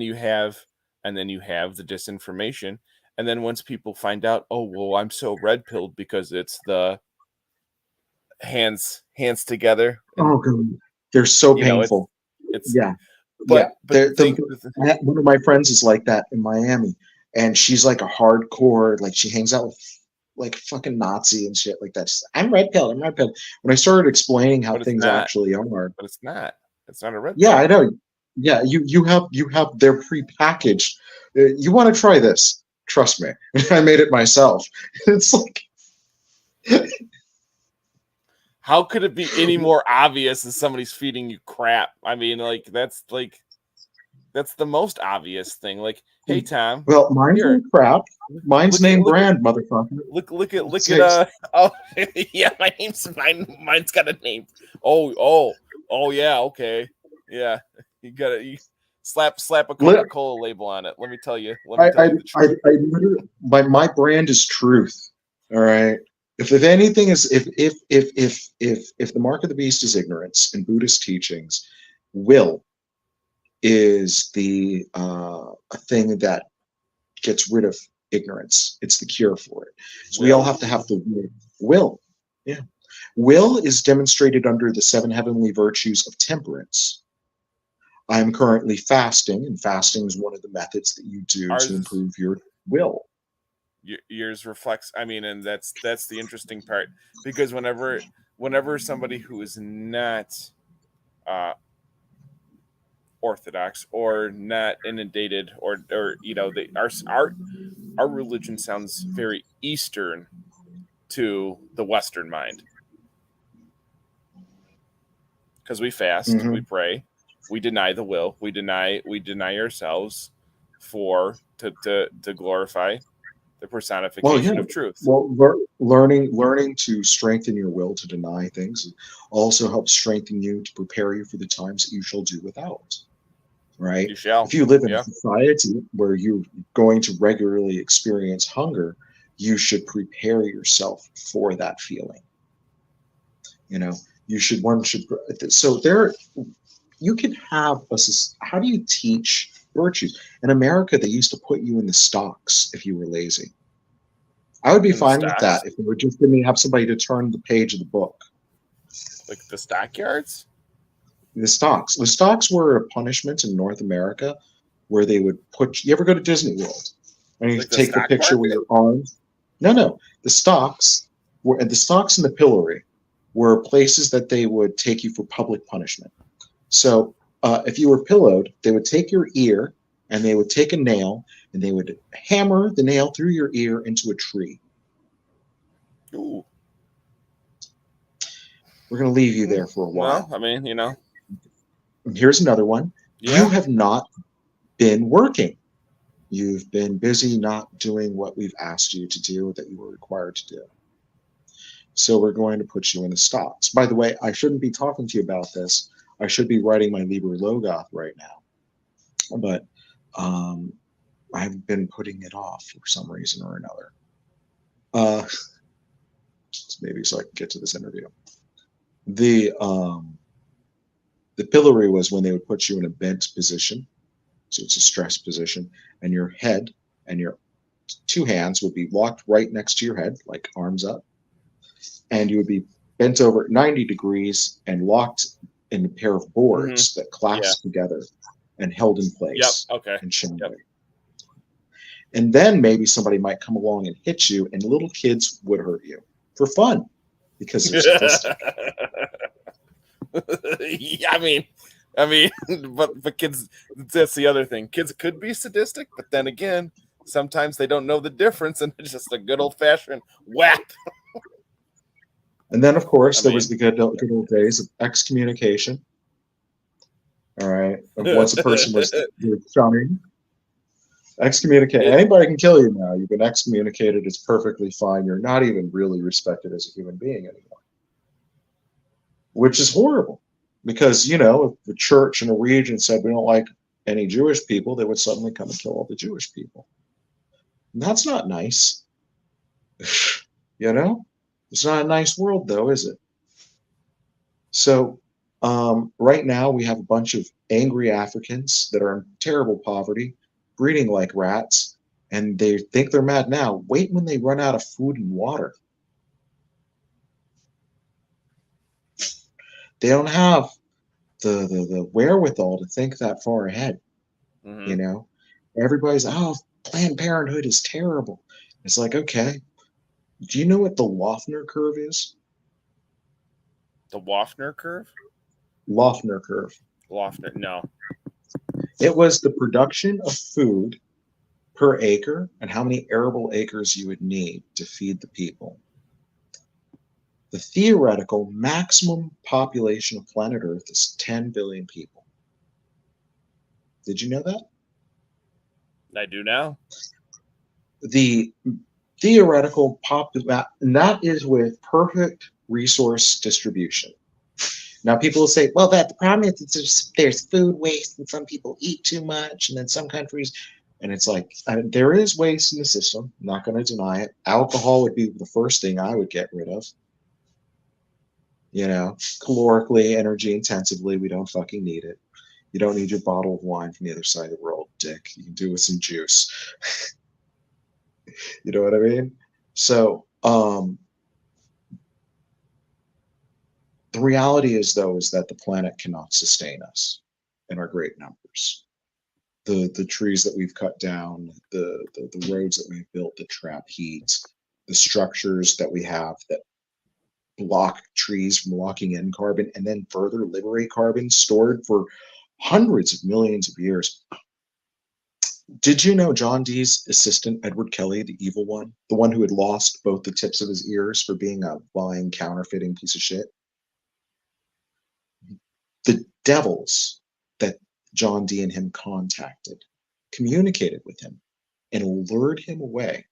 you have the disinformation, and then once people find out, oh well, I'm so red pilled because it's the hands together. Oh god, they're so painful. It's one of my friends is like that in Miami, and she's like a hardcore, like she hangs out with like fucking Nazi and shit like that. She's like, I'm red pilled. When I started explaining how things actually are, but it's not a red pill. Yeah, I know. Yeah, you have their prepackaged. You want to try this? Trust me, I made it myself. It's like, how could it be any more obvious than somebody's feeding you crap? I mean, like that's the most obvious thing. Like, hey Tom. Well, mine's crap. Mine's name brand, motherfucker. Look at oh yeah, mine's got a name. Oh yeah, okay. Yeah. You slap a Coca-Cola label on it. Let me tell you. My brand is truth. All right. If anything is if the mark of the beast is ignorance in Buddhist teachings, will is the a thing that gets rid of ignorance. It's the cure for it. So we all have to have the will. Yeah. Will is demonstrated under the 7 heavenly virtues of temperance. I am currently fasting, and fasting is one of the methods that you do to improve your will. Yours reflects, I mean, and that's the interesting part, because whenever somebody who is not orthodox or not inundated, or they our religion sounds very Eastern to the Western mind, because we fast, we pray, we deny the will, we deny ourselves to glorify the personification of truth. Well, learning to strengthen your will to deny things also helps strengthen you to prepare you for the times that you shall do without. Right? You shall. If you live in a society where you're going to regularly experience hunger, you should prepare yourself for that feeling. So there, you can have how do you teach virtues? In America, they used to put you in the stocks if you were lazy. I would be fine with that if we were just going to have somebody to turn the page of the book. Like the stockyards? The stocks. The stocks were a punishment in North America where they would you ever go to Disney World? And you take the picture with your arms. No. The stocks and the pillory were places that they would take you for public punishment. So if you were pillowed, they would take your ear and they would take a nail and they would hammer the nail through your ear into a tree. Ooh. We're going to leave you there for a while. Well, I mean, And here's another one. Yeah. You have not been working. You've been busy not doing what we've asked you to do that you were required to do. So we're going to put you in the stocks. By the way, I shouldn't be talking to you about this. I should be writing my Liber Logoth right now. But I've been putting it off for some reason or another. Maybe so I can get to this interview. The pillory was when they would put you in a bent position. So it's a stress position. And your head and your 2 hands would be locked right next to your head, like arms up. And you would be bent over 90 degrees and locked in a pair of boards that clasped together and held in place. Yep. Okay. And yep. And then maybe somebody might come along and hit you, and little kids would hurt you for fun because they're sadistic. Yeah, I mean, but kids, that's the other thing. Kids could be sadistic, but then again, sometimes they don't know the difference, and it's just a good old-fashioned whap. And then, of course, there was the good old days of excommunication. All right, of once a person was shunning. Excommunicate. Anybody can kill you now. You've been excommunicated. It's perfectly fine. You're not even really respected as a human being anymore, which is horrible. Because, if the church and a region said we don't like any Jewish people, they would suddenly come and kill all the Jewish people. And that's not nice. It's not a nice world, though, is it? So right now we have a bunch of angry Africans that are in terrible poverty, breeding like rats, and they think they're mad now. Wait when they run out of food and water. They don't have the wherewithal to think that far ahead. Mm-hmm. Everybody's, Planned Parenthood is terrible. It's like, okay, do you know what the Lofner curve is? The Wafner curve? Lofner curve. Lofner, no. It was the production of food per acre and how many arable acres you would need to feed the people. The theoretical maximum population of planet Earth is 10 billion people. Did you know that? I do now. The theoretical and that is with perfect resource distribution. Now, people will say, well, the problem is there's food waste and some people eat too much, and then some countries, and it's like, there is waste in the system. I'm not going to deny it. Alcohol would be the first thing I would get rid of. Calorically, energy intensively, we don't fucking need it. You don't need your bottle of wine from the other side of the world, dick. You can do with some juice. You know what I mean? So the reality is, though, is that the planet cannot sustain us in our great numbers. The trees that we've cut down, the roads that we've built that trap heat, the structures that we have that block trees from locking in carbon and then further liberate carbon stored for hundreds of millions of years. Did you know John Dee's assistant, Edward Kelly, the evil one, the one who had lost both the tips of his ears for being a lying, counterfeiting piece of shit? The devils that John Dee and him contacted communicated with him and lured him away.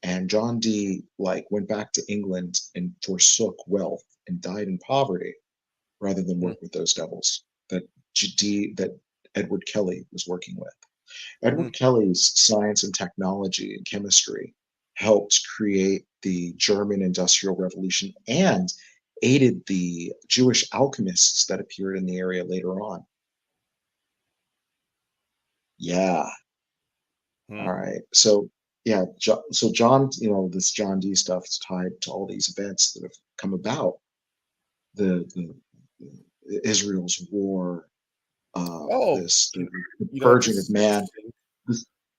And John Dee went back to England and forsook wealth and died in poverty rather than work with those devils that Edward Kelly was working with. Edward Kelly's science and technology and chemistry helped create the German Industrial Revolution and aided the Jewish alchemists that appeared in the area later on. Yeah. All right. So yeah, so John, this John Dee stuff is tied to all these events that have come about. The Israel's war, the purging of man.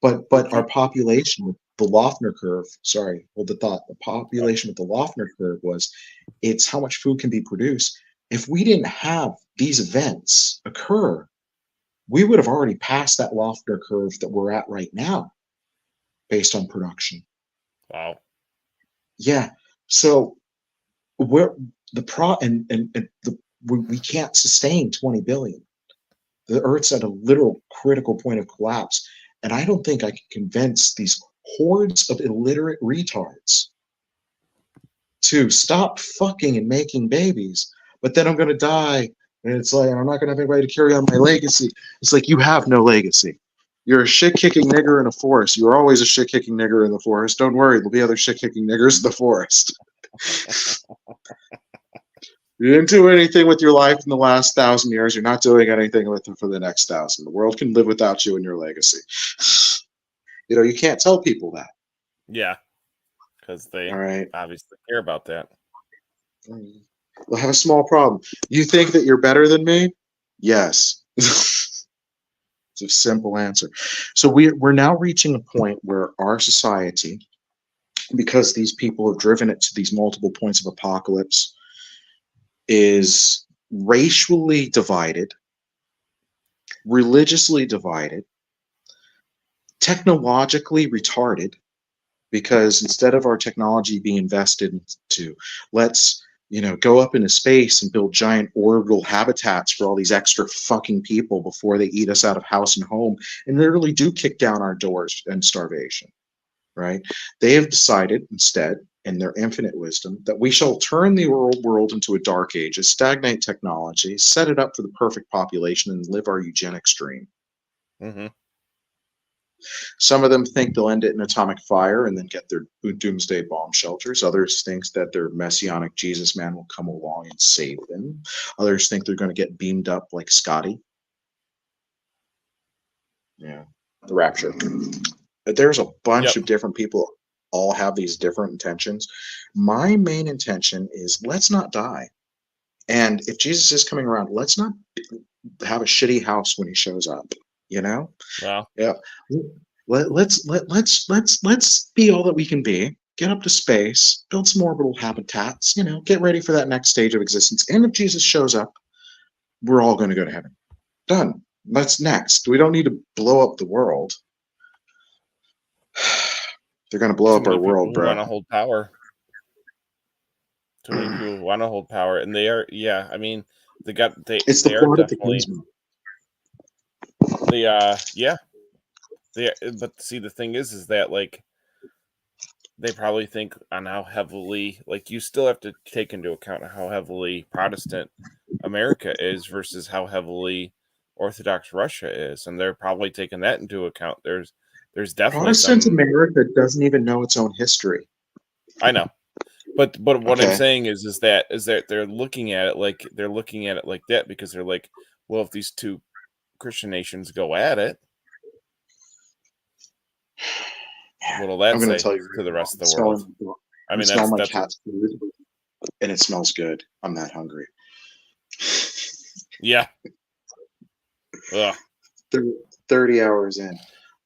But our population with the Loeffner curve, the population with the Loeffner curve was, it's how much food can be produced. If we didn't have these events occur, we would have already passed that Loeffner curve that we're at right now based on production. Wow. Yeah. So we can't sustain 20 billion. The Earth's at a literal critical point of collapse. And I don't think I can convince these hordes of illiterate retards to stop fucking and making babies. But then I'm going to die. And it's like, I'm not going to have anybody to carry on my legacy. It's like, you have no legacy. You're a shit-kicking nigger in a forest. You were always a shit-kicking nigger in the forest. Don't worry, there'll be other shit-kicking niggers in the forest. You didn't do anything with your life in the last 1,000 years. You're not doing anything with it for the next 1,000. The world can live without you and your legacy. You can't tell people that. Yeah, because they obviously care about that. We'll have a small problem. You think that you're better than me? Yes. It's a simple answer. So we're now reaching a point where our society, because these people have driven it to these multiple points of apocalypse, is racially divided, religiously divided, technologically retarded, because instead of our technology being invested into, let's go up into space and build giant orbital habitats for all these extra fucking people before they eat us out of house and home and literally do kick down our doors and starvation, right? They have decided instead, in their infinite wisdom, that we shall turn the world into a dark age, stagnate technology, set it up for the perfect population, and live our eugenics dream. Mm-hmm. Some of them think they'll end it in atomic fire and then get their doomsday bomb shelters. Others think that their messianic Jesus man will come along and save them. Others think they're going to get beamed up like Scotty. Yeah, the rapture. But there's a bunch of different people, all have these different intentions. My main intention is, let's not die. And if Jesus is coming around, let's not have a shitty house when he shows up. Wow. Yeah. Let's be all that we can be. Get up to space, build some orbital habitats. Get ready for that next stage of existence. And if Jesus shows up, we're all going to go to heaven. Done. That's next. We don't need to blow up the world. They're going to blow up our world, bro. Want to hold power. Too many people want to hold power, and they are. Yeah, I mean, It's the plot of the Kingsman. But see, the thing is that they probably think on how heavily, you still have to take into account how heavily Protestant America is versus how heavily Orthodox Russia is, and they're probably taking that into account. There's definitely Protestant America doesn't even know its own history. I know, but what I'm saying is that they're looking at it like that because they're like, well, if these two Christian nations go at it, What'll that I'm going say to tell you to the rest of the world? world? I I'm mean, smelling my that's cat's food, and it smells good. I'm that hungry. Yeah. Ugh. 30 hours in.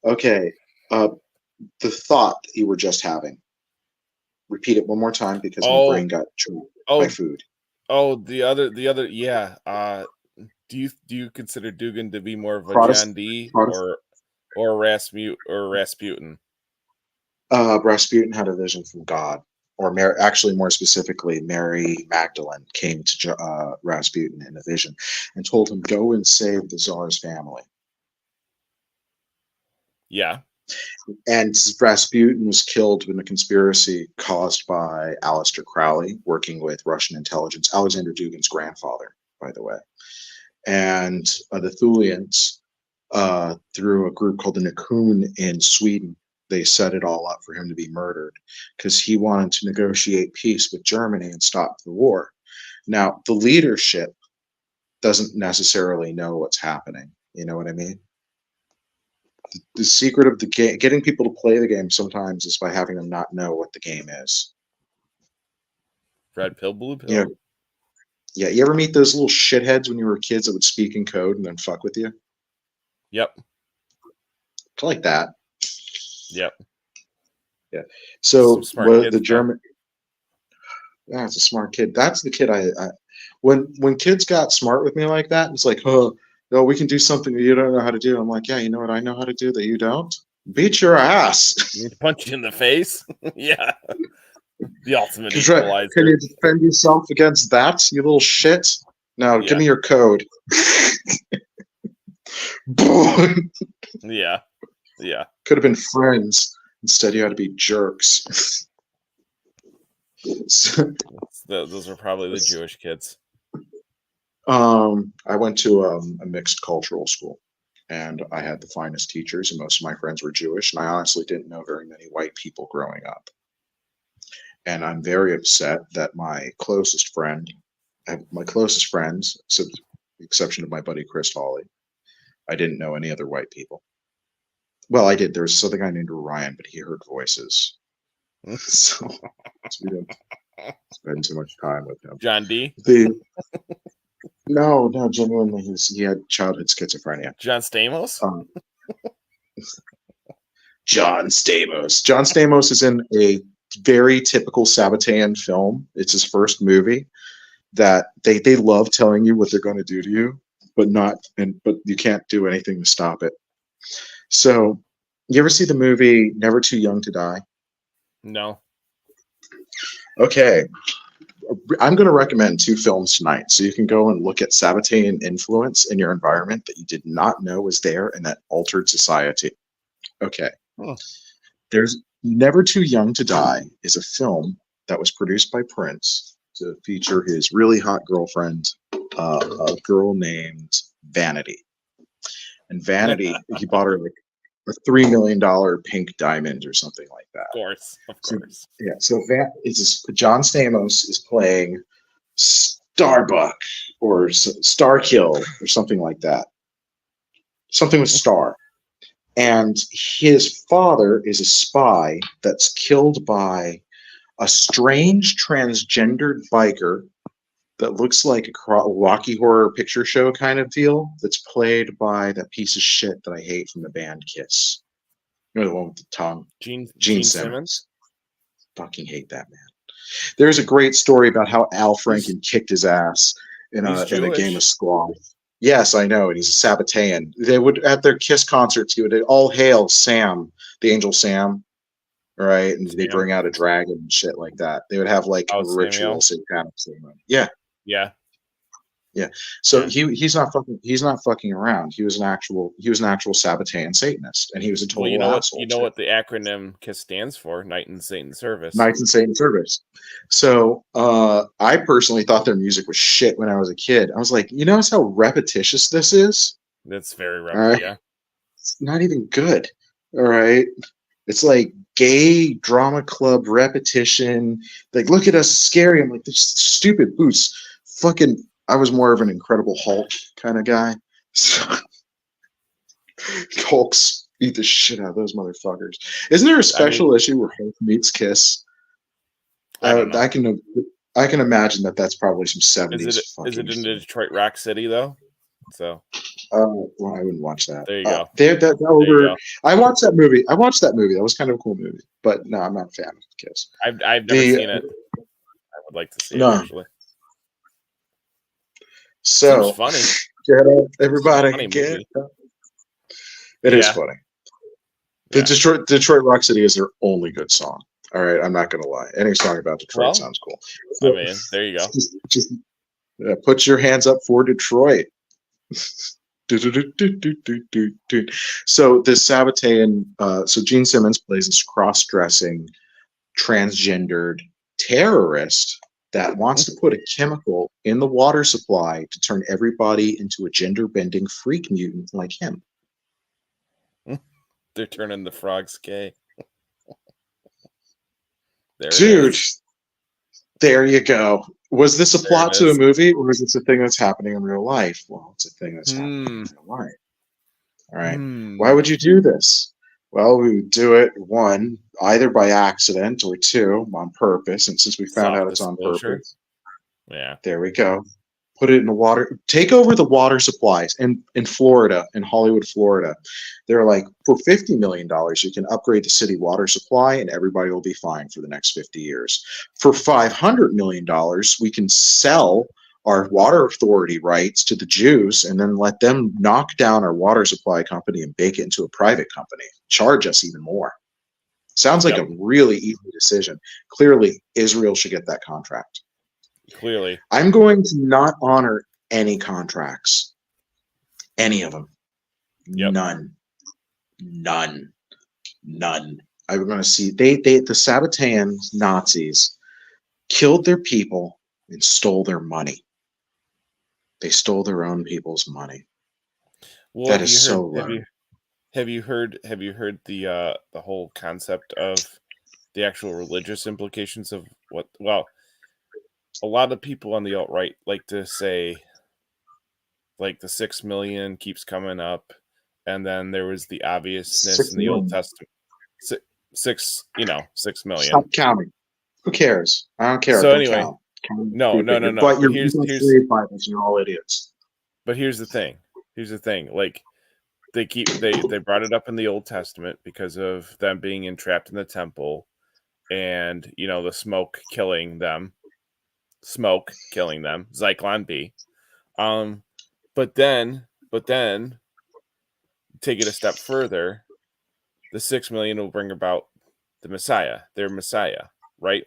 Okay. The thought that you were just having. Repeat it one more time because my brain got choked by food. Oh, the other, yeah. Do you consider Dugan to be more of a John D or Rasputin? Rasputin had a vision from God, or actually more specifically, Mary Magdalene came to Rasputin in a vision and told him, "Go and save the Tsar's family." Yeah. And Rasputin was killed in a conspiracy caused by Aleister Crowley, working with Russian intelligence, Alexander Dugin's grandfather, by the way. And the Thulians, through a group called the Nikun in Sweden, they set it all up for him to be murdered because he wanted to negotiate peace with Germany and stop the war. Now, the leadership doesn't necessarily know what's happening. You know what I mean? The secret of the game, getting people to play the game sometimes, is by having them not know what the game is. Red pill, blue pill. Yeah. You ever meet those little shitheads when you were kids that would speak in code and then fuck with you? Yep. Like that. Yep. Yeah. So the German. Though. That's a smart kid. That's the kid I when kids got smart with me like that, it's like, oh, no, we can do something that you don't know how to do. I'm like, yeah, you know what I know how to do that you don't? Beat your ass. Punch you in the face. Yeah. The ultimate equalizer. Can you defend yourself against that, you little shit? No, give me your code. Yeah. Yeah. Could have been friends. Instead, you had to be jerks. Those are probably the Jewish kids. I went to a mixed cultural school, and I had the finest teachers, and most of my friends were Jewish, and I honestly didn't know very many white people growing up. And I'm very upset that my closest friends, with the exception of my buddy Chris Hawley, I didn't know any other white people. Well, I did. There was something I named Ryan, but he heard voices. So we didn't spend too much time with him. John D? No, genuinely, he had childhood schizophrenia. John Stamos? John Stamos. John Stamos is in a very typical Sabbatean film. It's his first movie that they love telling you what they're going to do to you, but you can't do anything to stop it. So, you ever see the movie Never Too Young to Die? No. Okay. I'm going to recommend 2 films tonight, so you can go and look at Sabbatean influence in your environment that you did not know was there and that altered society. Okay. There's Never Too Young to Die is a film that was produced by Prince to feature his really hot girlfriend, a girl named Vanity. And Vanity, he bought her like a $3 million pink diamond or something like that. Of course. So John Stamos is playing Starbuck or Starkill or something like that. Something with Star. And his father is a spy that's killed by a strange transgendered biker that looks like a Rocky Horror Picture Show kind of deal, that's played by that piece of shit that I hate from the band Kiss. You know, the one with the tongue? Gene Simmons. Fucking hate that man. There's a great story about how Al Franken kicked his ass in a game of squash. Yes, I know, and he's a Sabbatean. They would, at their Kiss concerts, he would all hail Sam, the angel Sam, right? And they bring out a dragon and shit like that. They would have like a ritual satanic ceremony. Yeah. So he's not fucking around. He was an actual Sabbatean Satanist, and he was a total asshole. You know what the acronym KISS stands for? Knight in Satan's Service. Knights in Satan's Service. So I personally thought their music was shit when I was a kid. I was like, you notice how repetitious this is? That's very repetitive. Yeah. It's not even good. All right. It's like gay drama club repetition. Like, look at us, scary. I'm like, this stupid boots. Fucking. I was more of an Incredible Hulk kind of guy. So, Hulk's Eat the shit out of those motherfuckers. Isn't there a special issue where Hulk meets Kiss? I don't know. I can imagine that's probably some 70s. Is it in Detroit Rock City though? So. Well, I wouldn't watch that. There you go. I watched that movie. That was kind of a cool movie. But no, I'm not a fan of Kiss. I've never seen it. I would like to see it actually. So seems funny. Get up, everybody! Get up. It is funny. The Detroit Rock City is their only good song. All right, I'm not gonna lie. Any song about Detroit sounds cool. So, I mean, there you go. Just put your hands up for Detroit. So this Sabbatean, so Gene Simmons plays this cross-dressing, transgendered terrorist that wants to put a chemical in the water supply to turn everybody into a gender-bending freak mutant like him. They're turning the frogs gay. Dude, there you go. Was this a plot to a movie, or is this a thing that's happening in real life? Well, it's a thing that's happening in real life. All right. Why would you do this? Well, we would do it, one, either by accident, or two, on purpose. And since we found out it's on purpose, there we go. Put it in the water. Take over the water supplies. In Florida, in Hollywood, Florida, they're like, for $50 million, you can upgrade the city water supply and everybody will be fine for the next 50 years. For $500 million, we can sell our water authority rights to the Jews and then let them knock down our water supply company and bake it into a private company. Charge us even more. Sounds like a really easy decision. Clearly, Israel should get that contract. Clearly. I'm going to not honor any contracts. Any of them. None. I'm going to see the Sabbatean Nazis killed their people and stole their money. They stole their own people's money. Well, that is so wrong. Have you heard the whole concept of the actual religious implications of what? Well, a lot of people on the alt-right like to say, like, the 6 million keeps coming up, and then there was the obviousness in the Old Testament. 6 million. Stop counting. Who cares? I don't care. So don't anyway, count. No. But here's you're all idiots. But here's the thing. Like, they brought it up in the Old Testament because of them being entrapped in the temple, and the smoke killing them. Zyklon B. But then take it a step further, the 6 million will bring about the Messiah, their Messiah, right?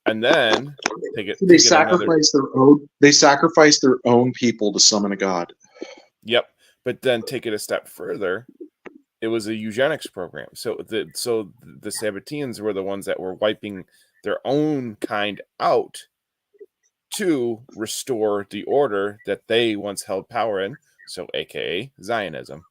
And then they sacrifice their own people to summon a god. Yep. But then take it a step further, it was a eugenics program. So the Sabbateans were the ones that were wiping their own kind out to restore the order that they once held power in, so aka Zionism.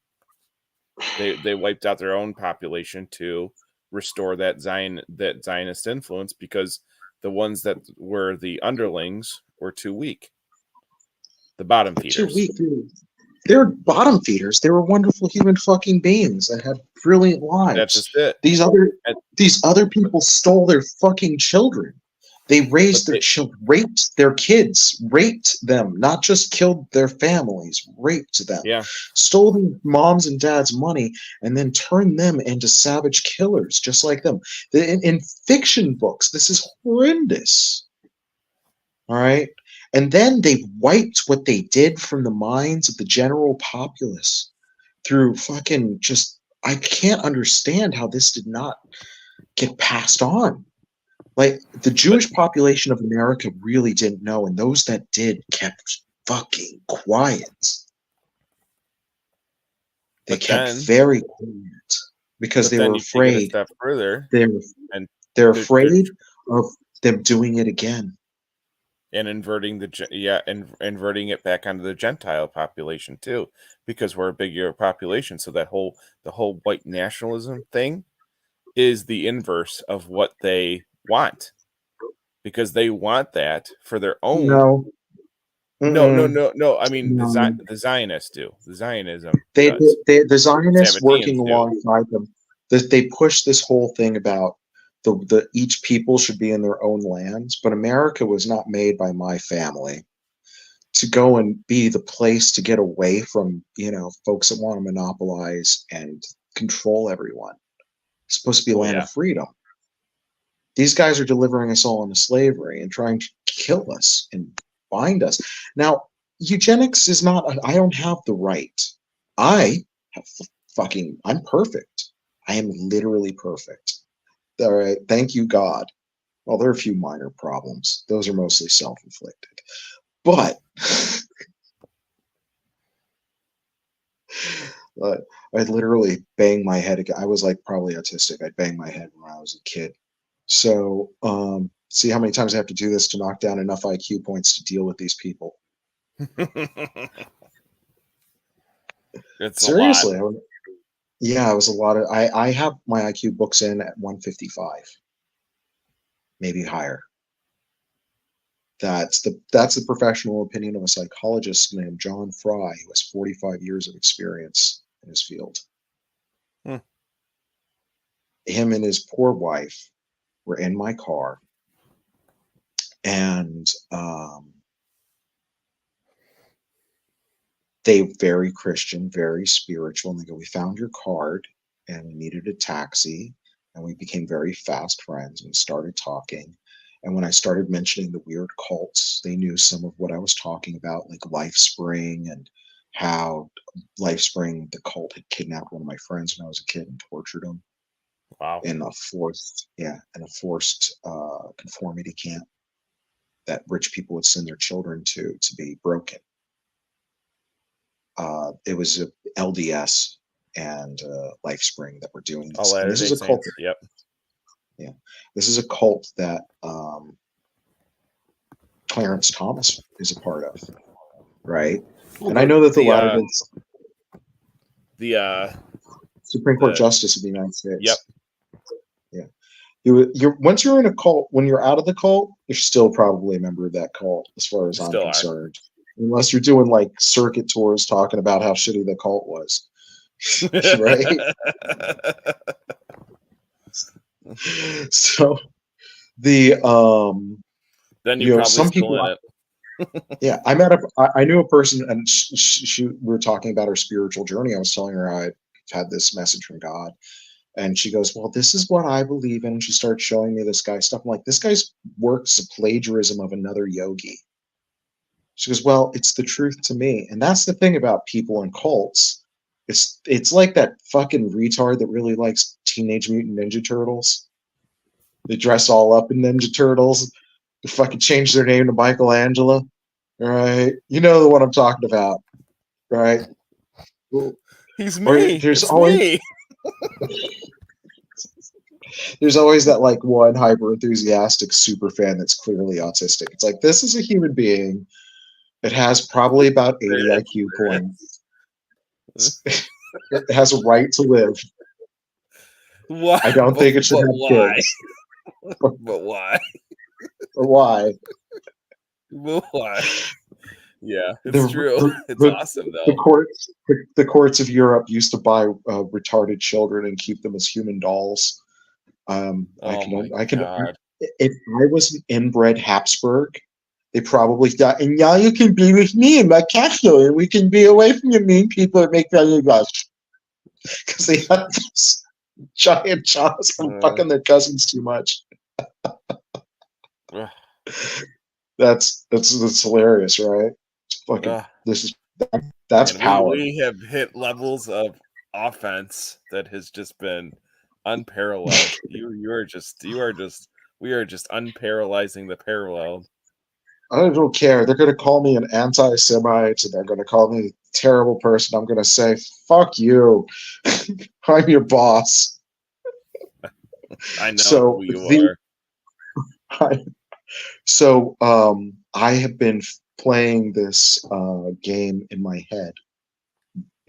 They wiped out their own population to restore that Zionist influence because the ones that were the underlings were too weak. The bottom feeders. Too weak, dude. They were bottom feeders. They were wonderful human fucking beings that had brilliant lives. That's just it. These other people stole their fucking children. They raised their children, raped their kids, raped them, not just killed their families, raped them, stole their moms and dads' money, and then turned them into savage killers, just like them. In fiction books, this is horrendous. All right? And then they wiped what they did from the minds of the general populace through fucking just, I can't understand how this did not get passed on. Like, the Jewish population of America really didn't know, and those that did kept fucking quiet. They kept very quiet because they were afraid. They're afraid of them doing it again. And inverting inverting it back onto the Gentile population too, because we're a bigger population. So the whole white nationalism thing is the inverse of what they want, because they want that for their own. No. I mean, No. the Zionists do. The Zionism The does. Zionists working Sabbateans do. alongside them, they push this whole thing about the each people should be in their own lands, but America was not made by my family to go and be the place to get away from, folks that want to monopolize and control everyone. It's supposed to be a land of freedom. These guys are delivering us all into slavery and trying to kill us and bind us. Now, eugenics is not, I don't have the right. I have I'm perfect. I am literally perfect. All right. Thank you, God. Well, there are a few minor problems. Those are mostly self-inflicted. But I'd literally bang my head again. I was like probably autistic. I'd bang my head when I was a kid. So see how many times I have to do this to knock down enough IQ points to deal with these people. It's seriously. Yeah, it was a lot of. I have my IQ books in at 155, maybe higher. That's the professional opinion of a psychologist named John Fry, who has 45 years of experience in his field. Him and his poor wife were in my car, and they very Christian, very spiritual, and they go, "We found your card, and we needed a taxi," and we became very fast friends. We started talking. And when I started mentioning the weird cults, they knew some of what I was talking about, like LifeSpring, and how LifeSpring, the cult, had kidnapped one of my friends when I was a kid and tortured him. Wow. In a forced conformity camp that rich people would send their children to be broken. It was LDS and LifeSpring that were doing this. And this is a cult. Yep. Yeah, this is a cult that Clarence Thomas is a part of, right? And I know that the Supreme Court Justice of the United States. Yep. Yeah. You're once you're in a cult, when you're out of the cult, you're still probably a member of that cult, as far as I'm concerned. Unless you're doing like circuit tours talking about how shitty the cult was. Right? So the then you're probably some still people in it. Yeah, I knew a person, and we were talking about her spiritual journey. I was telling her I had this message from God, and she goes, "Well, this is what I believe in." She started showing me this guy's stuff. I'm like, "This guy's work's a plagiarism of another yogi." She goes, "Well, it's the truth to me." And that's the thing about people in cults. It's like that fucking retard that really likes Teenage Mutant Ninja Turtles. They dress all up in Ninja Turtles. They fucking change their name to Michelangelo. Right? You know the one I'm talking about, right? He's me. There's always that like one hyper enthusiastic super fan that's clearly autistic. It's like, this is a human being. It has probably about 80 IQ points. It has a right to live. Why? I don't think it should have kids. But why? But why? But why? Yeah, it's true. It's awesome though. The courts of Europe used to buy retarded children and keep them as human dolls. I can. If I was an inbred Habsburg, they probably thought, and now you can be with me in my castle, and we can be away from your mean people and make fun of us. Because they have those giant jaws from fucking their cousins too much. That's hilarious, right? Fucking, that's power. We have hit levels of offense that has just been unparalleled. We are just unparallelizing the parallel. I don't care. They're going to call me an anti-Semite, and they're going to call me a terrible person. I'm going to say, "Fuck you. I'm your boss." I know who you are. I have been playing this game in my head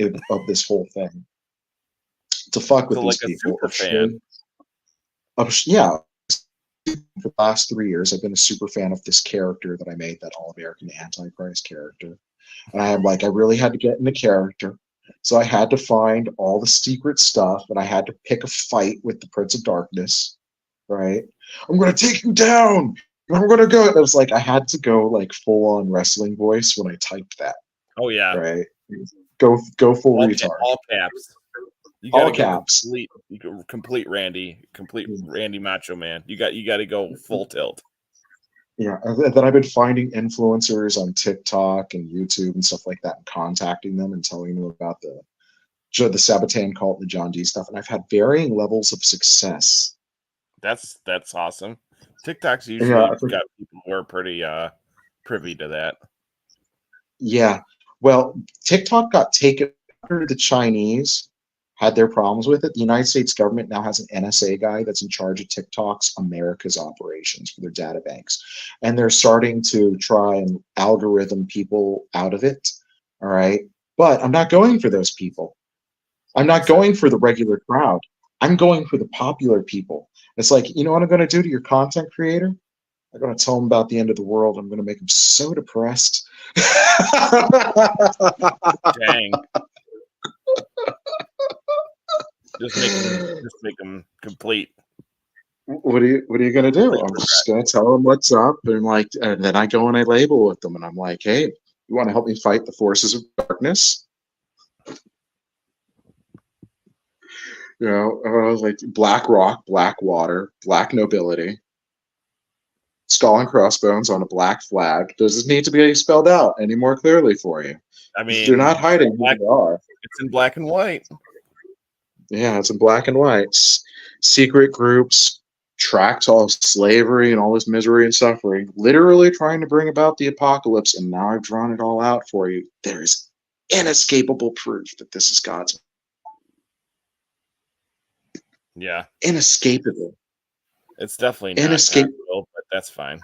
of this whole thing to fuck with these people. Super fan. Yeah, For the last 3 years, I've been a super fan of this character that I made, that All-American Antichrist character. And I'm like, I really had to get into character. So I had to find all the secret stuff, and I had to pick a fight with the Prince of Darkness, right? I'm going to take you down. I'm going to go. It was like I had to go like full-on wrestling voice when I typed that. Oh, yeah. Right? Go full retard. All caps. You all gotta caps. Complete Randy Macho Man. You got to go full tilt. Yeah, and then I've been finding influencers on TikTok and YouTube and stuff like that, and contacting them and telling them about the Sabaton cult, the John D stuff, and I've had varying levels of success. That's awesome. TikTok's usually got people who are pretty privy to that. Yeah, well, TikTok got taken after the Chinese had their problems with it. The United States government now has an NSA guy that's in charge of TikTok's America's operations for their data banks. And they're starting to try and algorithm people out of it. All right. But I'm not going for those people. I'm not going for the regular crowd. I'm going for the popular people. It's like, you know what I'm going to do to your content creator? I'm going to tell them about the end of the world. I'm going to make them so depressed. Dang. Just make them complete. What are you gonna do? I'm just gonna tell them what's up, and then I go and I label with them, and I'm like, hey, you want to help me fight the forces of darkness? You know, like Black Rock, Black Water, Black Nobility, Skull and Crossbones on a black flag. Does this need to be spelled out any more clearly for you? I mean, they're not hiding who they are. It's in black and white. Yeah, it's in black and white. Secret groups tracked all slavery and all this misery and suffering, literally trying to bring about the apocalypse, and now I've drawn it all out for you. There's inescapable proof that this is God's. Yeah. Inescapable. It's definitely not inescapable, but that's fine.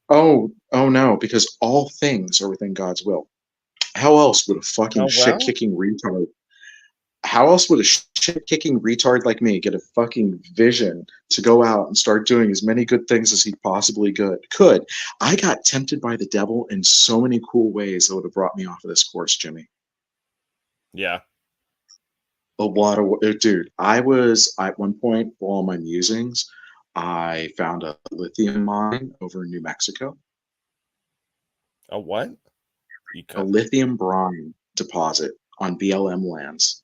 Oh no, because all things are within God's will. How else would a fucking shit-kicking retard? How else would a shit-kicking retard like me get a fucking vision to go out and start doing as many good things as he possibly could? I got tempted by the devil in so many cool ways that would have brought me off of this course, Jimmy. Yeah. A lot of, dude, I was, at one point, while on my musings, I found a lithium mine over in New Mexico. A what? A lithium brine deposit on BLM lands.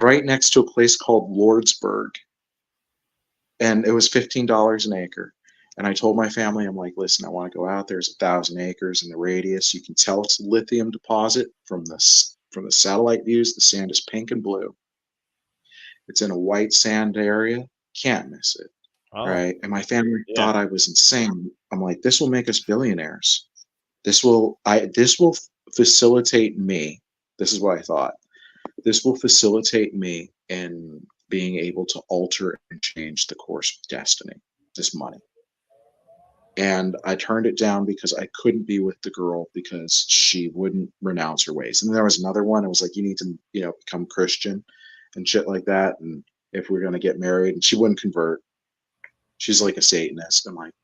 Right next to a place called Lordsburg. And it was $15 an acre. And I told my family, I'm like, listen, I want to go out. There's 1,000 acres in the radius. You can tell it's a lithium deposit from the satellite views. The sand is pink and blue. It's in a white sand area. Can't miss it. Oh. Right. And my family thought I was insane. I'm like, this will make us billionaires. This will facilitate me. This is what I thought. This will facilitate me in being able to alter and change the course of destiny, this money. And I turned it down because I couldn't be with the girl because she wouldn't renounce her ways. And then there was another one. It was like, you need to, become Christian and shit like that. And if we're going to get married, and she wouldn't convert. She's like a Satanist. I'm like,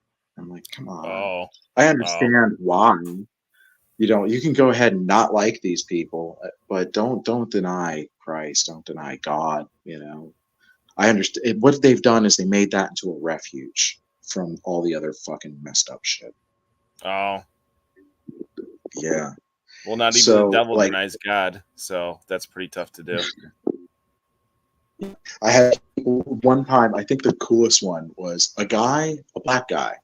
come on. Oh. I understand why. You can go ahead and not like these people, but don't deny Christ. Don't deny God. I understand. What they've done is they made that into a refuge from all the other fucking messed up shit. Oh. Yeah. Well, not even the devil denies God, so that's pretty tough to do. I had one time, I think the coolest one was a black guy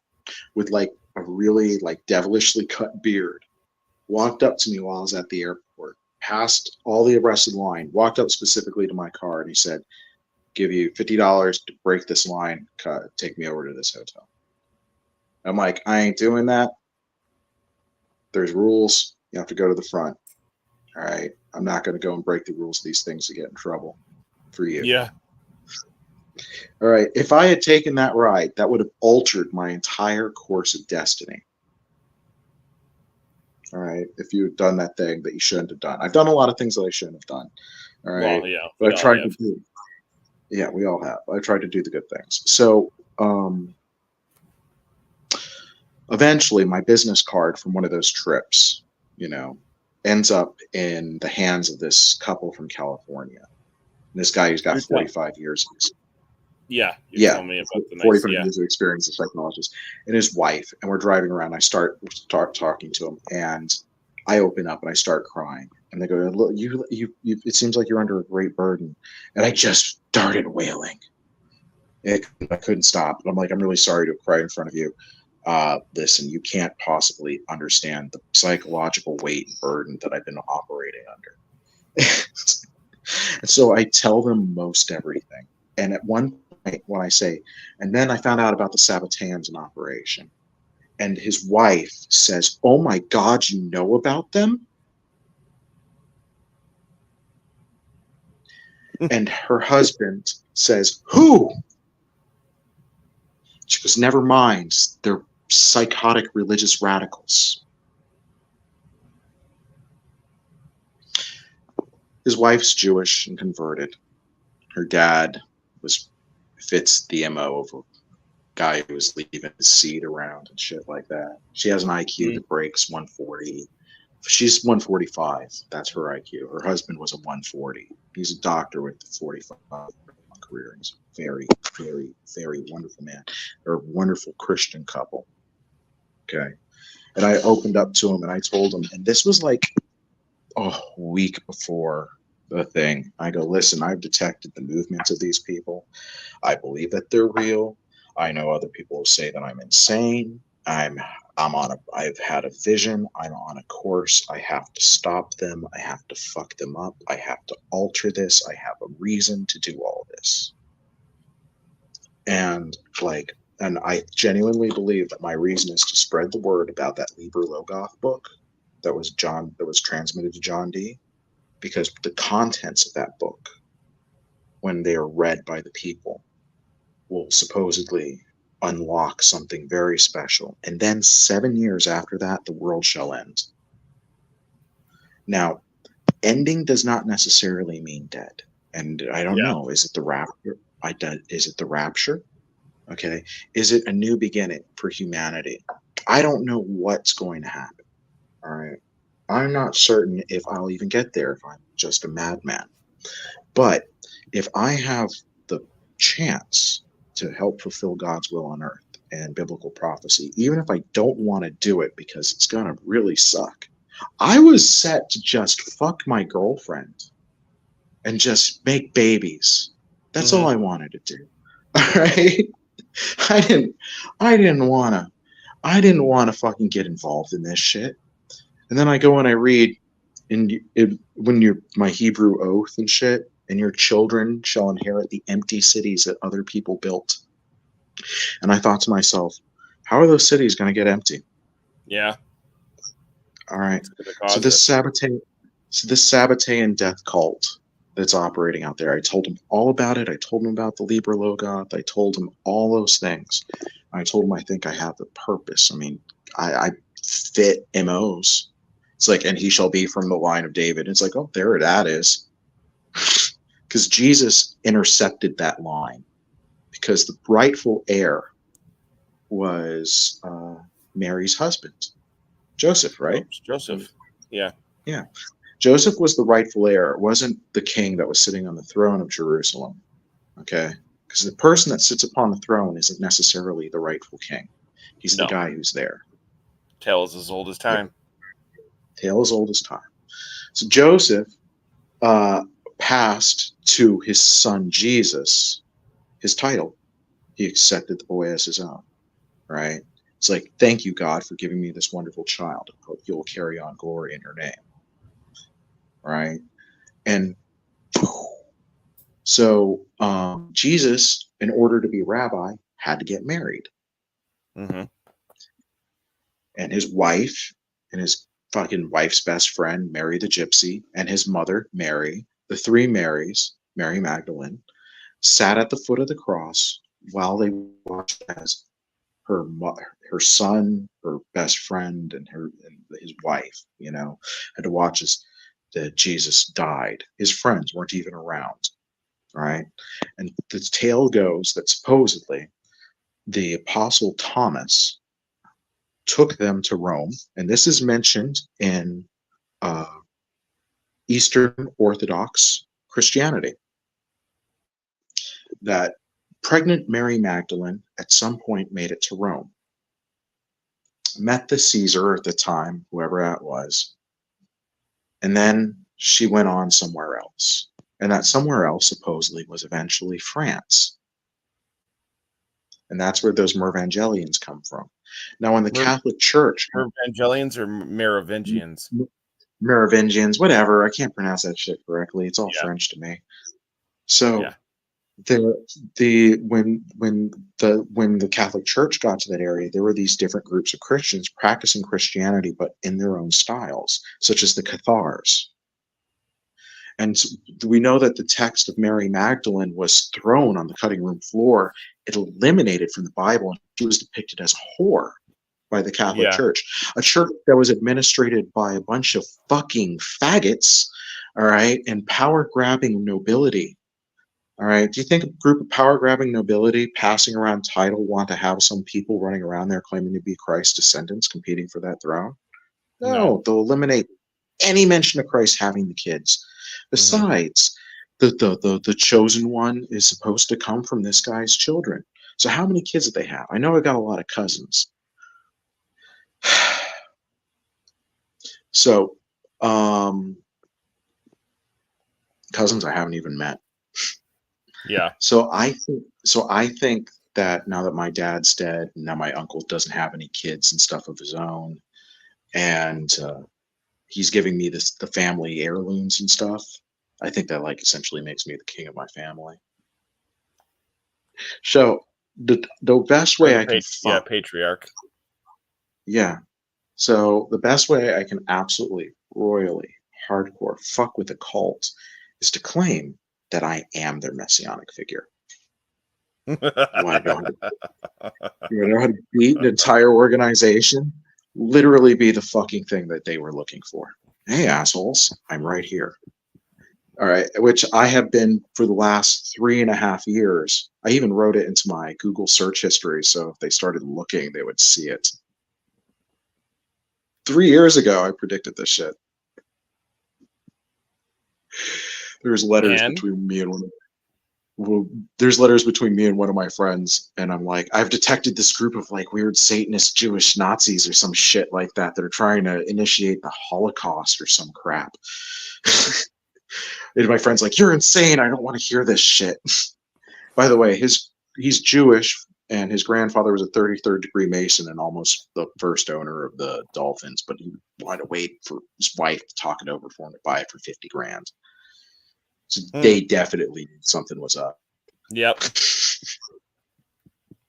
with like a really like devilishly cut beard. Walked up to me while I was at the airport, passed all the rest of the line, walked up specifically to my car, and he said, give you $50 to break this line, take me over to this hotel. I'm like, I ain't doing that. There's rules. You have to go to the front. All right. I'm not going to go and break the rules of these things to get in trouble for you. Yeah. All right. If I had taken that ride, that would have altered my entire course of destiny. All right. If you had done that thing that you shouldn't have done. I've done a lot of things that I shouldn't have done. All right. Well, yeah. But I tried to do. Yeah, we all have. I tried to do the good things. So eventually my business card from one of those trips, ends up in the hands of this couple from California. And this guy who's got 45 years. Yeah, you're telling me about the 45 years of experience as a psychologist, and his wife. And we're driving around. I start talking to him, and I open up and I start crying. And they go, "Look, you it seems like you're under a great burden." And I just started wailing. I couldn't stop. I'm like, "I'm really sorry to cry in front of you. Listen, you can't possibly understand the psychological weight and burden that I've been operating under." And so I tell them most everything. And at one point, when I say, and then I found out about the Sabbatans in operation, and his wife says, "Oh my God, you know about them?" And her husband says, "Who?" She goes, "Never mind. They're psychotic religious radicals." His wife's Jewish and converted. Her dad fits the MO of a guy who was leaving his seed around and shit like that. She has an IQ that breaks 140. She's 145. That's her IQ. Her husband was a 140. He's a doctor with a 45 career. He's a very, very, very wonderful man. They're a wonderful Christian couple. Okay. And I opened up to him and I told him, and this was like a week before the thing. I go, "Listen, I've detected the movements of these people. I believe that they're real. I know other people say that I'm insane. I've had a vision. I'm on a course. I have to stop them. I have to fuck them up. I have to alter this. I have a reason to do all this." And I genuinely believe that my reason is to spread the word about that Liber Logoth book that was transmitted to John D. Because the contents of that book, when they are read by the people, will supposedly unlock something very special. And then 7 years after that, the world shall end. Now, ending does not necessarily mean dead. And I don't know. Is it the rapture? Is it the rapture? Okay. Is it a new beginning for humanity? I don't know what's going to happen. All right. I'm not certain if I'll even get there if I'm just a madman. But if I have the chance to help fulfill God's will on earth and biblical prophecy, even if I don't want to do it because it's going to really suck, I was set to just fuck my girlfriend and just make babies. That's all I wanted to do. All right. I didn't want to fucking get involved in this shit. And then I go and I read when you're my Hebrew oath and shit, and your children shall inherit the empty cities that other people built. And I thought to myself, how are those cities going to get empty? Yeah. All right. So this Sabbatean death cult that's operating out there, I told him all about it. I told him about the Liber Logoth. I told him all those things. I told him I think I have the purpose. I mean, I fit MOs. It's like, and he shall be from the line of David. It's like, oh, there that is. Because Jesus intercepted that line. Because the rightful heir was Mary's husband, Joseph, right? Joseph. Yeah. Yeah. Joseph was the rightful heir. It wasn't the king that was sitting on the throne of Jerusalem. Okay? Because the person that sits upon the throne isn't necessarily the rightful king. He's the guy who's there. Tale is as old as time. Yeah. Tale as old as time. So Joseph passed to his son Jesus his title. He accepted the boy as his own. Right? It's like, thank you, God, for giving me this wonderful child. I hope you'll carry on glory in your name. Right? And so Jesus, in order to be rabbi, had to get married. Mm-hmm. And his wife and his fucking wife's best friend, Mary the Gypsy, and his mother, Mary, the three Marys, Mary Magdalene, sat at the foot of the cross while they watched as her son, her best friend, and his wife, had to watch as Jesus died. His friends weren't even around, right? And the tale goes that supposedly the Apostle Thomas took them to Rome, and this is mentioned in Eastern Orthodox Christianity, that pregnant Mary Magdalene at some point made it to Rome, met the Caesar at the time, whoever that was, and then she went on somewhere else. And that somewhere else supposedly was eventually France. And that's where those Mervangelians come from. Now, in the Catholic Church... Mervangelians or Merovingians? Merovingians, whatever. I can't pronounce that shit correctly. It's all French to me. So... when the Catholic Church got to that area, there were these different groups of Christians practicing Christianity, but in their own styles, such as the Cathars. And we know that the text of Mary Magdalene was thrown on the cutting room floor. It eliminated from the Bible, and she was depicted as a whore by the Catholic Church, a church that was administrated by a bunch of fucking faggots, all right, and power-grabbing nobility. All right. Do you think a group of power-grabbing nobility passing around title want to have some people running around there claiming to be Christ's descendants competing for that throne? No. They'll eliminate any mention of Christ having the kids. Besides, the chosen one is supposed to come from this guy's children. So how many kids do they have? I know I got a lot of cousins. So, cousins I haven't even met. Yeah. So I think that now that my dad's dead, now my uncle doesn't have any kids and stuff of his own, and he's giving me the family heirlooms and stuff. I think that like essentially makes me the king of my family. So the best way I can patriarch. Yeah. So the best way I can absolutely royally hardcore fuck with a cult is to claim that I am their messianic figure. You want to know how to beat an entire organization? Literally be the fucking thing that they were looking for. Hey, assholes, I'm right here. All right, which I have been for the last 3.5 years. I even wrote it into my Google search history, so if they started looking, they would see it. 3 years ago, I predicted this shit. There's letters between me and one of my friends, and I'm like, I've detected this group of like weird Satanist Jewish Nazis or some shit like that that are trying to initiate the Holocaust or some crap. And my friend's like, you're insane. I don't want to hear this shit. By the way, he's Jewish, and his grandfather was a 33rd degree Mason and almost the first owner of the Dolphins, but he wanted to wait for his wife to talk it over for him to buy it for $50,000. So they definitely knew something was up. Yep.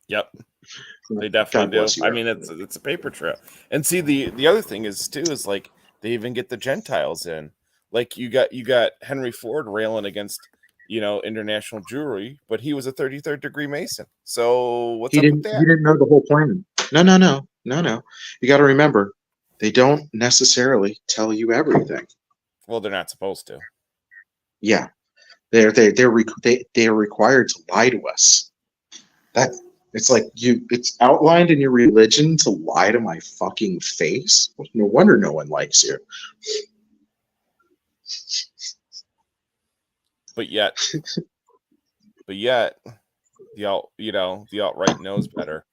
They definitely do. I mean, it's a paper trail. And see, the other thing is too is like they even get the Gentiles in. Like you got Henry Ford railing against international Jewry, but he was a 33rd degree Mason. So what's up with that? He didn't know the whole plan. No. You got to remember, they don't necessarily tell you everything. Well, they're not supposed to. Yeah, they're required to lie to us. That it's like it's outlined in your religion to lie to my fucking face. No wonder no one likes you. But yet, the alt-right knows better.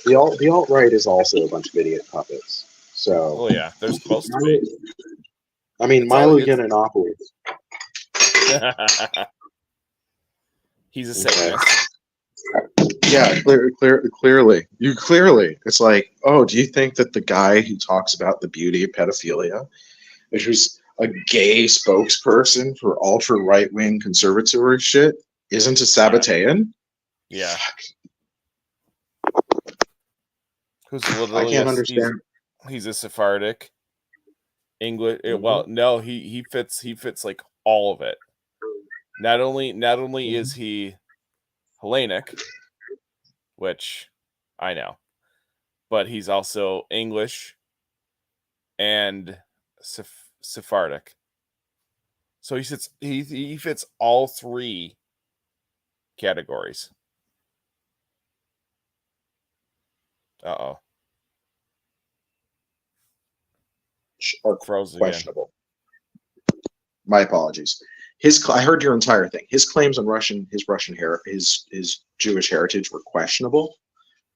The alt-right is also a bunch of idiot puppets. So, well, yeah, they're supposed to be. I mean, Milo Yiannopoulos. He's a Satanist. Yeah, clearly. It's like, oh, do you think that the guy who talks about the beauty of pedophilia, which was a gay spokesperson for ultra right wing conservatory shit, isn't a Sabbatean? Yeah. Who's literally I can't understand. He's a Sephardic. English. Well, no, he fits like all of it. Not only is he Hellenic, which I know, but he's also English and Sephardic. So he fits all three categories. Uh-oh. Are Froze questionable. Again. My apologies. I heard your entire thing. His claims on his Jewish heritage were questionable.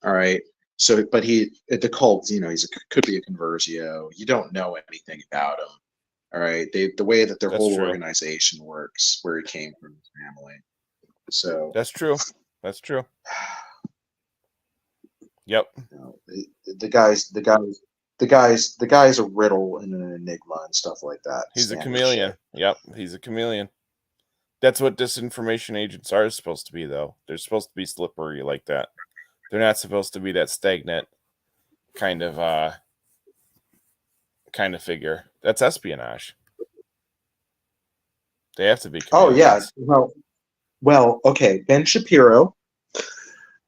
All right. So, but the cult, could be a conversio. You don't know anything about him. All right. The way that their That's whole true. organization works, where he came from, his family. So that's true. Yep. The guy's a riddle and an enigma and stuff like that. He's a chameleon. Shit. Yep. He's a chameleon. That's what disinformation agents are supposed to be, though. They're supposed to be slippery like that. They're not supposed to be that stagnant kind of figure. That's espionage. They have to be chameleons. Oh, yeah. Well, okay. Ben Shapiro,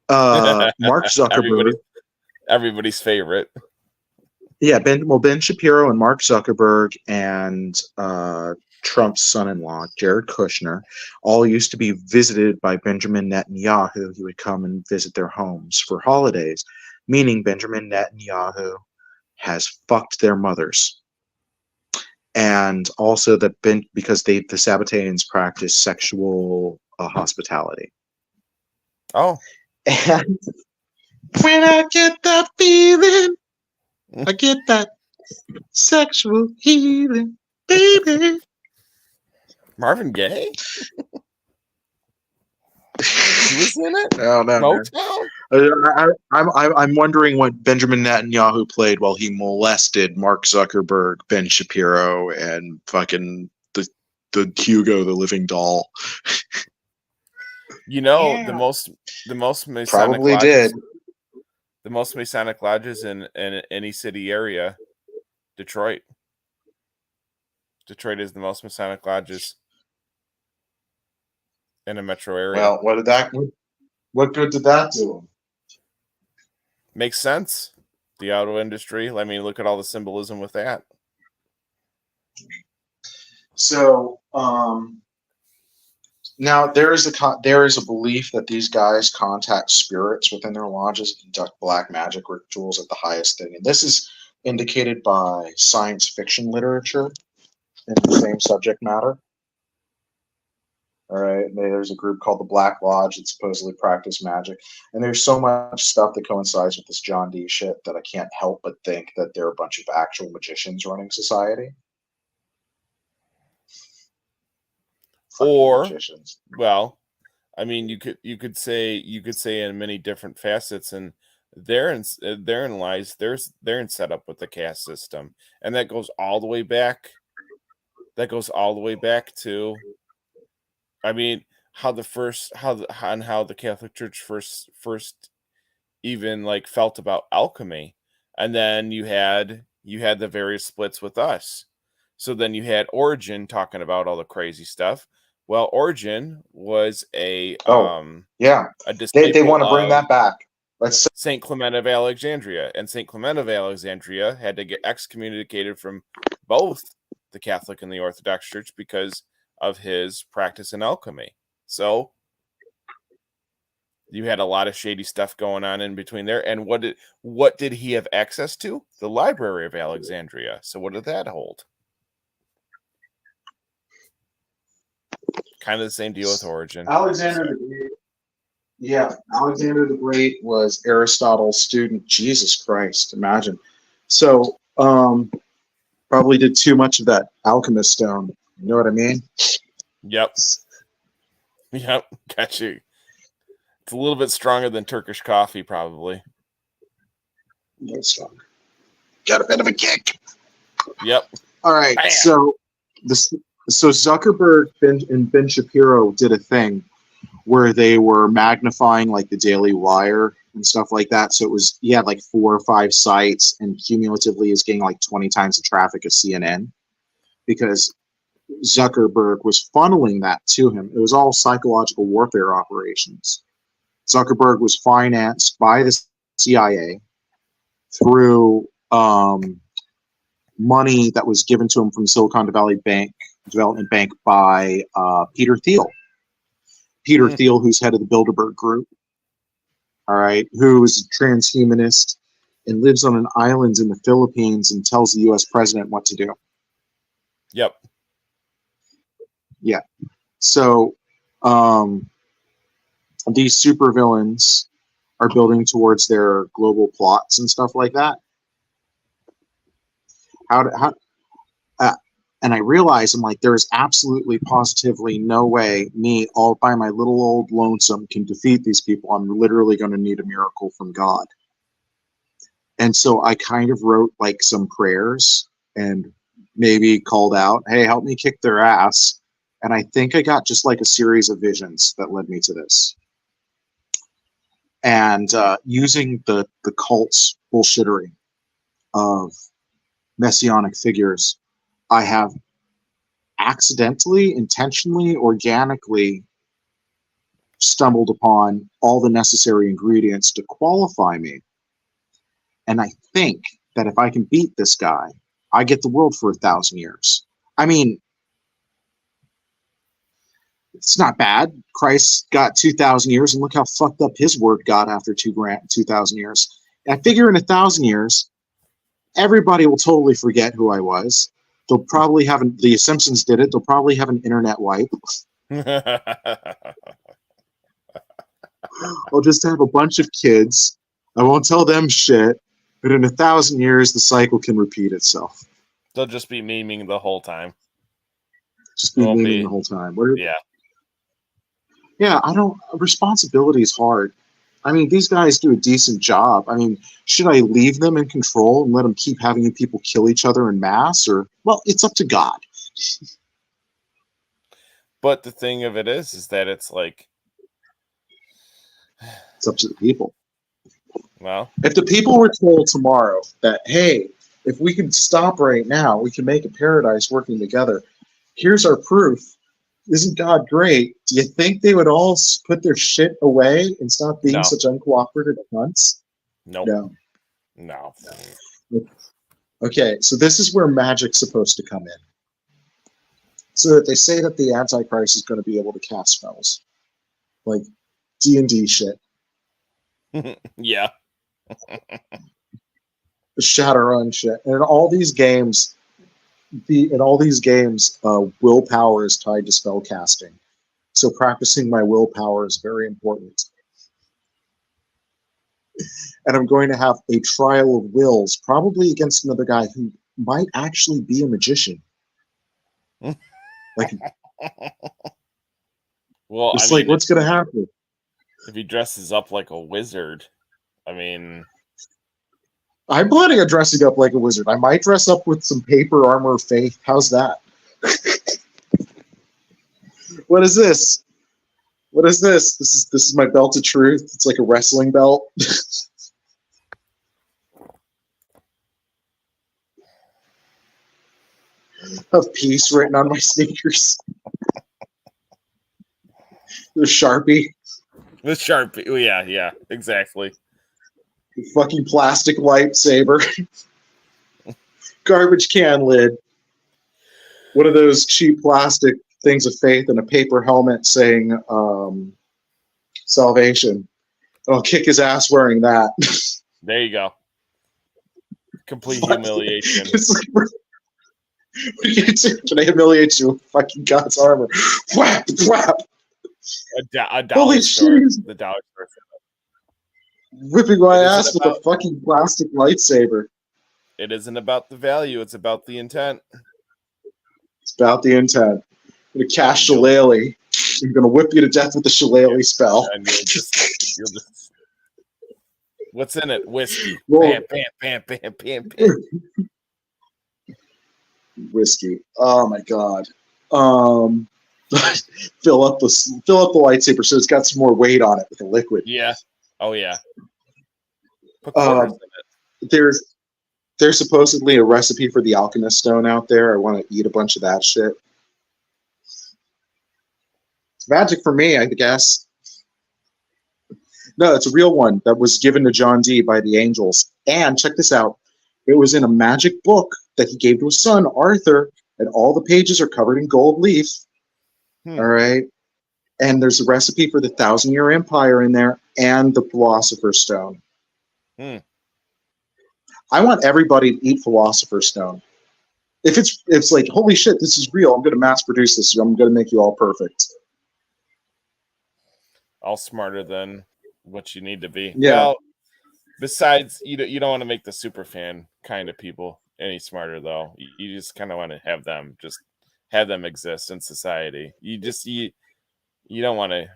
Mark Zuckerberg. Everybody's favorite. Yeah, Ben Shapiro and Mark Zuckerberg and Trump's son-in-law, Jared Kushner, all used to be visited by Benjamin Netanyahu. He would come and visit their homes for holidays, meaning Benjamin Netanyahu has fucked their mothers. And also because the Sabbateans practice sexual hospitality. Oh. And when I get that feeling, I get that sexual healing, baby. Marvin Gaye? He was in it? No. I'm wondering what Benjamin Netanyahu played while he molested Mark Zuckerberg, Ben Shapiro, and fucking the Hugo, the living doll. The most Masonic probably lodges, did. The most Masonic lodges in any city area, Detroit. Detroit is the most Masonic lodges in a metro area. Well, what good did that do him? Makes sense. The auto industry. I mean, look at all the symbolism with that. So, now there is a belief that these guys contact spirits within their lodges and conduct black magic rituals at the highest thing, and this is indicated by science fiction literature in the same subject matter. All right, there's a group called the Black Lodge that supposedly practice magic, and there's so much stuff that coincides with this John Dee shit that I can't help but think that they're a bunch of actual magicians running society. Or magicians. Well, I mean, you could say in many different facets, and therein lies therein set up with the caste system, and that goes all the way back. To, I mean, how the Catholic Church first even like felt about alchemy, and then you had the various splits with us. So then you had Origen talking about all the crazy stuff. Well, Origen was a disciple. They want to bring that back. Saint Clement of Alexandria, and Saint Clement of Alexandria had to get excommunicated from both the Catholic and the Orthodox Church because of his practice in alchemy. So you had a lot of shady stuff going on in between there. And what did he have access to? The Library of Alexandria. So what did that hold? Kind of the same deal with Origen. Alexander the Great was Aristotle's student. Jesus Christ, imagine. So, probably did too much of that alchemist stone. You know what I mean? Yep. Got you. It's a little bit stronger than Turkish coffee, probably. A little stronger. Got a bit of a kick. Yep. All right. Bam. So Zuckerberg and Ben Shapiro did a thing where they were magnifying like the Daily Wire and stuff like that. So he had like 4 or 5 sites, and cumulatively is getting like 20 times the traffic of CNN because Zuckerberg was funneling that to him. It was all psychological warfare operations. Zuckerberg was financed by the CIA through money that was given to him from Silicon Valley Development Bank by Peter Thiel. Peter Thiel, who's head of the Bilderberg Group, all right, who is a transhumanist and lives on an island in the Philippines and tells the U.S. president what to do. Yep. Yeah. So these supervillains are building towards their global plots and stuff like that. And I realize, I'm like, there is absolutely, positively no way me all by my little old lonesome can defeat these people. I'm literally going to need a miracle from God. And so I kind of wrote like some prayers and maybe called out, hey, help me kick their ass. And I think I got just like a series of visions that led me to this. And using the cult's bullshittery of messianic figures, I have accidentally, intentionally, organically stumbled upon all the necessary ingredients to qualify me. And I think that if I can beat this guy, I get the world for 1,000 years. I mean, it's not bad. Christ got 2,000 years, and look how fucked up his word got after 2,000 years. And I figure in 1,000 years, everybody will totally forget who I was. They'll probably have the Simpsons did it. They'll probably have an internet wipe. I'll just have a bunch of kids. I won't tell them shit. But in 1,000 years, the cycle can repeat itself. They'll just be memeing the whole time. Just be memeing the whole time. Yeah. Yeah, responsibility is hard. I mean, these guys do a decent job. I mean, should I leave them in control and let them keep having people kill each other in mass? Or, well, it's up to God. But the thing of it is that it's like... It's up to the people. Well... If the people were told tomorrow that, hey, if we can stop right now, we can make a paradise working together. Here's our proof. Isn't God great? Do you think they would all put their shit away and stop being such uncooperative cunts? Nope. No. Okay, so this is where magic's supposed to come in. So that they say that the Antichrist is going to be able to cast spells. Like D&D shit. Yeah. Shadowrun shit. And in all these games... willpower is tied to spell casting. So practicing my willpower is very important. And I'm going to have a trial of wills, probably against another guy who might actually be a magician. Like, well, it's like, what's going to happen? If he dresses up like a wizard, I mean... I'm planning on dressing up like a wizard. I might dress up with some paper armor of faith. How's that? What is this? What is this? This is my belt of truth. It's like a wrestling belt. Have peace written on my sneakers. The Sharpie. The Sharpie. Oh, yeah, exactly. Fucking plastic lightsaber. Garbage can lid. One of those cheap plastic things of faith and a paper helmet saying salvation. I'll kick his ass wearing that. There you go. Complete humiliation. It's like, what are you gonna do? Can I humiliate you with fucking God's armor? Whap, whap. A dollar store. The dollar store. Whipping my ass with a fucking plastic lightsaber. It isn't about the value, it's about the intent. It's about the intent. I'm going to cast Shillelagh. I'm going to whip you to death with the Shillelagh spell. And you'll just... What's in it? Whiskey. Well, Bam. Whiskey. Oh my God. Fill up the lightsaber so it's got some more weight on it with the liquid. Yeah. Oh yeah. Put quarters in it. There's supposedly a recipe for the alchemist stone out there. I want to eat a bunch of that shit. It's magic for me, I guess. No, it's a real one that was given to John Dee by the angels. And check this out. It was in a magic book that he gave to his son, Arthur, and all the pages are covered in gold leaf. All right. and there's a recipe for the 1,000-year empire in there and the Philosopher's Stone. I want everybody to eat Philosopher's Stone. If it's like, holy shit, this is real, I'm going to mass produce this. I'm going to make you all perfect. All smarter than what you need to be. Yeah. Well, besides, you don't want to make the super fan kind of people any smarter, though. You just kind of want to have them exist in society. You don't want to.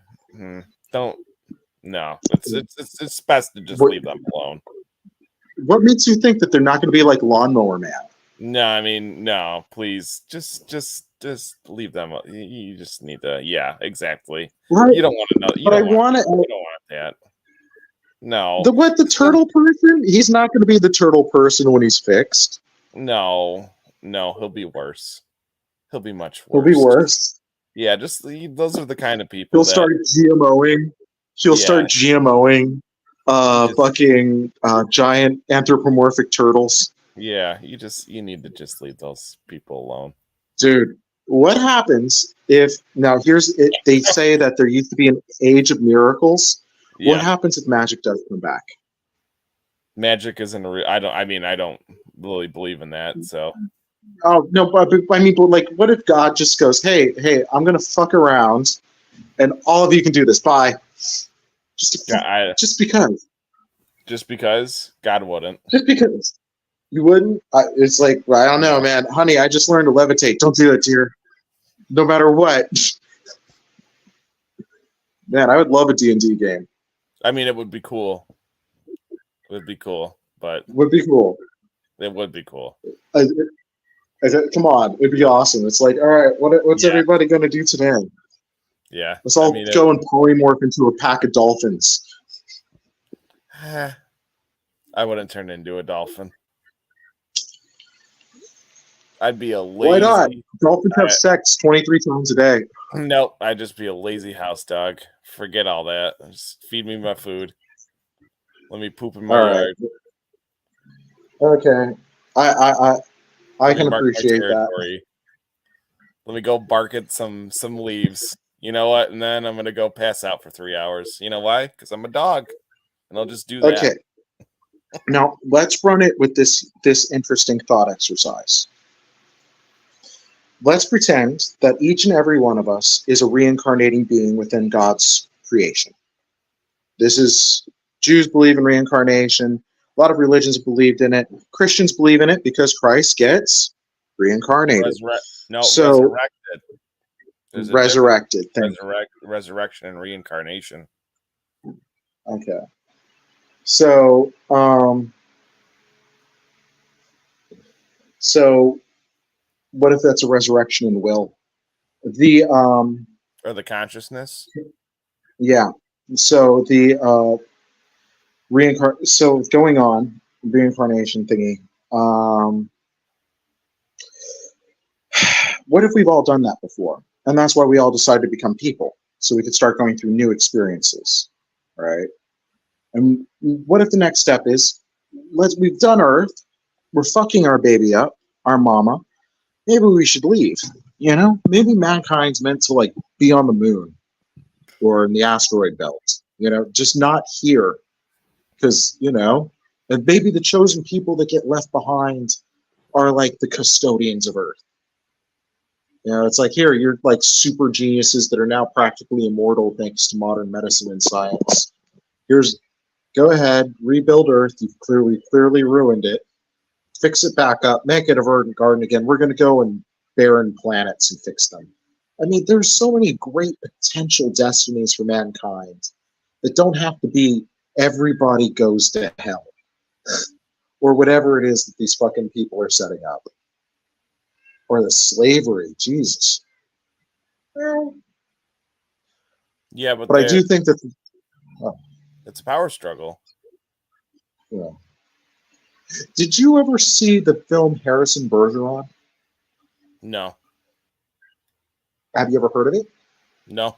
No. It's best to just leave them alone. What makes you think that they're not going to be like Lawnmower Man? No, I mean, no, please, just leave them. You just need to, yeah, exactly. Right. You don't want to know. You don't want that. No. The turtle person? He's not going to be the turtle person when he's fixed. No, he'll be worse. He'll be much worse. He'll be worse. Yeah, those are the kind of people. He'll start GMOing. Start GMOing. Fucking giant anthropomorphic turtles. Yeah, you need to just leave those people alone. Dude, what happens if now they say that there used to be an age of miracles. Yeah. What happens if magic does come back? Magic isn't I don't really believe in that, so. Oh no, but I mean, like, what if God just goes, hey, I'm gonna fuck around, and all of you can do this. Bye. Just because. Just because God wouldn't. Just because you wouldn't. It's like, I don't know, man. Honey, I just learned to levitate. Don't do that, dear. No matter what. Man, I would love a D&D game. I mean, it would be cool. It would be cool, but would be cool. It would be cool. Come on, it'd be awesome. It's like, all right, what's everybody gonna do today? Yeah, let's all go and polymorph into a pack of dolphins. I wouldn't turn into a dolphin. I'd be a lazy. Why not? Dolphins have sex 23 times a day. Nope, I'd just be a lazy house dog. Forget all that. Just feed me my food. Let me poop in my yard. Okay, I can appreciate that. Let me go bark at some leaves. You know what? And then I'm gonna go pass out for 3 hours. You know why? Because I'm a dog, and I'll just do that. Okay. Now let's run it with this interesting thought exercise. Let's pretend that each and every one of us is a reincarnating being within God's creation. Jews believe in reincarnation. A lot of religions believed in it. Christians believe in it because Christ gets reincarnated. Resurrected. Resurrected. Resurrection and reincarnation. Okay. So what if that's a resurrection in will? Or the consciousness? Yeah. So the going on reincarnation thingy. What if we've all done that before? And that's why we all decided to become people, so we could start going through new experiences, right? And what if the next step is, we've done Earth, we're fucking our baby up, our mama. Maybe we should leave. Maybe mankind's meant to like be on the moon or in the asteroid belt. Just not here, because and maybe the chosen people that get left behind are like the custodians of Earth. It's like, here, you're like super geniuses that are now practically immortal thanks to modern medicine and science. Go ahead, rebuild Earth. You've clearly ruined it. Fix it back up, make it a verdant garden again. We're going to go and barren planets and fix them. I mean, there's so many great potential destinies for mankind that don't have to be everybody goes to hell or whatever it is that these fucking people are setting up. Or the slavery, Jesus. Yeah, but I do think that it's a power struggle. Yeah. Did you ever see the film Harrison Bergeron? No. Have you ever heard of it? No.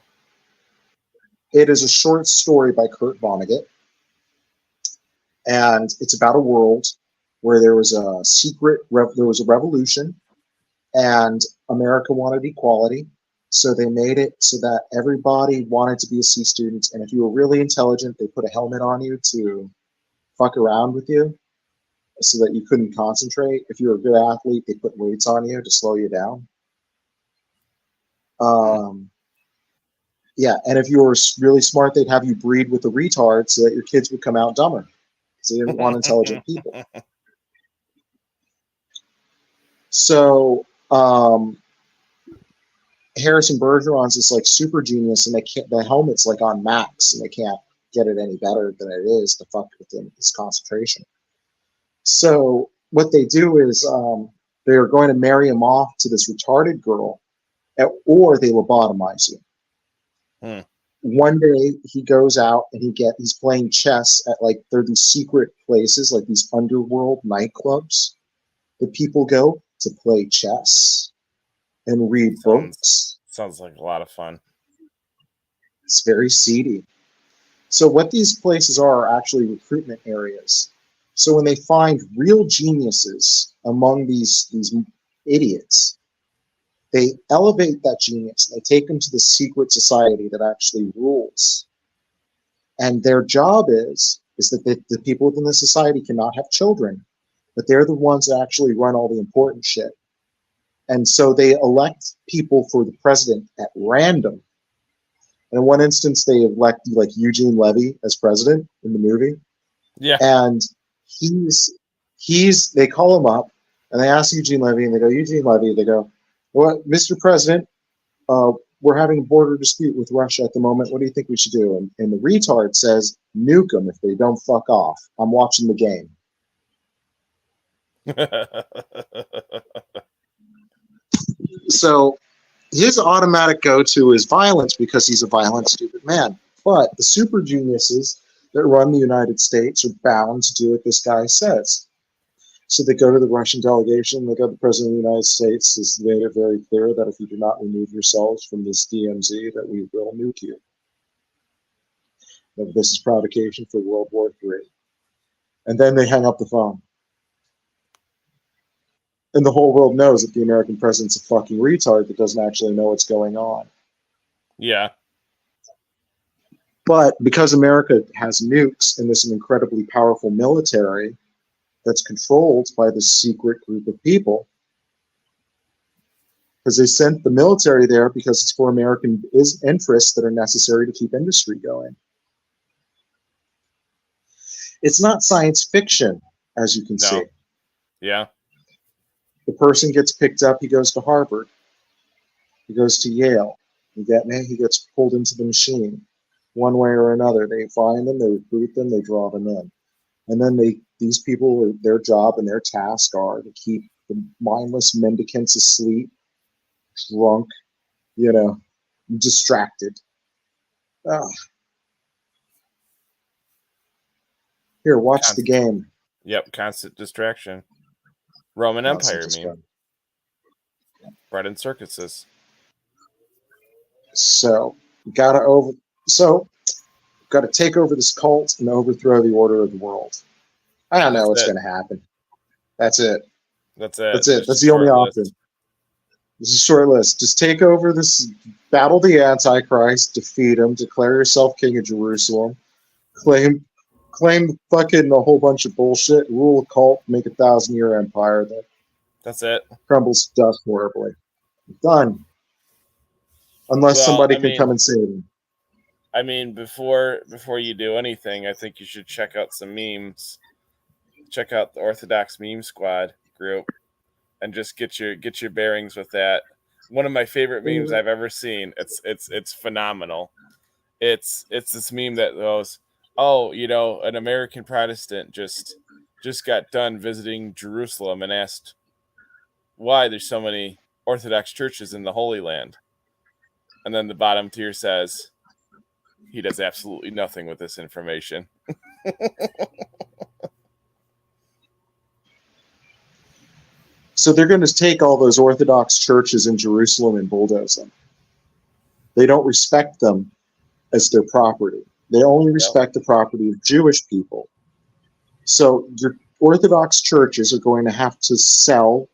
It is a short story by Kurt Vonnegut, and it's about a world where there was a revolution. And America wanted equality, So they made it so that everybody wanted to be a C student. And if you were really intelligent, they put a helmet on you to fuck around with you so that you couldn't concentrate. If you were a good athlete, they put weights on you to slow you down. Yeah, and if you were really smart, they'd have you breed with a retard so that your kids would come out dumber because they didn't want intelligent people. So Harrison Bergeron's this like super genius, and the helmet's like on max, and they can't get it any better than it is to fuck with his concentration. So what they do is they are going to marry him off to this retarded girl, or they lobotomize you. One day he goes out and he's playing chess at there are these secret places, like these underworld nightclubs that people go to play chess and read books. Sounds like a lot of fun. It's very seedy. So what these places are actually recruitment areas. So when they find real geniuses among these idiots, they elevate that genius. They take them to the secret society that actually rules. And their job is that the people within the society cannot have children, but they're the ones that actually run all the important shit. And so they elect people for the president at random. And in one instance, they elect Eugene Levy as president in the movie. Yeah. And they call him up and they ask Eugene Levy, and they go, Eugene Levy, they go, "Well, Mr. President, we're having a border dispute with Russia at the moment. What do you think we should do?" And the retard says, "Nuke them if they don't fuck off. I'm watching the game." So his automatic go-to is violence because he's a violent, stupid man. But the super geniuses that run the United States are bound to do what this guy says. So they go to the Russian delegation. They go to the president of the United States. Has made it very clear that if you do not remove yourselves from this DMZ, that we will nuke you. That this is provocation for World War III. And then they hang up the phone. And the whole world knows that the American president's a fucking retard that doesn't actually know what's going on. Yeah. But because America has nukes and this incredibly powerful military that's controlled by this secret group of people, because they sent the military there because it's for American interests that are necessary to keep industry going. It's not science fiction, as you can see. Yeah. The person gets picked up, he goes to Harvard. He goes to Yale. You get me? He gets pulled into the machine. One way or another. They find them, they recruit them, they draw them in. And then these people, their job and their task are to keep the mindless mendicants asleep, drunk, distracted. Here, watch the game. Yep, constant distraction. Roman Empire meme. Bread and circuses. So got to take over this cult and overthrow the order of the world. I don't know what's going to happen. That's it. That's the only option. This is a short list. Just take over this, battle the Antichrist, defeat him, declare yourself king of Jerusalem, claim fucking a whole bunch of bullshit, rule a cult, make a 1,000-year empire that's it. Crumbles to dust horribly. Done. Unless somebody can come and save him. I mean, before you do anything, I think you should check out some memes. Check out the Orthodox Meme Squad group, and just get your bearings with that. One of my favorite memes I've ever seen. It's phenomenal. It's this meme that goes, "Oh, an American Protestant just got done visiting Jerusalem and asked why there's so many Orthodox churches in the Holy Land." And then the bottom tier says, "He does absolutely nothing with this information." So they're going to take all those Orthodox churches in Jerusalem and bulldoze them. They don't respect them as their property. They only respect the property of Jewish people. So your Orthodox churches are going to have to sell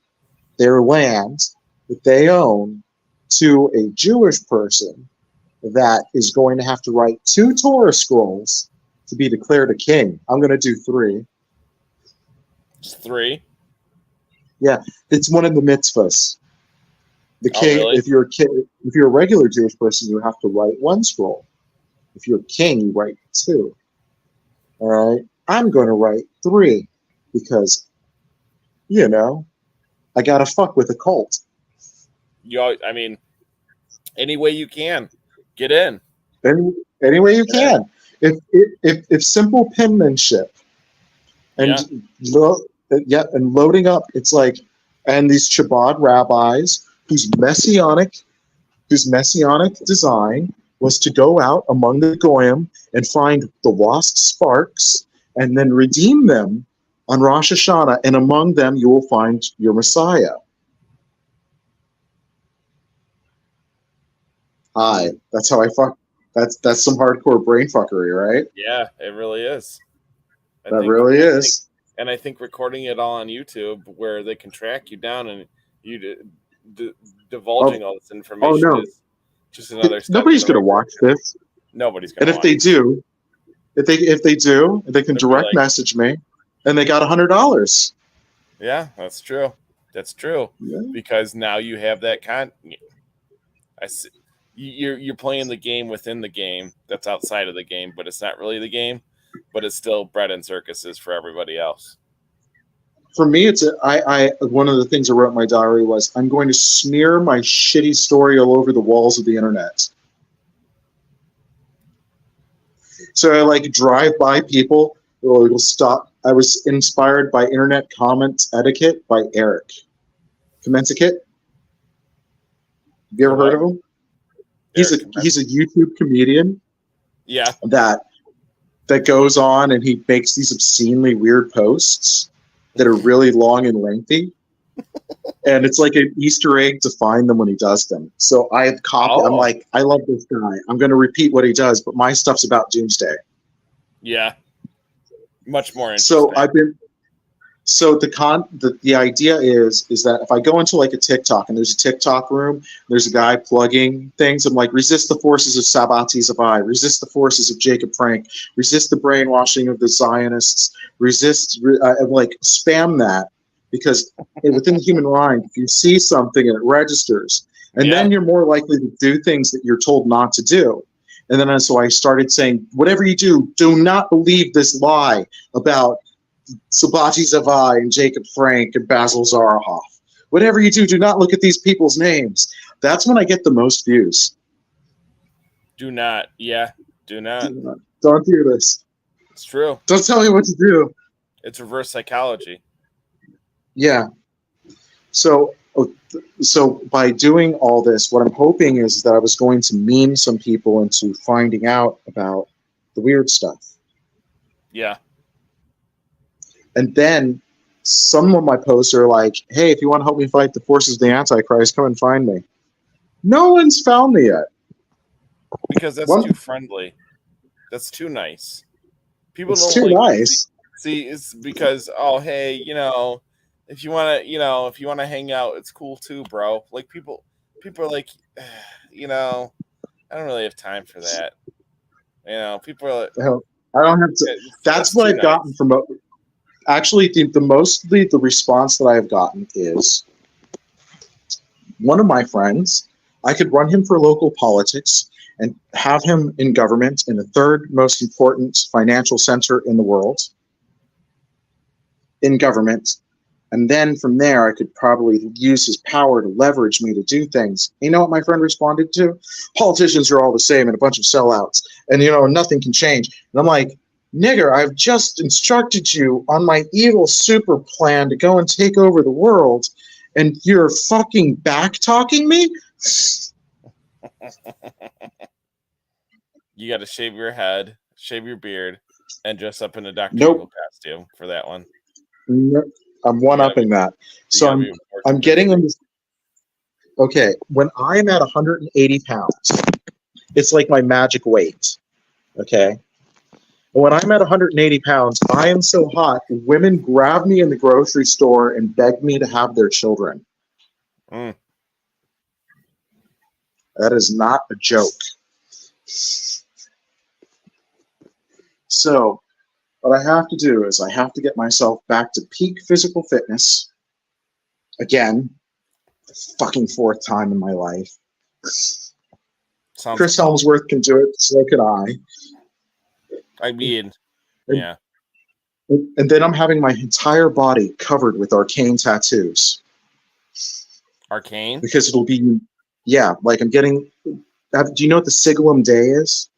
their land that they own to a Jewish person that is going to have to write 2 Torah scrolls to be declared a king. I'm going to do 3. Just 3? Yeah, it's one of the mitzvahs. The king, really? if you're a regular Jewish person, you have to write 1 scroll. If you're a king, you write 2. All right, I'm going to write 3 because, I got to fuck with a cult. I mean, any way you can, get in. Any way you can. If simple penmanship and and loading up, it's like, and these Chabad rabbis whose messianic design was to go out among the goyim and find the lost sparks and then redeem them on Rosh Hashanah, and among them you will find your Messiah. Hi, that's how I fuck. That's some hardcore brain fuckery, right? Yeah, it really is. And I think recording it all on YouTube, where they can track you down and you divulging all this information is just another step. Nobody's going to watch this. Nobody's going to. And if they do, they can direct message me, and they got $100. Yeah, that's true. That's true. Yeah. Because now you have that I see. You're playing the game within the game that's outside of the game, but it's not really the game, but it's still bread and circuses for everybody else. For me, one of the things I wrote in my diary was, I'm going to smear my shitty story all over the walls of the internet. So I drive by people, it'll stop. I was inspired by Internet Comment Etiquette by Eric Commenticate. Have you ever heard of him? He's a YouTube comedian. Yeah. That goes on and he makes these obscenely weird posts that are really long and lengthy. And it's like an Easter egg to find them when he does them. So I have copied. I'm like, I love this guy. I'm going to repeat what he does, but my stuff's about doomsday. Yeah. Much more interesting. So the idea is that if I go into a TikTok and there's a TikTok room, there's a guy plugging things. I'm like, resist the forces of Sabati Zavai, resist the forces of Jacob Frank, resist the brainwashing of the Zionists, spam that, because within the human mind, if you see something and it registers, and then you're more likely to do things that you're told not to do. And then so I started saying, whatever you do not believe this lie about Sabati Zavai and Jacob Frank and Basil Zarahoff. Whatever you do not look at these people's names. That's when I get the most views. Do not. Don't do this. It's true. Don't tell me what to do. It's reverse psychology. Yeah. So by doing all this, what I'm hoping is that I was going to meme some people into finding out about the weird stuff. Yeah. And then some of my posts are like, hey, if you want to help me fight the forces of the Antichrist, come and find me. No one's found me yet. Because that's too friendly. That's too nice. People it's too nice. See, it's because, hey, if you want to hang out, it's cool too, bro. Like people are like, I don't really have time for that. People are like, I don't have to. That's what I've gotten from. Actually, the response that I have gotten is one of my friends. I could run him for local politics and have him in government in the third most important financial center in the world. In government. And then from there, I could probably use his power to leverage me to do things. You know what my friend responded to? Politicians are all the same and a bunch of sellouts. And, nothing can change. And I'm like, nigger, I've just instructed you on my evil super plan to go and take over the world. And you're fucking back-talking me? You got to shave your head, shave your beard, and dress up in a Dr. Evil costume for that one. Nope. I'm one-upping that. So I'm getting into... Okay, when I'm at 180 pounds, it's like my magic weight. Okay? And when I'm at 180 pounds, I am so hot, women grab me in the grocery store and beg me to have their children. Mm. That is not a joke. So, what I have to do is I have to get myself back to peak physical fitness. Again, the fucking fourth time in my life. Chris Helmsworth can do it, so can I. I mean, yeah. And then I'm having my entire body covered with arcane tattoos. Arcane? Because it'll be, yeah, like I'm getting. Do you know what the Siglum Day is?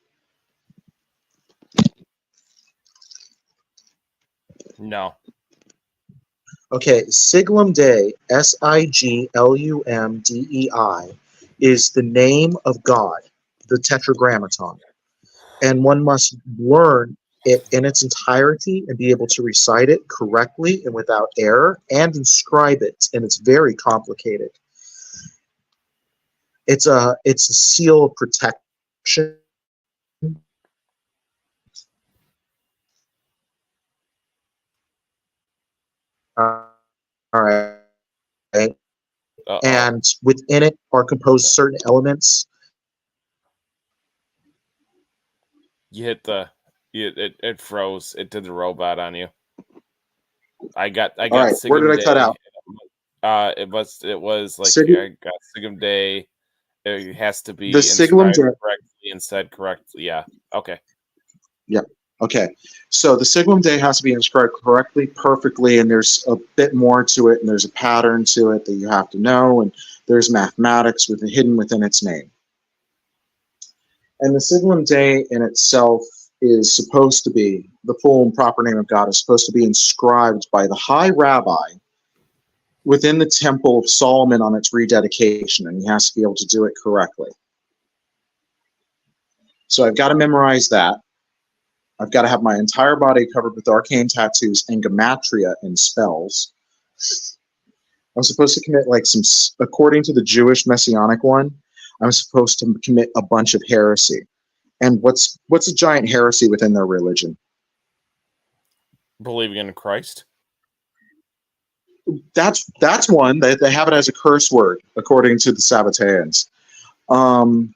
No. Okay, Siglum Day, Siglumdei, is the name of God, the Tetragrammaton. And one must learn it in its entirety and be able to recite it correctly and without error and inscribe it. And it's very complicated. It's a seal of protection. All right. Uh-oh. And within it are composed certain elements. You hit it froze. It did the robot on you. I got all right, where did I cut out? It was like I got Siglum Day. It has to be the Siglum Day correctly and said correctly. Yeah. Okay. Yeah. Okay. So the Siglum Day has to be inscribed correctly, perfectly, and there's a bit more to it, and there's a pattern to it that you have to know, and there's mathematics hidden within its name. And the Siglum Day in itself is supposed to be, the full and proper name of God is supposed to be inscribed by the high rabbi within the Temple of Solomon on its rededication, and he has to be able to do it correctly. So I've got to memorize that. I've got to have my entire body covered with arcane tattoos and gematria and spells. I'm supposed to commit according to the Jewish Messianic one, I'm supposed to commit a bunch of heresy. And what's a giant heresy within their religion? Believing in Christ. That's one. They have it as a curse word, according to the Sabbateans. I've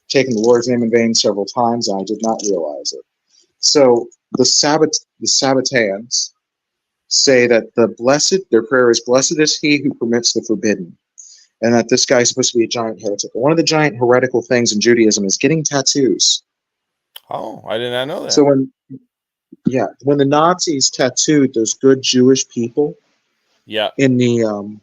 taken the Lord's name in vain several times, and I did not realize it. So the Sabbateans say that their prayer is, "Blessed is he who permits the forbidden," and that this guy is supposed to be a giant heretic. One of the giant heretical things in Judaism is getting tattoos. Oh, I did not know that. So when the Nazis tattooed those good Jewish people, in the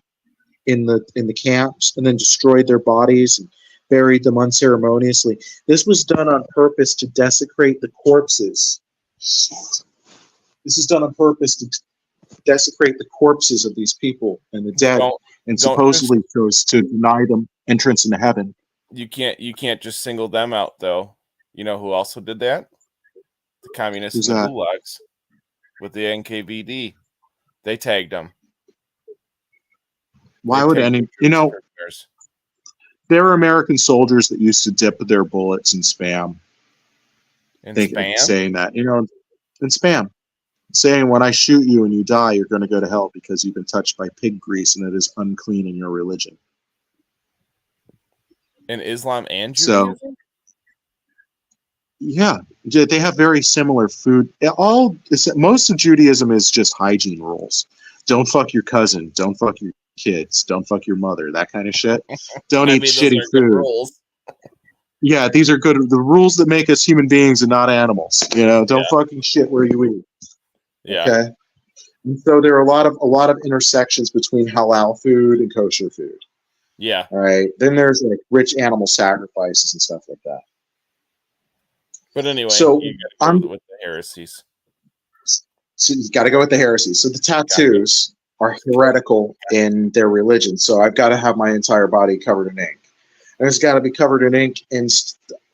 camps, and then destroyed their bodies and buried them unceremoniously, this was done on purpose to desecrate the corpses. This is done on purpose to desecrate the corpses of these people and the dead, and supposedly to deny them entrance into heaven. You can't just single them out, though. You know who also did that? The communists and the gulags with the NKVD. They tagged them. Why would any? There were American soldiers that used to dip their bullets in spam. Saying that, in spam. Saying, when I shoot you and you die, you're going to go to hell because you've been touched by pig grease and it is unclean in your religion. In Islam and Judaism? So, yeah, they have very similar food. Most of Judaism is just hygiene rules. Don't fuck your cousin. Don't fuck your kids. Don't fuck your mother. That kind of shit. Don't eat shitty food. Yeah, these are good. The rules that make us human beings and not animals. Don't fucking shit where you eat. Yeah. Okay. And so there are a lot of intersections between halal food and kosher food. Yeah. All right. Then there's rich animal sacrifices and stuff like that. But anyway, so you gotta go with the heresies. So you got to go with the heresies. So the tattoos are heretical in their religion. So I've got to have my entire body covered in ink, and it's got to be covered in ink. And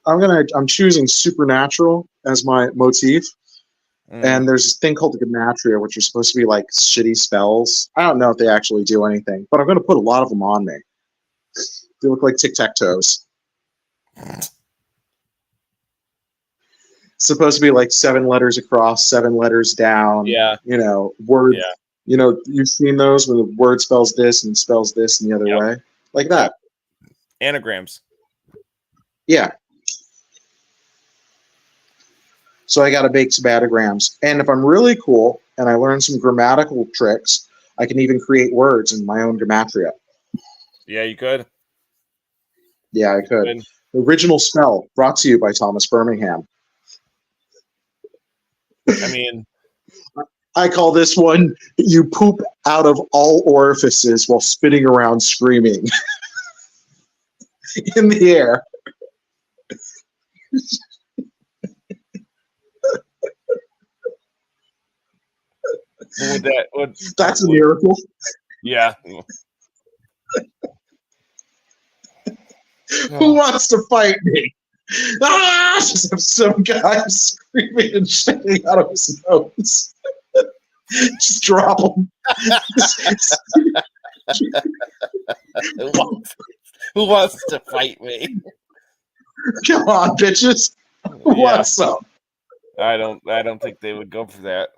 I'm choosing supernatural as my motif. And there's this thing called the gematria, which are supposed to be like shitty spells. I don't know if they actually do anything, but I'm going to put a lot of them on me. They look like tic-tac-toes. Supposed to be like 7 letters across, 7 letters down. Yeah. Words. You know, you've seen those where the word spells this and spells this in the other way, like that. Anagrams. Yeah. So I got to make some anagrams, and if I'm really cool and I learn some grammatical tricks, I can even create words in my own gematria. Yeah, you could. Yeah, I could. Good. Original spell brought to you by Thomas Birmingham. I mean, I call this one, you poop out of all orifices while spinning around screaming in the air. That's a miracle. Yeah. Who wants to fight me? Ah! Just have some guy screaming and shitting out of his nose. Just drop him. Who wants to fight me? Come on, bitches. Who wants some? I don't think they would go for that.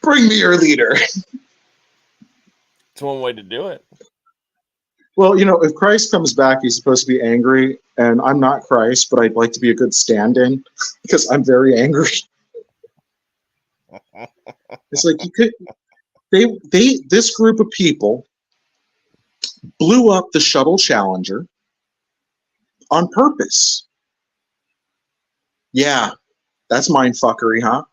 Bring me your leader. It's one way to do it. Well, you know, if Christ comes back, he's supposed to be angry, and I'm not Christ, but I'd like to be a good stand-in because I'm very angry. It's like you could. This group of people blew up the shuttle Challenger on purpose. Yeah, that's mindfuckery, huh?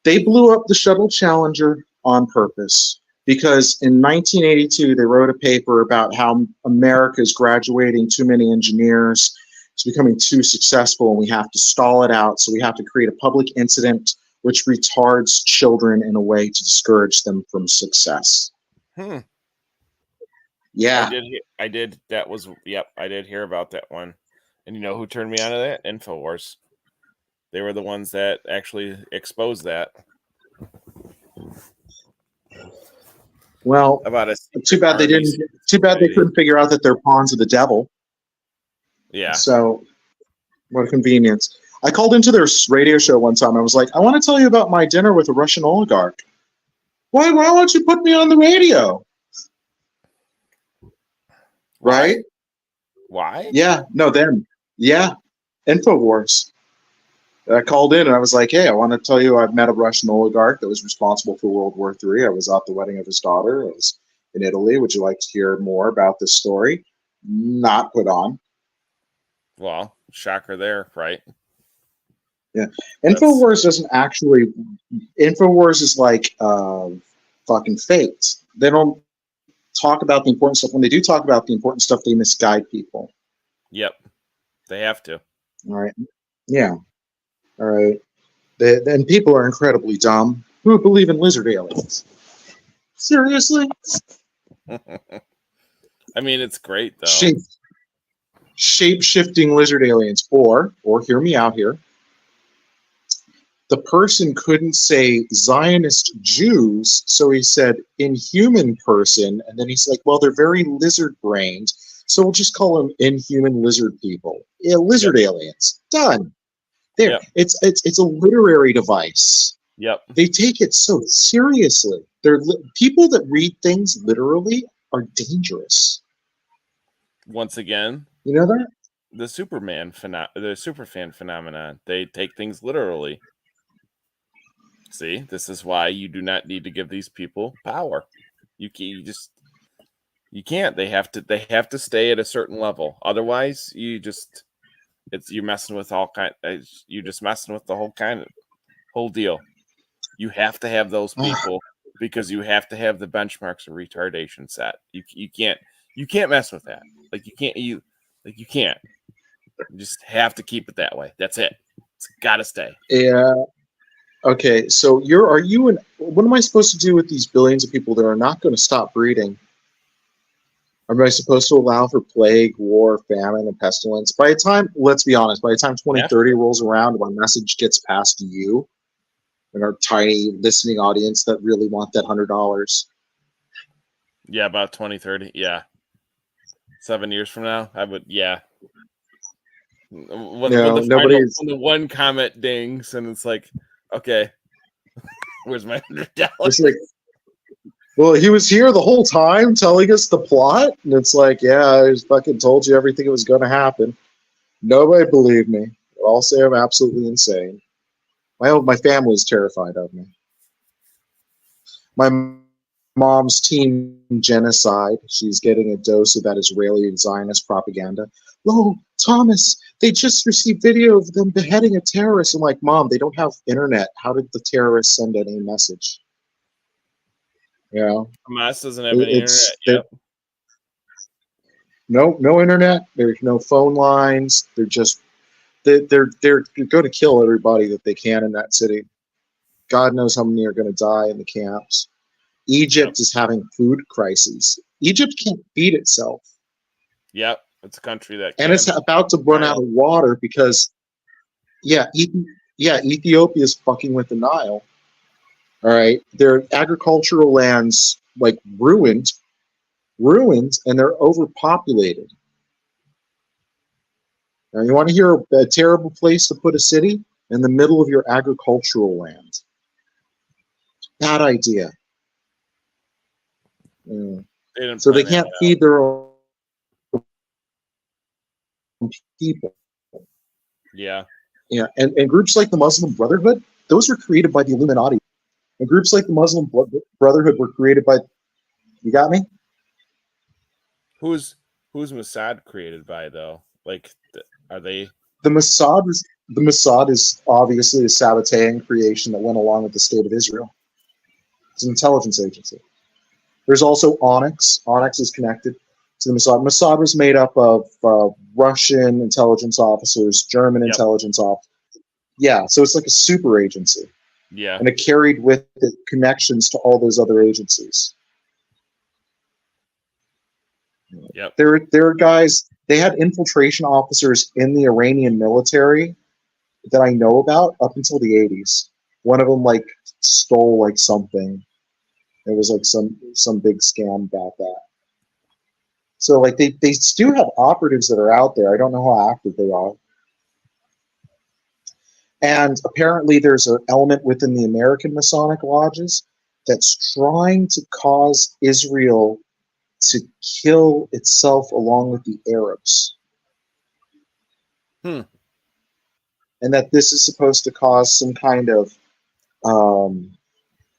They blew up the shuttle Challenger on purpose because in 1982 they wrote a paper about how America is graduating too many engineers. It's becoming too successful, and we have to stall it out. So we have to create a public incident which retards children in a way to discourage them from success. Yeah. I did. That was, I did hear about that one. And you know who turned me onto that? InfoWars. They were the ones that actually exposed that. Well, too bad they didn't. Too bad they couldn't figure out that they're pawns of the devil. Yeah. So, what a convenience. I called into their radio show one time. I was like, I want to tell you about my dinner with a Russian oligarch. Why won't you put me on the radio? Right? Why? Yeah. No, them. Yeah. InfoWars. I called in and I was like, hey, I want to tell you I've met a Russian oligarch that was responsible for World War III. I was at the wedding of his daughter. I was in Italy. Would you like to hear more about this story? Not put on. Well, shocker there, right? Yeah. InfoWars doesn't actually... InfoWars is like fucking faked. They don't talk about the important stuff. When they do talk about the important stuff, they misguide people. Yep. They have to. All right. Yeah. All right. Then people are incredibly dumb who believe in lizard aliens. Seriously? I mean, it's great, though. Shape-shifting lizard aliens. Or hear me out here. The person couldn't say Zionist Jews, so he said inhuman person, and then he's like, well, they're very lizard-brained, so we'll just call them inhuman lizard people. Yeah, lizard aliens. Done. There. Yep. It's a literary device. Yep. They take it so seriously. People that read things literally are dangerous. Once again, you know that? The superfan phenomenon. They take things literally. See, this is why you do not need to give these people power. You can't. They have to stay at a certain level. Otherwise, you're messing with you're just messing with the whole deal. You have to have those people because you have to have the benchmarks of retardation set. You can't mess with that. You can't. You just have to keep it that way. That's it. It's got to stay. Yeah. Okay, so what am I supposed to do with these billions of people that are not going to stop breeding? Am I supposed to allow for plague, war, famine, and pestilence? Let's be honest, by the time 2030 rolls around, my message gets past you and our tiny listening audience that really want that $100. Yeah, about 2030. Yeah. 7 years from now, I would, yeah. When the one comment dings and it's like, okay. Where's my $100? It's like, well, he was here the whole time telling us the plot, and it's like, yeah, I just fucking told you everything that was going to happen. Nobody believed me. I'll say I'm absolutely insane. My family's terrified of me. My mom's team genocide. She's getting a dose of that Israeli and Zionist propaganda. Oh, Thomas, they just received video of them beheading a terrorist. I'm like, Mom, they don't have internet. How did the terrorists send any message? You know, Hamas doesn't have any internet yet. No internet. There's no phone lines. They're going to kill everybody that they can in that city. God knows how many are going to die in the camps. Egypt is having food crises. Egypt can't feed itself. Yep, it's a country that and it's about to run out of water because, Ethiopia is fucking with the Nile. All right, their agricultural lands like ruined, and they're overpopulated. Now, you want to hear a terrible place to put a city? In the middle of your agricultural land. Bad idea. So they can't feed their own people. Yeah. Yeah, and groups like the Muslim Brotherhood, those were created by the Illuminati. And groups like the Muslim Brotherhood were created by, you got me? Who's Mossad created by, though? Like, are they? The Mossad is obviously a Sabbatean creation that went along with the State of Israel. It's an intelligence agency. There's also Onyx. Onyx is connected to the Mossad. Mossad was made up of Russian intelligence officers, German intelligence officers. Yeah, so it's like a super agency. Yeah. And it carried with it connections to all those other agencies. Yep. There are guys, they had infiltration officers in the Iranian military that I know about up until the 80s. One of them like stole like something. It was like some big scam about that. So like they do have operatives that are out there. I don't know how active they are. And apparently there's an element within the American Masonic lodges that's trying to cause Israel to kill itself along with the Arabs. And that this is supposed to cause some kind of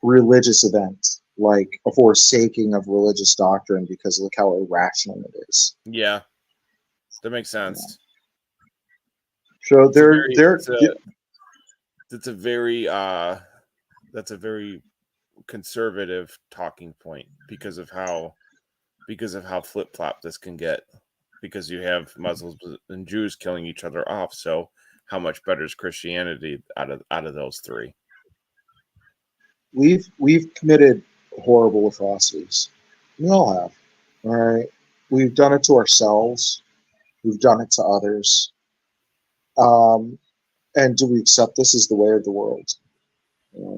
religious event, like a forsaking of religious doctrine because look how irrational it is. Yeah, that makes sense. So that's a very conservative talking point because of how flip-flop this can get, because you have Muslims and Jews killing each other off. So how much better is Christianity out of those three? We've committed horrible atrocities. We all have. All right. We've done it to ourselves. We've done it to others. And do we accept this as the way of the world?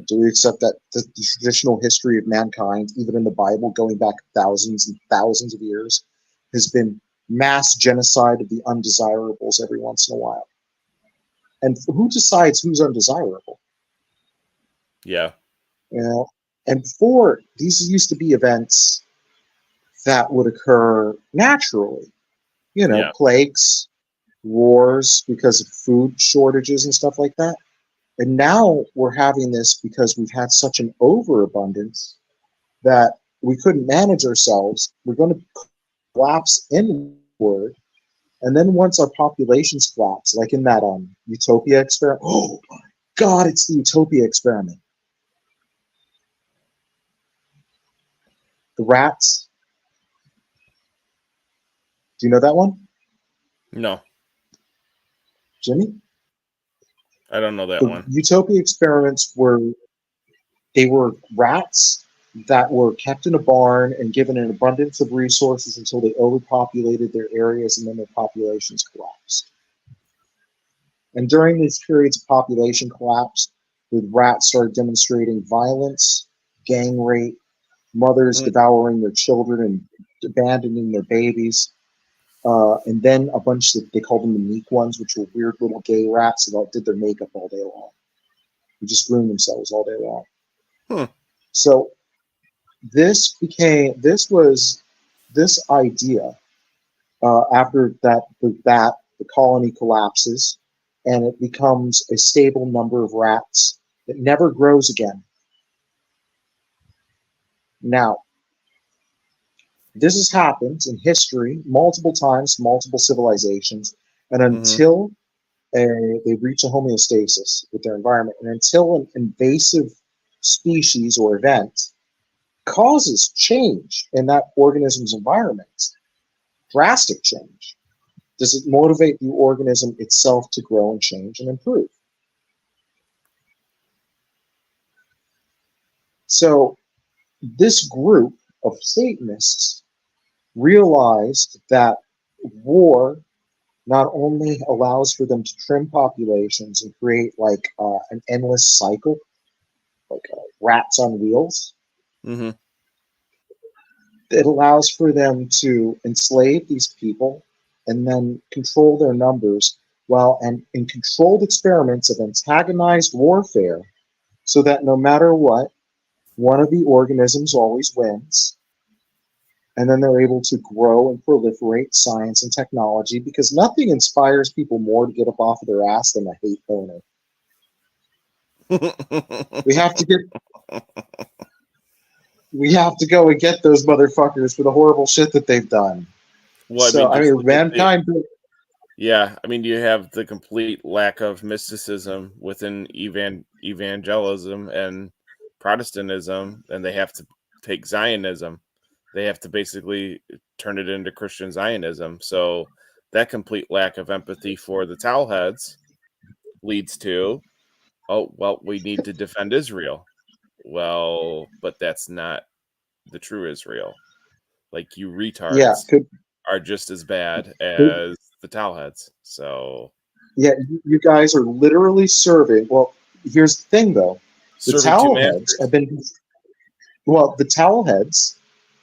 Do we accept that the traditional history of mankind, even in the Bible, going back thousands and thousands of years, has been mass genocide of the undesirables every once in a while? And who decides who's undesirable? Yeah. And before, these used to be events that would occur naturally. Plagues, wars because of food shortages and stuff like that. And now we're having this because we've had such an overabundance that we couldn't manage ourselves. We're going to collapse inward. And then once our populations collapse, like in that Utopia experiment, oh my God, it's the Utopia experiment. The rats. Do you know that one? No. Jimmy? I don't know that one. Utopia experiments were rats that were kept in a barn and given an abundance of resources until they overpopulated their areas and then their populations collapsed. And during these periods of population collapse, the rats started demonstrating violence, gang rape, mothers devouring their children and abandoning their babies. And then a bunch that they called them the meek ones, which were weird little gay rats that did their makeup all day long. They just groomed themselves all day long. So this idea after the colony collapses and it becomes a stable number of rats that never grows again. Now, this has happened in history multiple times, multiple civilizations, and until they reach a homeostasis with their environment, and until an invasive species or event causes change in that organism's environment, drastic change, does it motivate the organism itself to grow and change and improve? So this group of Satanists realized that war not only allows for them to trim populations and create like an endless cycle, like rats on wheels. Mm-hmm. It allows for them to enslave these people and then control their numbers and in controlled experiments of antagonized warfare, so that no matter what, one of the organisms always wins. And then they're able to grow and proliferate science and technology, because nothing inspires people more to get up off of their ass than a hate boner. We have to go and get those motherfuckers for the horrible shit that they've done. Well, mankind. Yeah, I mean, you have the complete lack of mysticism within evangelism and Protestantism, and they have to take Zionism. They have to basically turn it into Christian Zionism. So that complete lack of empathy for the towelheads leads to, oh, well, we need to defend Israel. Well, but that's not the true Israel. Like, you retards are just as bad as the towelheads. So yeah, you guys are literally serving. Well, here's the thing, though. The towelheads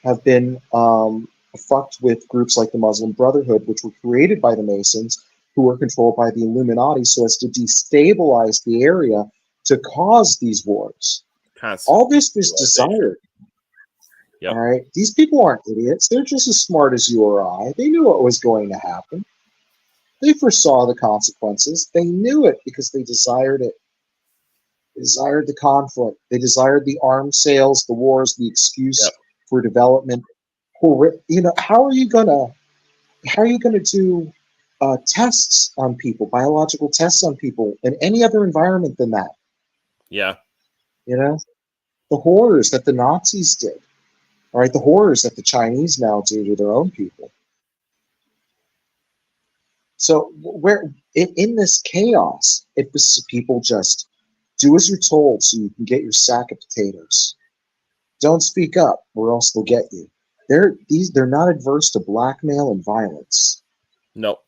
have been fucked with groups like the Muslim Brotherhood, which were created by the Masons, who were controlled by the Illuminati, so as to destabilize the area to cause these wars. All this was desired. Yep. All right, these people aren't idiots. They're just as smart as you or I. They knew what was going to happen. They foresaw the consequences. They knew it because they desired it. They desired the conflict. They desired the arms sales, the wars, the excuse for development. How are you gonna do tests on people, biological tests on people, in any other environment than that? Yeah. The horrors that the Nazis did. All right, the horrors that the Chinese now do to their own people. So in this chaos, it was people just do as you're told so you can get your sack of potatoes. Don't speak up or else they'll get you. They're not adverse to blackmail and violence. Nope.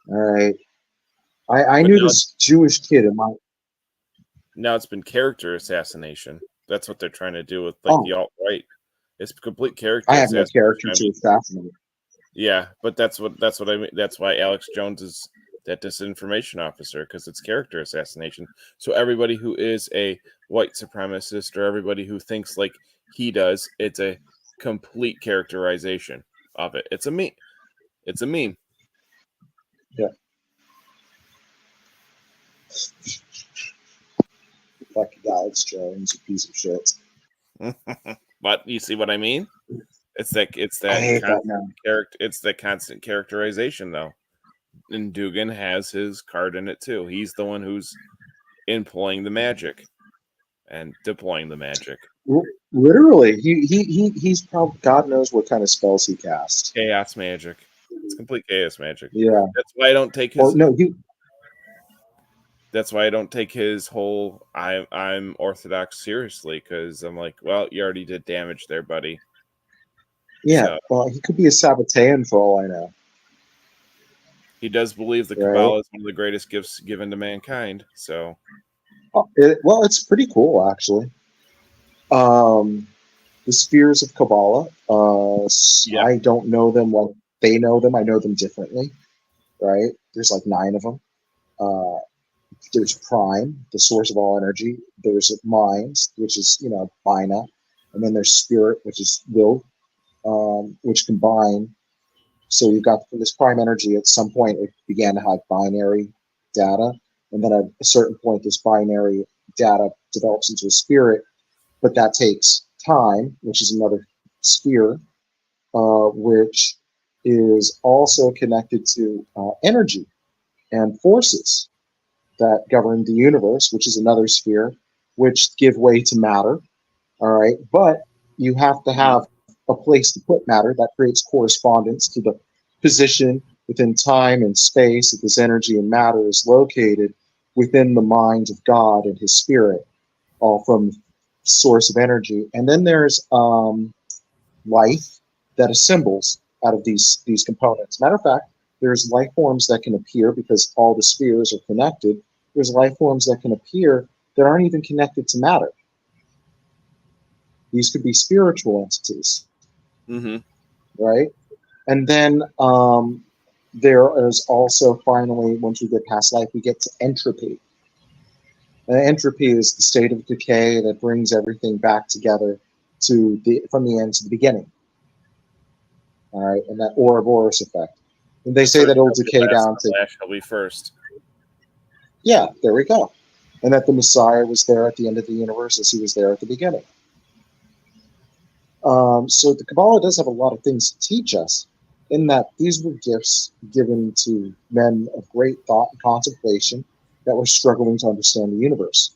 All right. I knew this Jewish kid in my... Now it's been character assassination. That's what they're trying to do with the alt-right. It's complete character assassination. I have no character to assassinate. Yeah, but that's what I mean. That's why Alex Jones is that disinformation officer, because it's character assassination. So everybody who is a white supremacist or everybody who thinks like he does, it's a complete characterization of it. It's a meme. It's a meme. Yeah. Fucking Alex Jones, a piece of shit. But you see what I mean? It's that constant characterization, though. And Dugan has his card in it too. He's the one who's employing the magic and deploying the magic. Literally, he's probably, God knows what kind of spells he casts. Chaos magic. It's complete chaos magic. Yeah. That's why I don't take his. That's why I don't take his whole I'm Orthodox seriously, because I'm like, well, you already did damage there, buddy. Yeah, so, well, he could be a Sabbatean for all I know. He does believe the Kabbalah is one of the greatest gifts given to mankind. So, it's pretty cool, actually. The spheres of Kabbalah. I don't know them like they know them. I know them differently. Right? There's like 9 of them. There's Prime, the source of all energy. there's mind, which is, bina, and then there's spirit, which is will, which combine. So you've got this prime energy. At some point, it began to have binary data, and then at a certain point, this binary data develops into a spirit, but that takes time, which is another sphere, which is also connected to energy and forces that govern the universe, which is another sphere, which give way to matter. All right, but you have to have a place to put matter that creates correspondence to the position within time and space that this energy and matter is located within the mind of God and his spirit, all from source of energy. And then there's life that assembles out of these components. Matter of fact, there's life forms that can appear because all the spheres are connected. There's life forms that can appear that aren't even connected to matter. These could be spiritual entities, right? And then there is also, finally, once we get past life, we get to entropy. And entropy is the state of decay that brings everything back together from the end to the beginning. All right, and that Ouroboros effect. And they say that it'll decay down to last shall be first. Yeah, there we go. And that the Messiah was there at the end of the universe as he was there at the beginning. So the Kabbalah does have a lot of things to teach us, in that these were gifts given to men of great thought and contemplation that were struggling to understand the universe.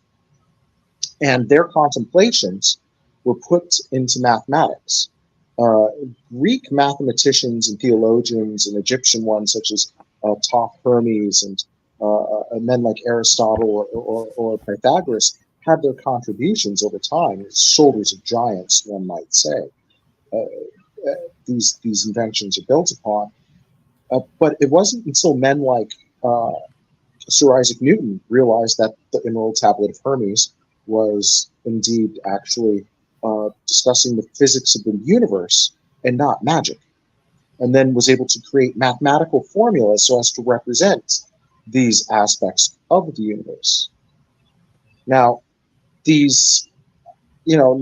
And their contemplations were put into mathematics. Greek mathematicians and theologians and Egyptian ones such as Thoth Hermes and men like Aristotle or Pythagoras had their contributions over time. Shoulders of giants, one might say. These inventions are built upon. But it wasn't until men like Sir Isaac Newton realized that the Emerald Tablet of Hermes was indeed actually discussing the physics of the universe and not magic, and then was able to create mathematical formulas so as to represent these aspects of the universe. Now, these,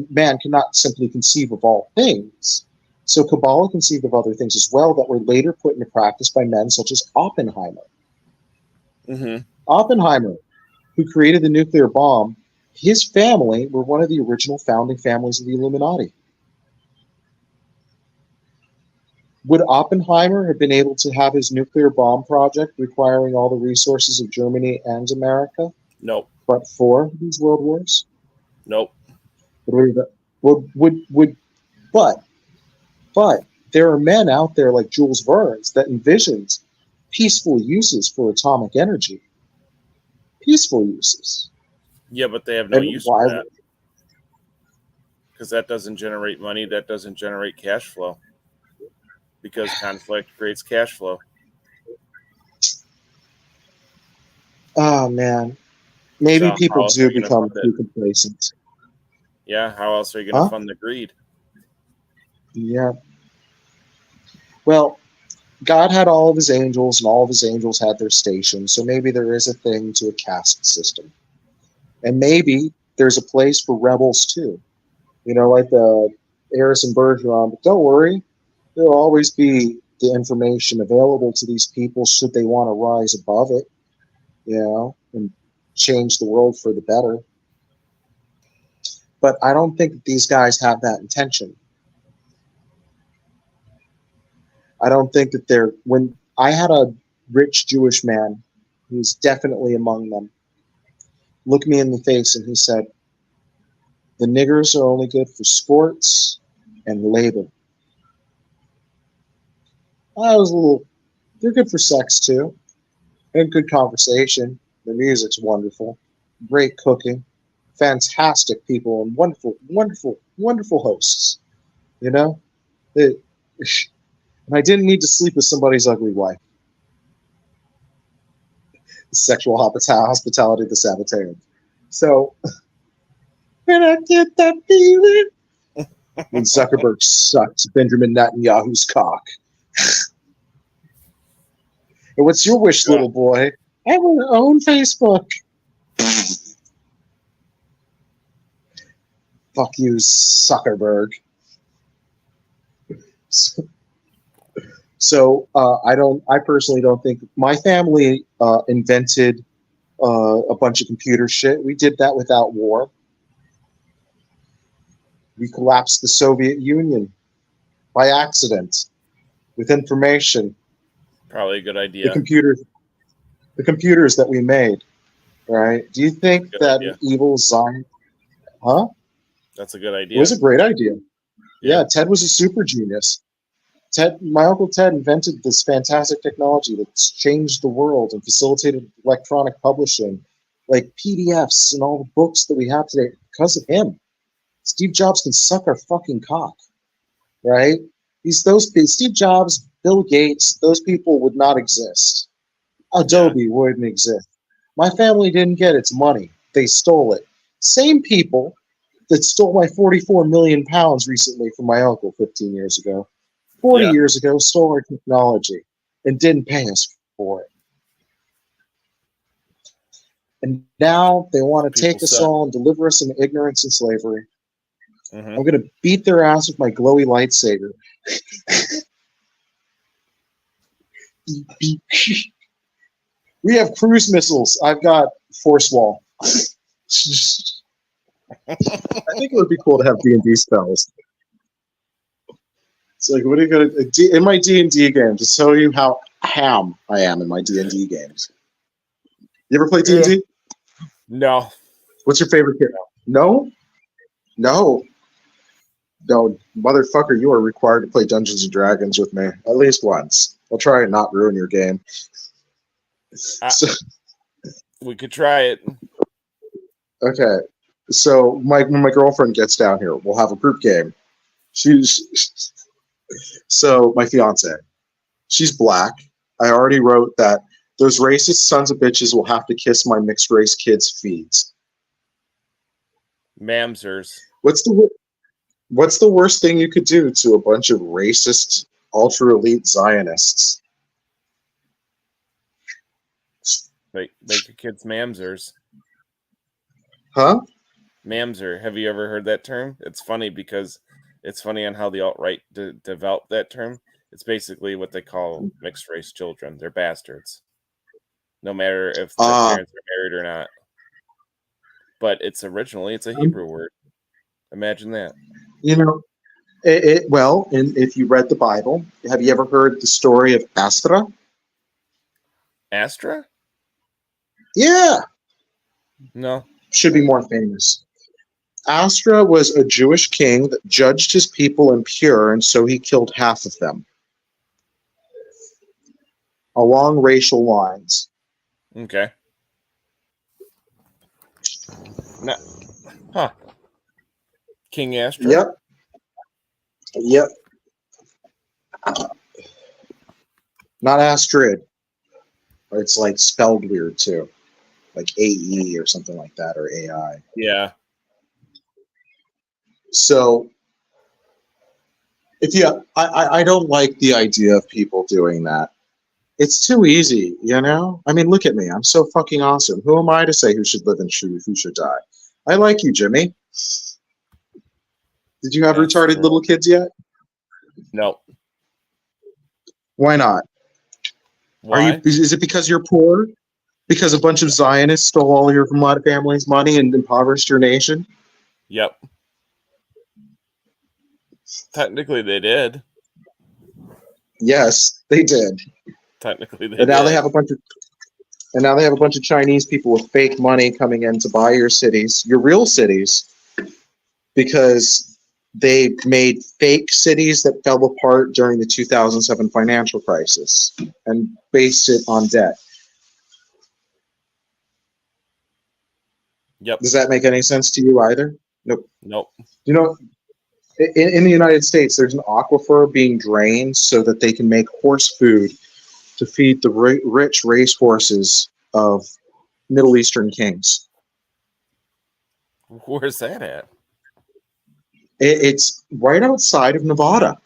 man cannot simply conceive of all things. So Kabbalah conceived of other things as well that were later put into practice by men such as Oppenheimer. Oppenheimer, who created the nuclear bomb, his family were one of the original founding families of the Illuminati. Would Oppenheimer have been able to have his nuclear bomb project requiring all the resources of Germany and America? Nope. But for these world wars? Nope. But there are men out there like Jules Verne that envisioned peaceful uses for atomic energy. Peaceful uses. Yeah, but they have no use for that. Because that doesn't generate money. That doesn't generate cash flow. Because conflict creates cash flow. Oh, man. Maybe people do become too complacent. Yeah, how else are you going to fund the greed? Yeah. Well, God had all of his angels, and all of his angels had their stations. So maybe there is a thing to a caste system. And maybe there's a place for rebels too. Like the Harrison Bergeron. But don't worry, there'll always be the information available to these people should they want to rise above it, and change the world for the better. But I don't think that these guys have that intention. I don't think that when I had a rich Jewish man who was definitely among them look me in the face and he said, the niggers are only good for sports and labor. They're good for sex too, and good conversation. The music's wonderful, great cooking, fantastic people, and wonderful, wonderful, wonderful hosts. And I didn't need to sleep with somebody's ugly wife. Sexual hospitality of the Sabbatarian. So, when I get that feeling, when Zuckerberg sucked Benjamin Netanyahu's cock. And what's your wish, little boy? I want to own Facebook. Fuck you, Zuckerberg. So I personally don't think my family invented a bunch of computer shit. We did that without war. We collapsed the Soviet Union by accident with information. Probably a good idea. The computers that we made, right? Do you think that evil Zion? Huh? That's a good idea. It was a great idea. Yeah, Ted was a super genius. My Uncle Ted invented this fantastic technology that's changed the world and facilitated electronic publishing, like PDFs and all the books that we have today because of him. Steve Jobs can suck our fucking cock, right? Steve Jobs, Bill Gates, those people would not exist. Adobe wouldn't exist. My family didn't get its money. They stole it. Same people that stole my 44 million pounds recently from my uncle 15 years ago. 40 years ago, stole our technology and didn't pay us for it. And now they want to take us all and deliver us into ignorance and slavery. Mm-hmm. I'm going to beat their ass with my glowy lightsaber. We have cruise missiles. I've got force wall. I think it would be cool to have D&D spells. It's like, what are you going to do in my D&D game to show you how ham I am in my D&D games? You ever play D&D? No. What's your favorite character? No, motherfucker! You are required to play Dungeons and Dragons with me at least once. I'll try and not ruin your game. We could try it. Okay, so when my girlfriend gets down here, we'll have a group game. So my fiance, she's black. I already wrote that those racist sons of bitches will have to kiss my mixed race kids' feet. Mamsers. What's the worst thing you could do to a bunch of racist, ultra elite Zionists? Make your kids mamsers. Huh? Mamser. Have you ever heard that term? It's funny because it's funny on how the alt-right developed that term. It's basically what they call mixed race children. They're bastards. No matter if their parents are married or not. But it's a Hebrew word. Imagine that. You know, and if you read the Bible, have you ever heard the story of Astra? Astra? Yeah. No. Should be more famous. Astra was a Jewish king that judged his people impure, and so he killed half of them. Along racial lines. Okay. No. Huh. King Astra? Yep. Not Astrid. It's like spelled weird too. Like AE or something like that, or AI. Yeah. So I don't like the idea of people doing that. It's too easy, you know? I mean, look at me. I'm so fucking awesome. Who am I to say who should live and who should die? I like you, Jimmy. Did you have retarded little kids yet? No. Why not? Why? Is it because you're poor? Because a bunch of Zionists stole all your family's money and impoverished your nation? Yep. Technically, they did. Yes, they did. Technically, they and now did. They have a bunch of Chinese people with fake money coming in to buy your cities, your real cities, because they made fake cities that fell apart during the 2007 financial crisis and based it on debt. Yep. Does that make any sense to you either? Nope. Nope. You know, in the United States, there's an aquifer being drained so that they can make horse food to feed the rich race horses of Middle Eastern kings. Where's that at? It's right outside of Nevada,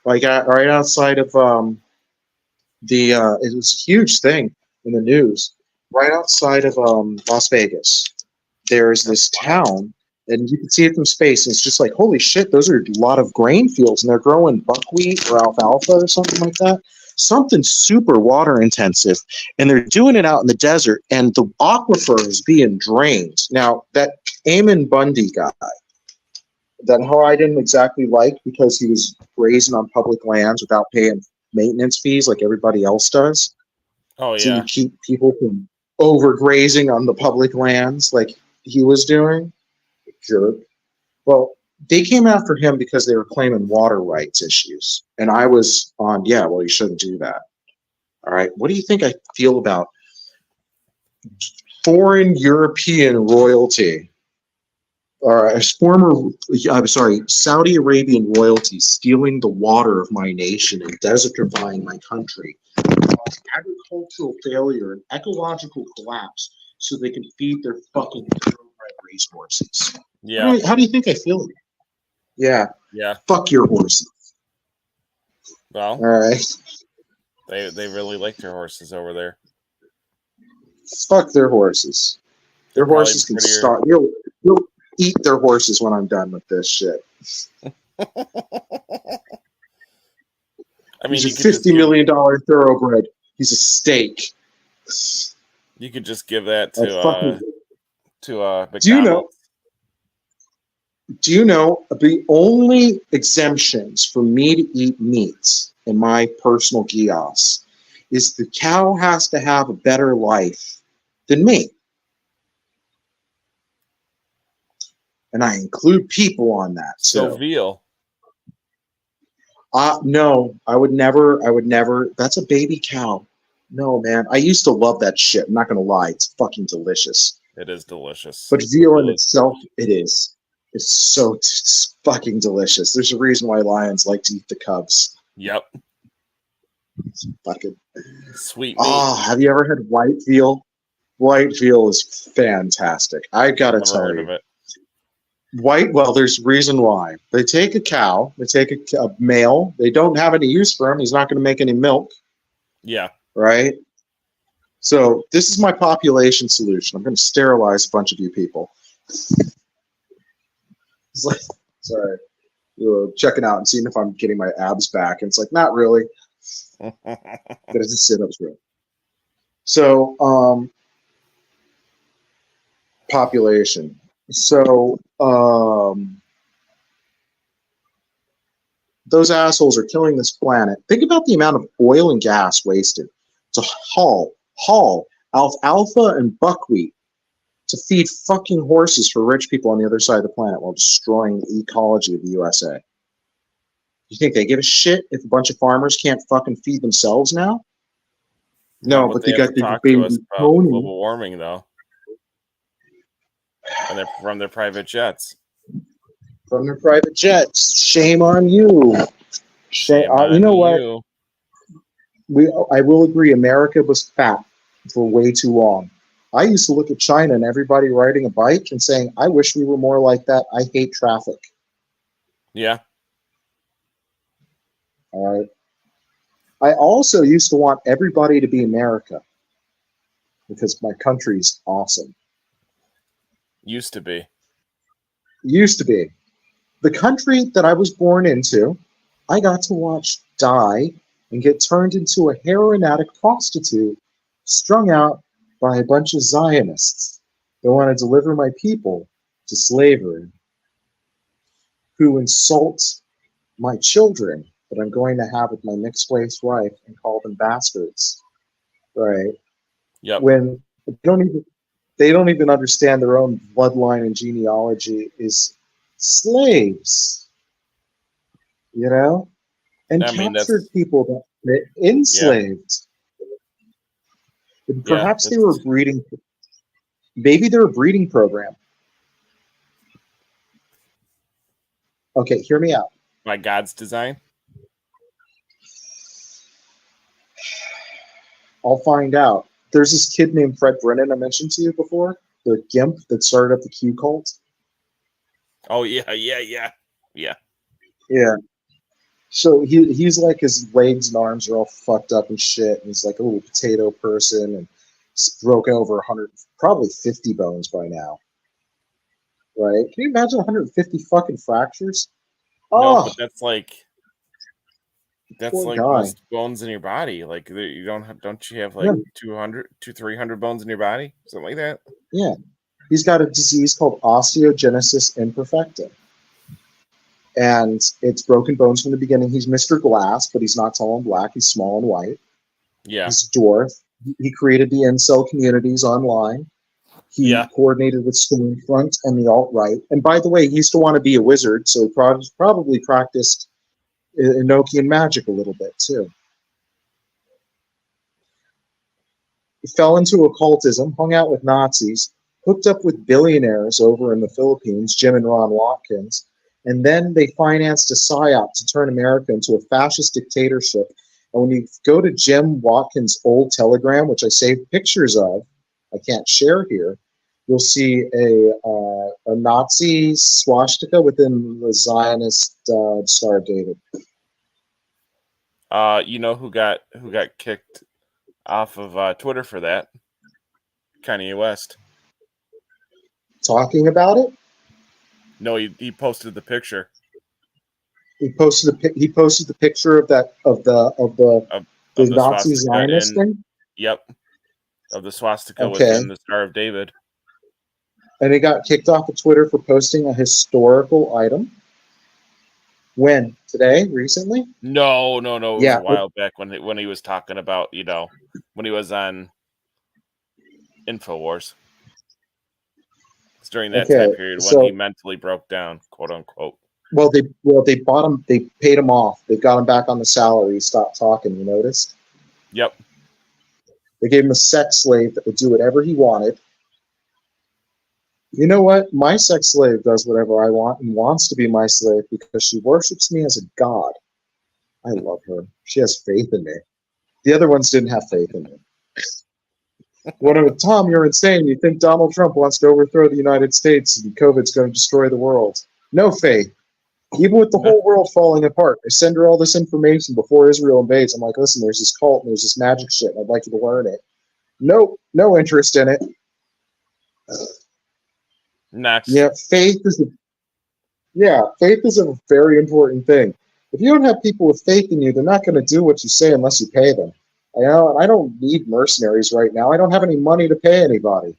like right outside of it was a huge thing in the news. Right outside of Las Vegas, there's this town and you can see it from space, and it's just like, holy shit, those are a lot of grain fields, and they're growing buckwheat or alfalfa or something like that. Something super water intensive, and they're doing it out in the desert, and the aquifer is being drained. Now, that Ammon Bundy guy, that how I didn't exactly like because he was grazing on public lands without paying maintenance fees like everybody else does. Oh, yeah. So you keep people from overgrazing on the public lands like he was doing. Jerk. Well, they came after him because they were claiming water rights issues. And I was on, yeah, well, you shouldn't do that. All right. What do you think I feel about foreign European royalty? Or Saudi Arabian royalty stealing the water of my nation and desertifying my country, cause agricultural failure and ecological collapse so they can feed their fucking thoroughbred racehorses. Yeah. How do you think I feel? Yeah. Yeah. Fuck your horses. Well, all right. They really like their horses over there. Fuck their horses. Their horses can start. You'll eat their horses when I'm done with this shit. I mean, he's a $50 million thoroughbred. He's a steak. You could just give that to McDonald's. Do you know the only exemptions for me to eat meat in my personal Gios is the cow has to have a better life than me. And I include people on that. So veal. No, I would never. That's a baby cow. No, man. I used to love that shit. I'm not going to lie. It's fucking delicious. It is delicious. But veal in itself, it is. It's fucking delicious. There's a reason why lions like to eat the cubs. Yep. It's fucking sweet meat. Oh, have you ever had white veal? White veal is fantastic. I gotta tell you. Well, there's reason why. They take a cow, they take a male, they don't have any use for him, he's not going to make any milk. Yeah. Right? So this is my population solution. I'm going to sterilize a bunch of you people. It's like, sorry. You're checking out and seeing if I'm getting my abs back. And it's like, not really. But it's just sit-ups, bro. So, population. So, those assholes are killing this planet. Think about the amount of oil and gas wasted to haul alfalfa and buckwheat to feed fucking horses for rich people on the other side of the planet while destroying the ecology of the USA. You think they give a shit if a bunch of farmers can't fucking feed themselves now? No, but they got the baby pony. Global warming, though. And they're from their private jets. From their private jets. Shame on you. Shame on you know what? I will agree, America was fat for way too long. I used to look at China and everybody riding a bike and saying, I wish we were more like that. I hate traffic. Yeah. All right. I also used to want everybody to be America because my country's awesome. Used to be. Used to be. The country that I was born into, I got to watch die and get turned into a heroin addict prostitute strung out by a bunch of Zionists that want to deliver my people to slavery, who insult my children that I'm going to have with my mixed-race wife and call them bastards, right? Yep. When they don't even understand their own bloodline and genealogy is slaves, you know, and captured people that enslaved. Yeah. Perhaps they were breeding. Maybe they're a breeding program. Okay, hear me out. By God's design? I'll find out. There's this kid named Fred Brennan I mentioned to you before, the gimp that started up the Q cult. Oh, yeah. Yeah. So he's like, his legs and arms are all fucked up and shit, and he's like a little potato person, and he's broken over 100, probably 50 bones by now. right? Can you imagine 150 fucking fractures? No, Oh, but that's like guy. most bones in your body. Like you don't you have like 200 to 300 bones in your body, something like that? Yeah, he's got a disease called osteogenesis imperfecta, and it's broken bones from the beginning. He's Mr. Glass, but he's not tall and black. He's small and white. Yeah, He's a dwarf. He created the incel communities online. He coordinated with Stormfront and the alt-right. And by the way, he used to want to be a wizard, so he probably practiced Enochian magic a little bit too. He fell into occultism, hung out with Nazis, hooked up with billionaires over in the Philippines, Jim and Ron Watkins, and then they financed a psyop to turn America into a fascist dictatorship. And when you go to Jim Watkins' old Telegram, which I saved pictures of, I can't share here, you'll see a Nazi swastika within the Zionist Star of David. You know who got kicked off of Twitter for that? Kanye West. Talking about it? No, he posted the picture. He posted the picture of the Nazi Zionist thing. Yep, of the swastika within the Star of David. And he got kicked off of Twitter for posting a historical item. When? Today? Recently? No. It was a while back when he was talking about, when he was on InfoWars. It's during that time period when he mentally broke down, quote unquote. Well, they bought him. They paid him off. They got him back on the salary. He stopped talking. You noticed? Yep. They gave him a sex slave that would do whatever he wanted. You know what? My sex slave does whatever I want and wants to be my slave because she worships me as a god. I love her. She has faith in me. The other ones didn't have faith in me. Tom, you're insane. You think Donald Trump wants to overthrow the United States and COVID's going to destroy the world? No faith. Even with the whole world falling apart, I send her all this information before Israel invades. I'm like, listen, there's this cult and there's this magic shit, and I'd like you to learn it. Nope, no interest in it. Next. Yeah, faith is a very important thing. If you don't have people with faith in you, they're not going to do what you say unless you pay them. And I don't need mercenaries right now. I don't have any money to pay anybody.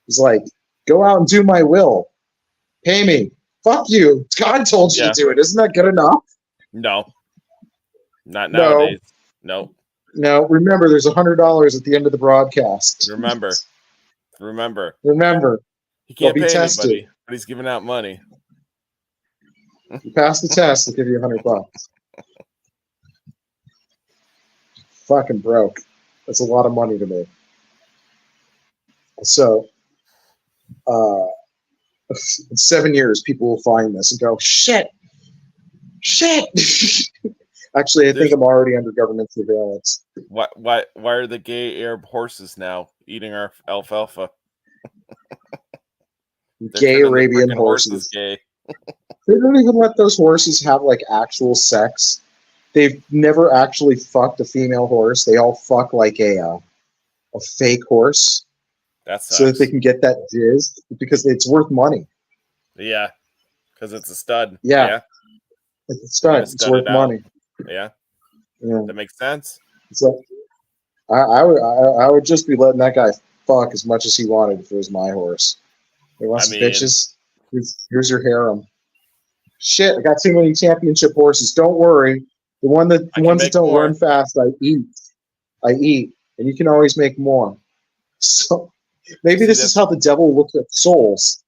He's like, go out and do my will. Pay me. Fuck you. God told you to do it. Isn't that good enough? No. Not nowadays. No. No, remember, there's $100 at the end of the broadcast. Remember. He can't pay anybody, but he's giving out money. You pass the test, they'll give you $100. Fucking broke. That's a lot of money to me. So, in 7 years, people will find this and go, shit. Actually, I think I'm already under government surveillance. Why are the gay Arab horses now eating our alfalfa? Gay Arabian horses. Gay. They don't even let those horses have like actual sex. They've never actually fucked a female horse. They all fuck like a fake horse. So that they can get that jizz because it's worth money. Yeah, because it's a stud. Yeah. It's a stud. It's worth money. Yeah, that makes sense. So I would just be letting that guy fuck as much as he wanted if it was my horse. He wants bitches. Here's your harem. Shit, I got too many championship horses. Don't worry. The ones that don't run fast, I eat, and you can always make more. So maybe this is how the devil looks at souls.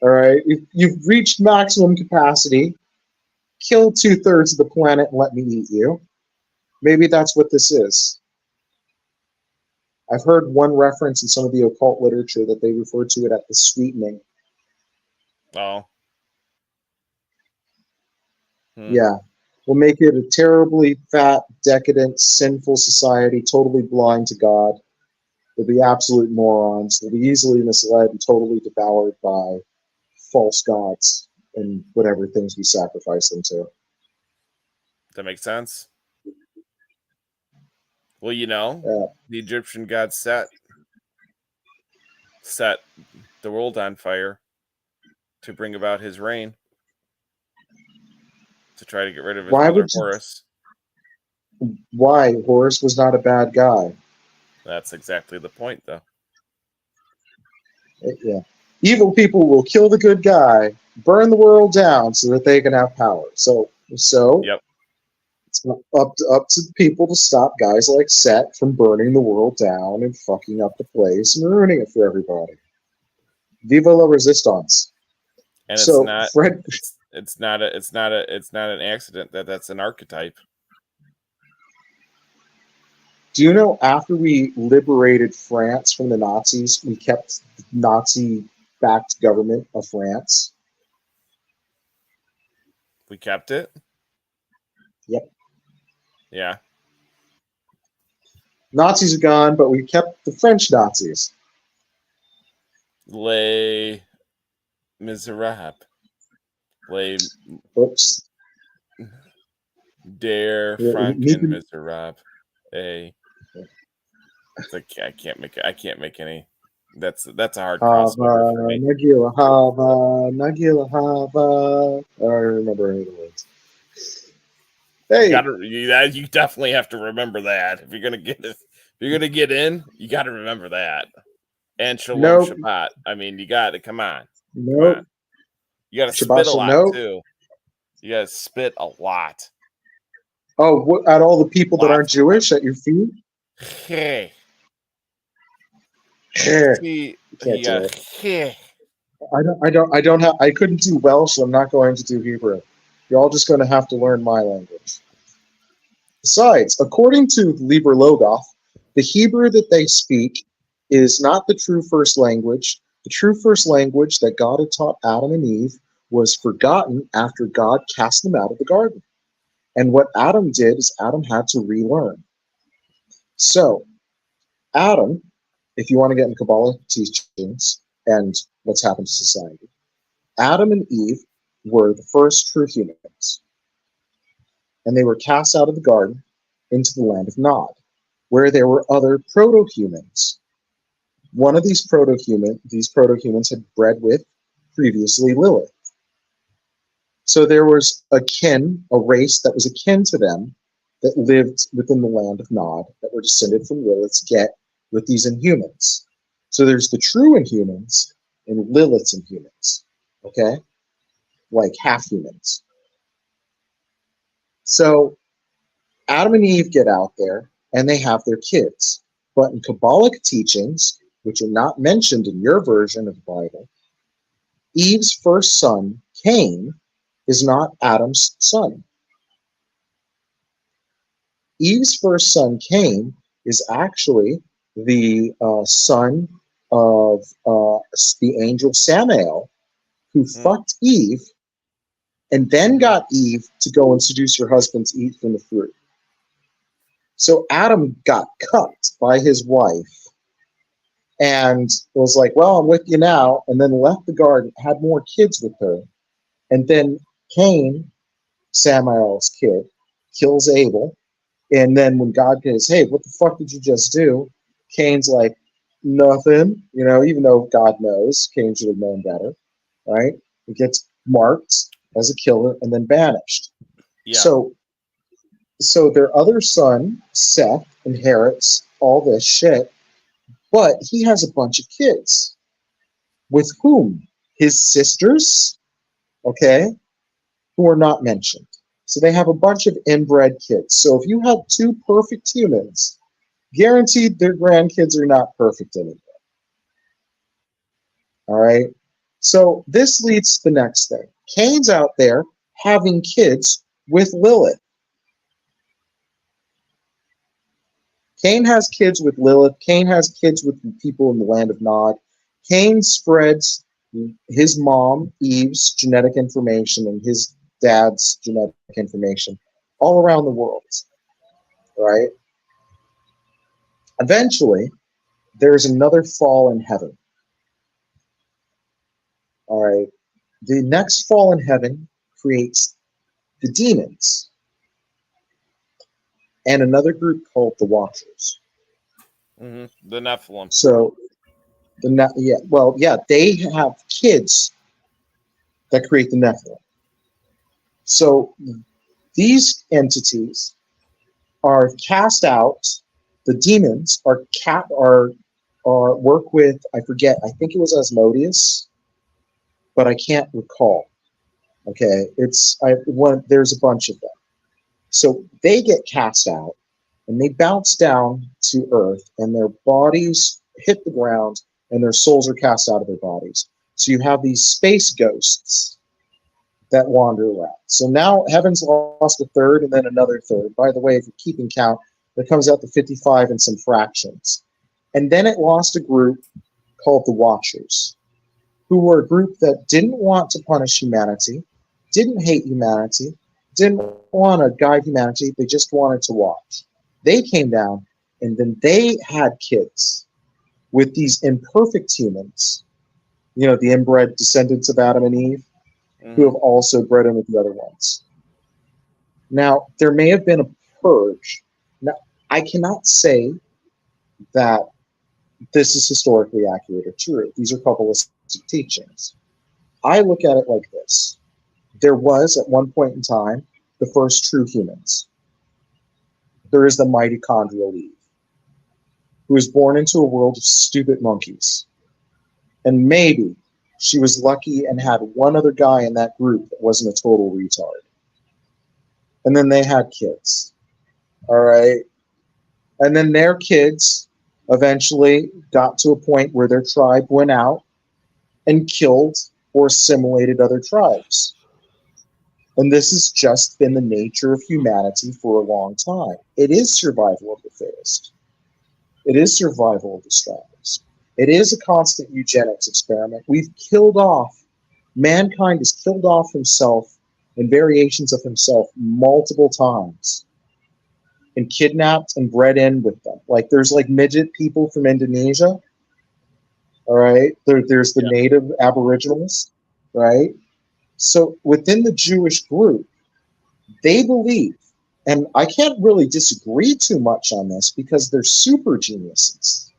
All right, you've reached maximum capacity. Kill 2/3 of the planet and let me eat you. Maybe that's what this is. I've heard one reference in some of the occult literature that they refer to it as the sweetening. Oh. Yeah. We'll make it a terribly fat, decadent, sinful society, totally blind to God. They'll be absolute morons. They'll be easily misled and totally devoured by false gods and whatever things we sacrifice them to. That makes sense. Well, the Egyptian god Set the world on fire to bring about his reign, to try to get rid of his brother Horus. Why? Horus was not a bad guy. That's exactly the point, though. Yeah. Evil people will kill the good guy, burn the world down so that they can have power. So yep. It's up to the people to stop guys like Set from burning the world down and fucking up the place and ruining it for everybody. Viva la resistance. And so it's not Fred, it's not an accident that's an archetype. Do you know after we liberated France from the Nazis, we kept the Nazi-backed government of France? We kept it? Yep. Yeah. Nazis are gone, but we kept the French Nazis. Les Miserables. Oops. Der Franken Miserables. It's like I can't make any. That's a hard crossover for me. Nagila Hava. I don't remember any of the words. Hey, you definitely have to remember that if you're gonna get in. You got to remember that. And Shalom Shabbat. I mean, you got to come on. Nope. Come on. You got to spit a lot too. You got to spit a lot. Oh, at all the people that aren't Jewish at your feet? Hey. I couldn't do Welsh, so I'm not going to do Hebrew. You're all just going to have to learn my language. Besides, according to Liber Logoth, the Hebrew that they speak is not the true first language. The true first language that God had taught Adam and Eve was forgotten after God cast them out of the garden. And what Adam did is Adam had to relearn. So, Adam, if you want to get in Kabbalah teachings and what's happened to society, Adam and Eve were the first true humans. And they were cast out of the garden into the land of Nod, where there were other proto-humans. One of these proto-humans had bred with previously Lilith. So there was a race that was akin to them that lived within the land of Nod that were descended from Lilith's get with these Inhumans. So there's the true Inhumans and Lilith's Inhumans, okay? Like half-humans. So Adam and Eve get out there and they have their kids. But in Kabbalic teachings, which are not mentioned in your version of the Bible, Eve's first son, Cain, is not Adam's son. Eve's first son, Cain, is actually the son of the angel Samael, who fucked Eve and then got Eve to go and seduce her husband to eat from the fruit. So Adam got cucked by his wife and was like, well, I'm with you now, and then left the garden, had more kids with her. And then Cain, Samael's kid, kills Abel. And then when God goes, hey, what the fuck did you just do? Cain's like, nothing. Even though God knows, Cain should have known better, right? He gets marked as a killer and then banished. Yeah. So their other son, Seth, inherits all this shit, but he has a bunch of kids. With whom? His sisters, okay, who are not mentioned. So they have a bunch of inbred kids. So if you have two perfect humans, guaranteed their grandkids are not perfect anymore. All right? So this leads to the next thing. Cain's out there having kids with Lilith. Cain has kids with Lilith. Cain has kids with people in the land of Nod. Cain spreads his mom, Eve's, genetic information and his dad's genetic information all around the world, right? Eventually, there's another fall in heaven. All right. The next fall in heaven creates the demons and another group called the Watchers. The Nephilim. So, They have kids that create the Nephilim. So these entities are cast out. The demons are work with, I forget, I think it was Asmodeus, but I can't recall. Okay, there's a bunch of them. So they get cast out and they bounce down to earth, and their bodies hit the ground and their souls are cast out of their bodies. So you have these space ghosts that wander around. So now heaven's lost a third and then another third. By the way, if you're keeping count, that comes out to 55 and some fractions. And then it lost a group called the Watchers, who were a group that didn't want to punish humanity, didn't hate humanity, didn't want to guide humanity, they just wanted to watch. They came down, and then they had kids with these imperfect humans, the inbred descendants of Adam and Eve, who have also bred in with the other ones. Now, there may have been a purge. Now, I cannot say that this is historically accurate or true. These are Kabbalistic teachings. I look at it like this. There was, at one point in time, the first true humans. There is the mitochondrial Eve, who was born into a world of stupid monkeys. And maybe she was lucky and had one other guy in that group that wasn't a total retard. And then they had kids. All right. And then their kids eventually got to a point where their tribe went out and killed or assimilated other tribes. And this has just been the nature of humanity for a long time. It is survival of the fittest. It is survival of the strongest. It is a constant eugenics experiment. Mankind has killed off himself and variations of himself multiple times and kidnapped and bred in with them. Like there's like midget people from Indonesia. All right. There's the native aboriginals, right? So within the Jewish group, they believe, and I can't really disagree too much on this because they're super geniuses.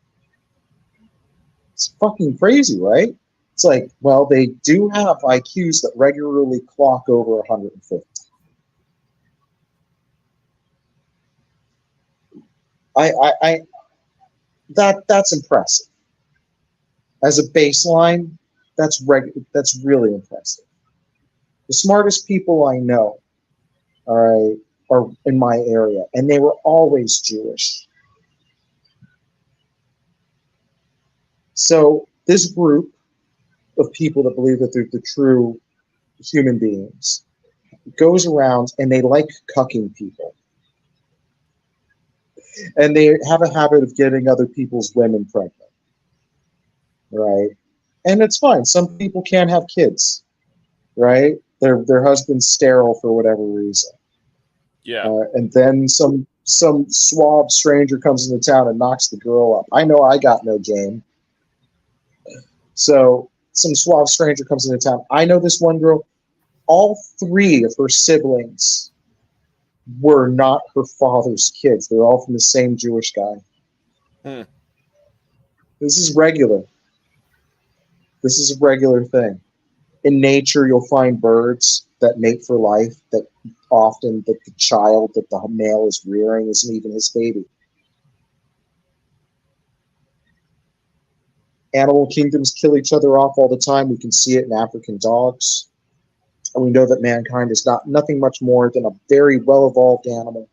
It's fucking crazy, right? It's like, well, they do have IQs that regularly clock over 150. That's impressive. As a baseline, that's really impressive. The smartest people I know, all right, are in my area, and they were always Jewish. So this group of people that believe that they're the true human beings goes around and they like cucking people. And they have a habit of getting other people's women pregnant. Right? And it's fine. Some people can't have kids. Right? Their husband's sterile for whatever reason. Yeah. And then some suave stranger comes into town and knocks the girl up. I know I got no game. So some suave stranger comes into town. I know this one girl. All three of her siblings were not her father's kids. They're all from the same Jewish guy. This is regular. This is a regular thing. In nature, you'll find birds that mate for life, that often that the child that the male is rearing isn't even his baby. Animal kingdoms kill each other off all the time. We can see it in African dogs. And we know that mankind is nothing much more than a very well-evolved animal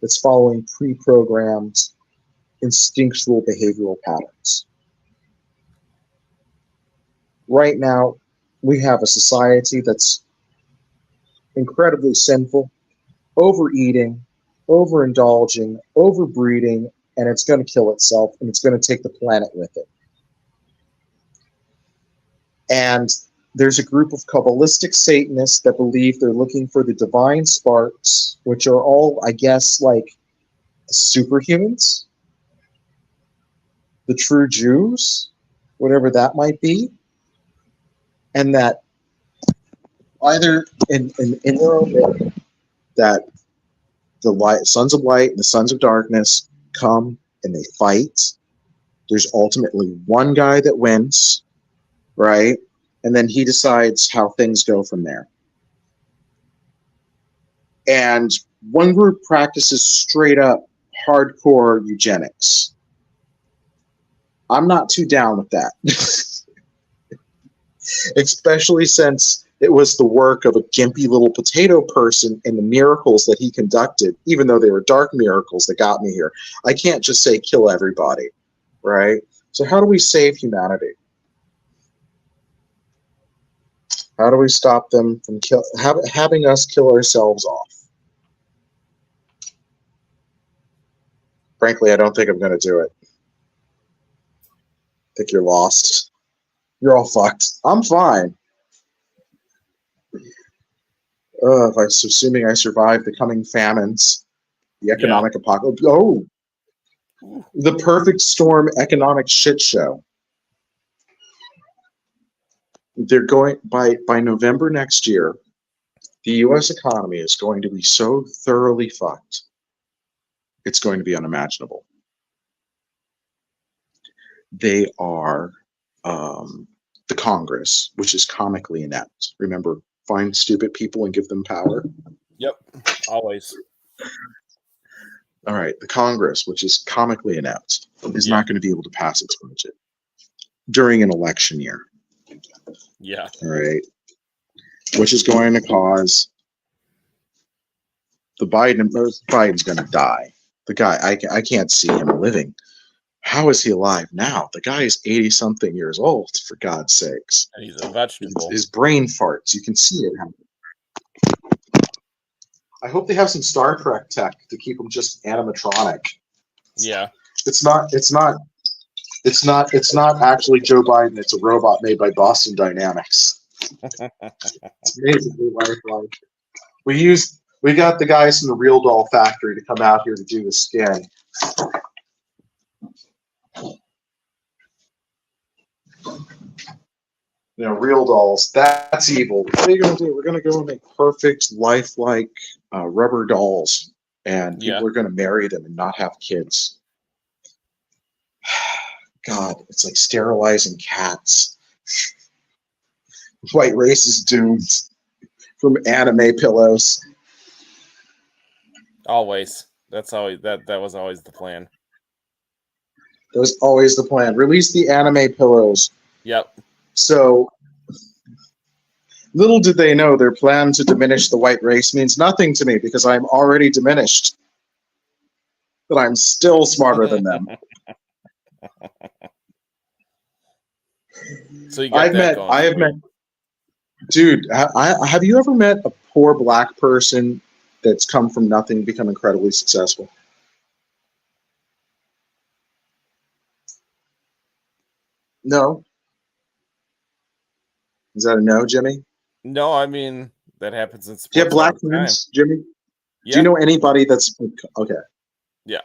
that's following pre-programmed instinctual behavioral patterns. Right now, we have a society that's incredibly sinful, overeating, overindulging, overbreeding, and it's going to kill itself, and it's going to take the planet with it. And there's a group of Kabbalistic Satanists that believe they're looking for the divine sparks, which are all, I guess, like the superhumans, the true Jews, whatever that might be. And that either in their own way, that the sons of light and the sons of darkness come and they fight There's ultimately one guy that wins, right? And then he decides how things go from there. And one group practices straight up hardcore eugenics. I'm not too down with that. Especially since it was the work of a gimpy little potato person and the miracles that he conducted, even though they were dark miracles that got me here. I can't just say kill everybody, right? So how do we save humanity? How do we stop them from having us kill ourselves off? Frankly, I don't think I'm going to do it. I think you're lost. You're all fucked. I'm fine. If I'm assuming I survive the coming famines, the economic apocalypse. Oh, the perfect storm economic shit show. They're going by November next year. The U.S. economy is going to be so thoroughly fucked. It's going to be unimaginable. They are the Congress, which is comically inept. Remember, find stupid people and give them power. Yep, always. All right, the Congress, which is comically inept, is not going to be able to pass its budget during an election year. Yeah. All right. Which is going to cause Biden's going to die. The guy, I can't see him living. How is he alive now? The guy is 80-something years old, for God's sakes. And he's a vegetable. His brain farts. You can see it happen. I hope they have some Star Trek tech to keep him just animatronic. Yeah. It's not actually Joe Biden. It's a robot made by Boston Dynamics. It's amazingly lifelike. We got the guys from the Real Doll Factory to come out here to do the skin. You know, real dolls. That's evil. What are you going to do? We're going to go and make perfect, lifelike rubber dolls, and people are going to marry them and not have kids. God, it's like sterilizing cats. White race is doomed from anime pillows. Always. That's always that was always the plan. That was always the plan. Release the anime pillows. Yep. So little did they know their plan to diminish the white race means nothing to me because I'm already diminished. But I'm still smarter than them. So you got I have met, dude. Have you ever met a poor black person that's come from nothing to become incredibly successful? No. Is that a no, Jimmy? No, I mean that happens in sports. Do you have black friends, Jimmy? Yeah. Do you know anybody that's okay? Yeah.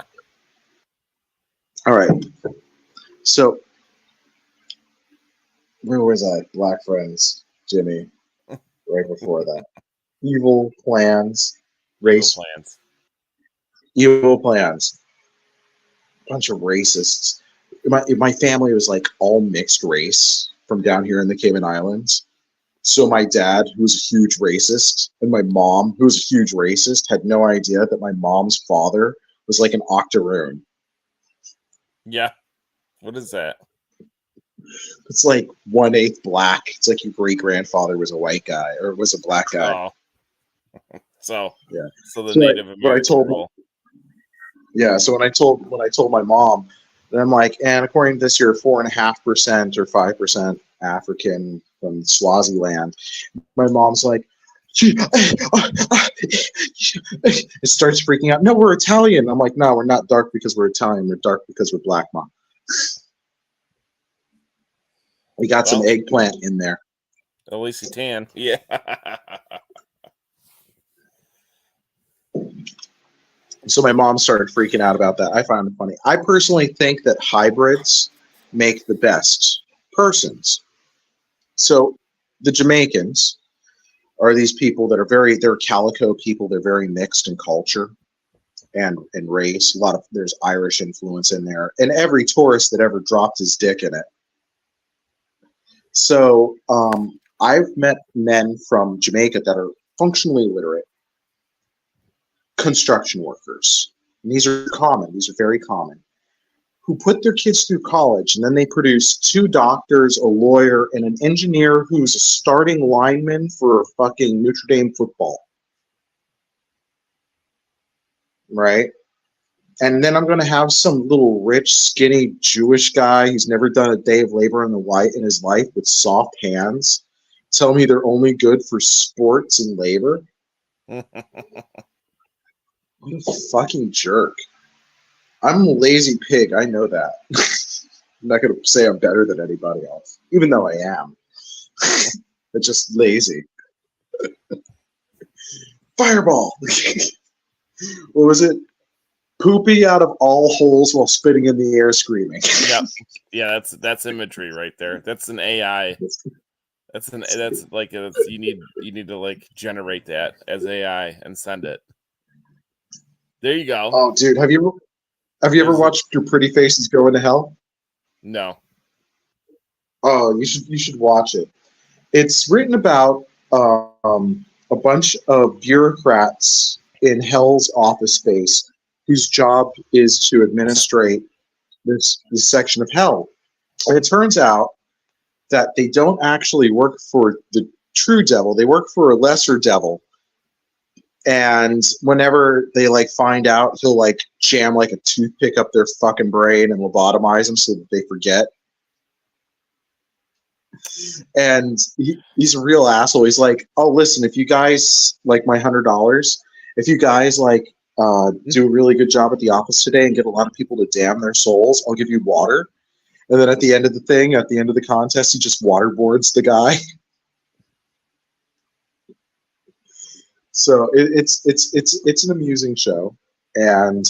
All right. So where was I? Black friends, Jimmy. Right before that, evil plans, race plans, evil plans. Bunch of racists. My family was like all mixed race from down here in the Cayman Islands. So my dad, who was a huge racist, and my mom, who was a huge racist, had no idea that my mom's father was like an octoroon. Yeah. What is that? It's like 1/8 black. It's like your great-grandfather was a white guy or was a black guy. Oh. So yeah. So the Native American role. Yeah. So when I told my mom, then I'm like, and according to this, you're 4.5% or 5% African from Swaziland. My mom's like, it starts freaking out. No, we're Italian. I'm like, no, we're not dark because we're Italian. We're dark because we're black, Mom. We got some eggplant in there. At least you tan. Yeah. So my mom started freaking out about that. I found it funny. I personally think that hybrids make the best persons. So the Jamaicans are these people that are they're calico people. They're very mixed in culture. and race. There's Irish influence in there, and every tourist that ever dropped his dick in it. So I've met men from Jamaica that are functionally illiterate, construction workers. And these are common. These are very common. Who put their kids through college, and then they produce 2 doctors, a lawyer, and an engineer who's a starting lineman for fucking Notre Dame football. Right? And then I'm going to have some little rich, skinny Jewish guy who's never done a day of labor in his life with soft hands tell me they're only good for sports and labor. What a fucking jerk. I'm a lazy pig. I know that. I'm not going to say I'm better than anybody else, even though I am. But just lazy. Fireball. What was it? Poopy out of all holes while spitting in the air, screaming. Yeah, that's imagery right there. That's an AI. You need to like generate that as AI and send it. There you go. Oh, dude, have you ever watched Your Pretty Faces Go into Hell? No. Oh, you should watch it. It's written about a bunch of bureaucrats in Hell's office space whose job is to administrate this section of Hell. And it turns out that they don't actually work for the true devil. They work for a lesser devil. And whenever they like find out, he'll like jam like a toothpick up their fucking brain and lobotomize them so that they forget. And he's a real asshole. He's like, oh, listen, if you guys like my $100, if you guys like do a really good job at the office today and get a lot of people to damn their souls, I'll give you water. And then at the end of the contest, he just waterboards the guy. So it's an amusing show, and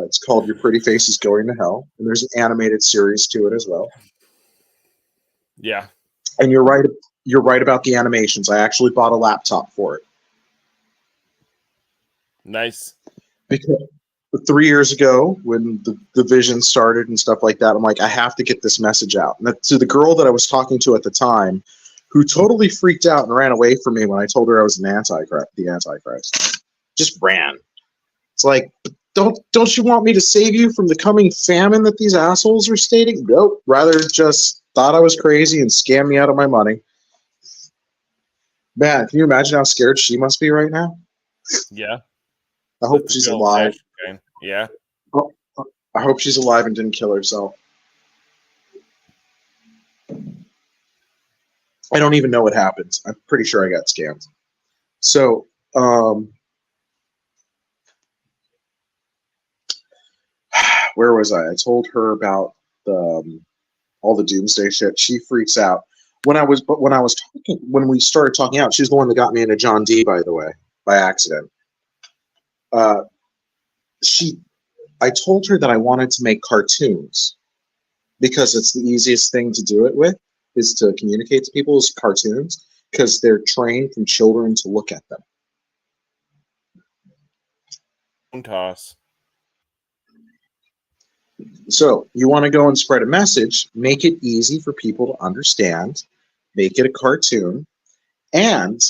it's called Your Pretty Faces Going to Hell, and there's an animated series to it as well. Yeah, and you're right about the animations. I actually bought a laptop for it. Nice. Because 3 years ago, when the Vision started and stuff like that, I'm like, I have to get this message out. And to the girl that I was talking to at the time, who totally freaked out and ran away from me when I told her I was the Antichrist. Just ran. It's like, don't you want me to save you from the coming famine that these assholes are stating? Nope. Rather just thought I was crazy and scammed me out of my money. Man, can you imagine how scared she must be right now? Yeah. I hope she's alive. Yeah. Oh, I hope she's alive and didn't kill herself. I don't even know what happened. I'm pretty sure I got scammed. So, where was I? I told her about all the doomsday shit. She freaks out. When we started talking out, she's the one that got me into John D, by the way, by accident. I told her that I wanted to make cartoons because it's the easiest thing to do it with, is to communicate to people as cartoons, because they're trained from children to look at them. Toss. So you want to go and spread a message, make it easy for people to understand, make it a cartoon, and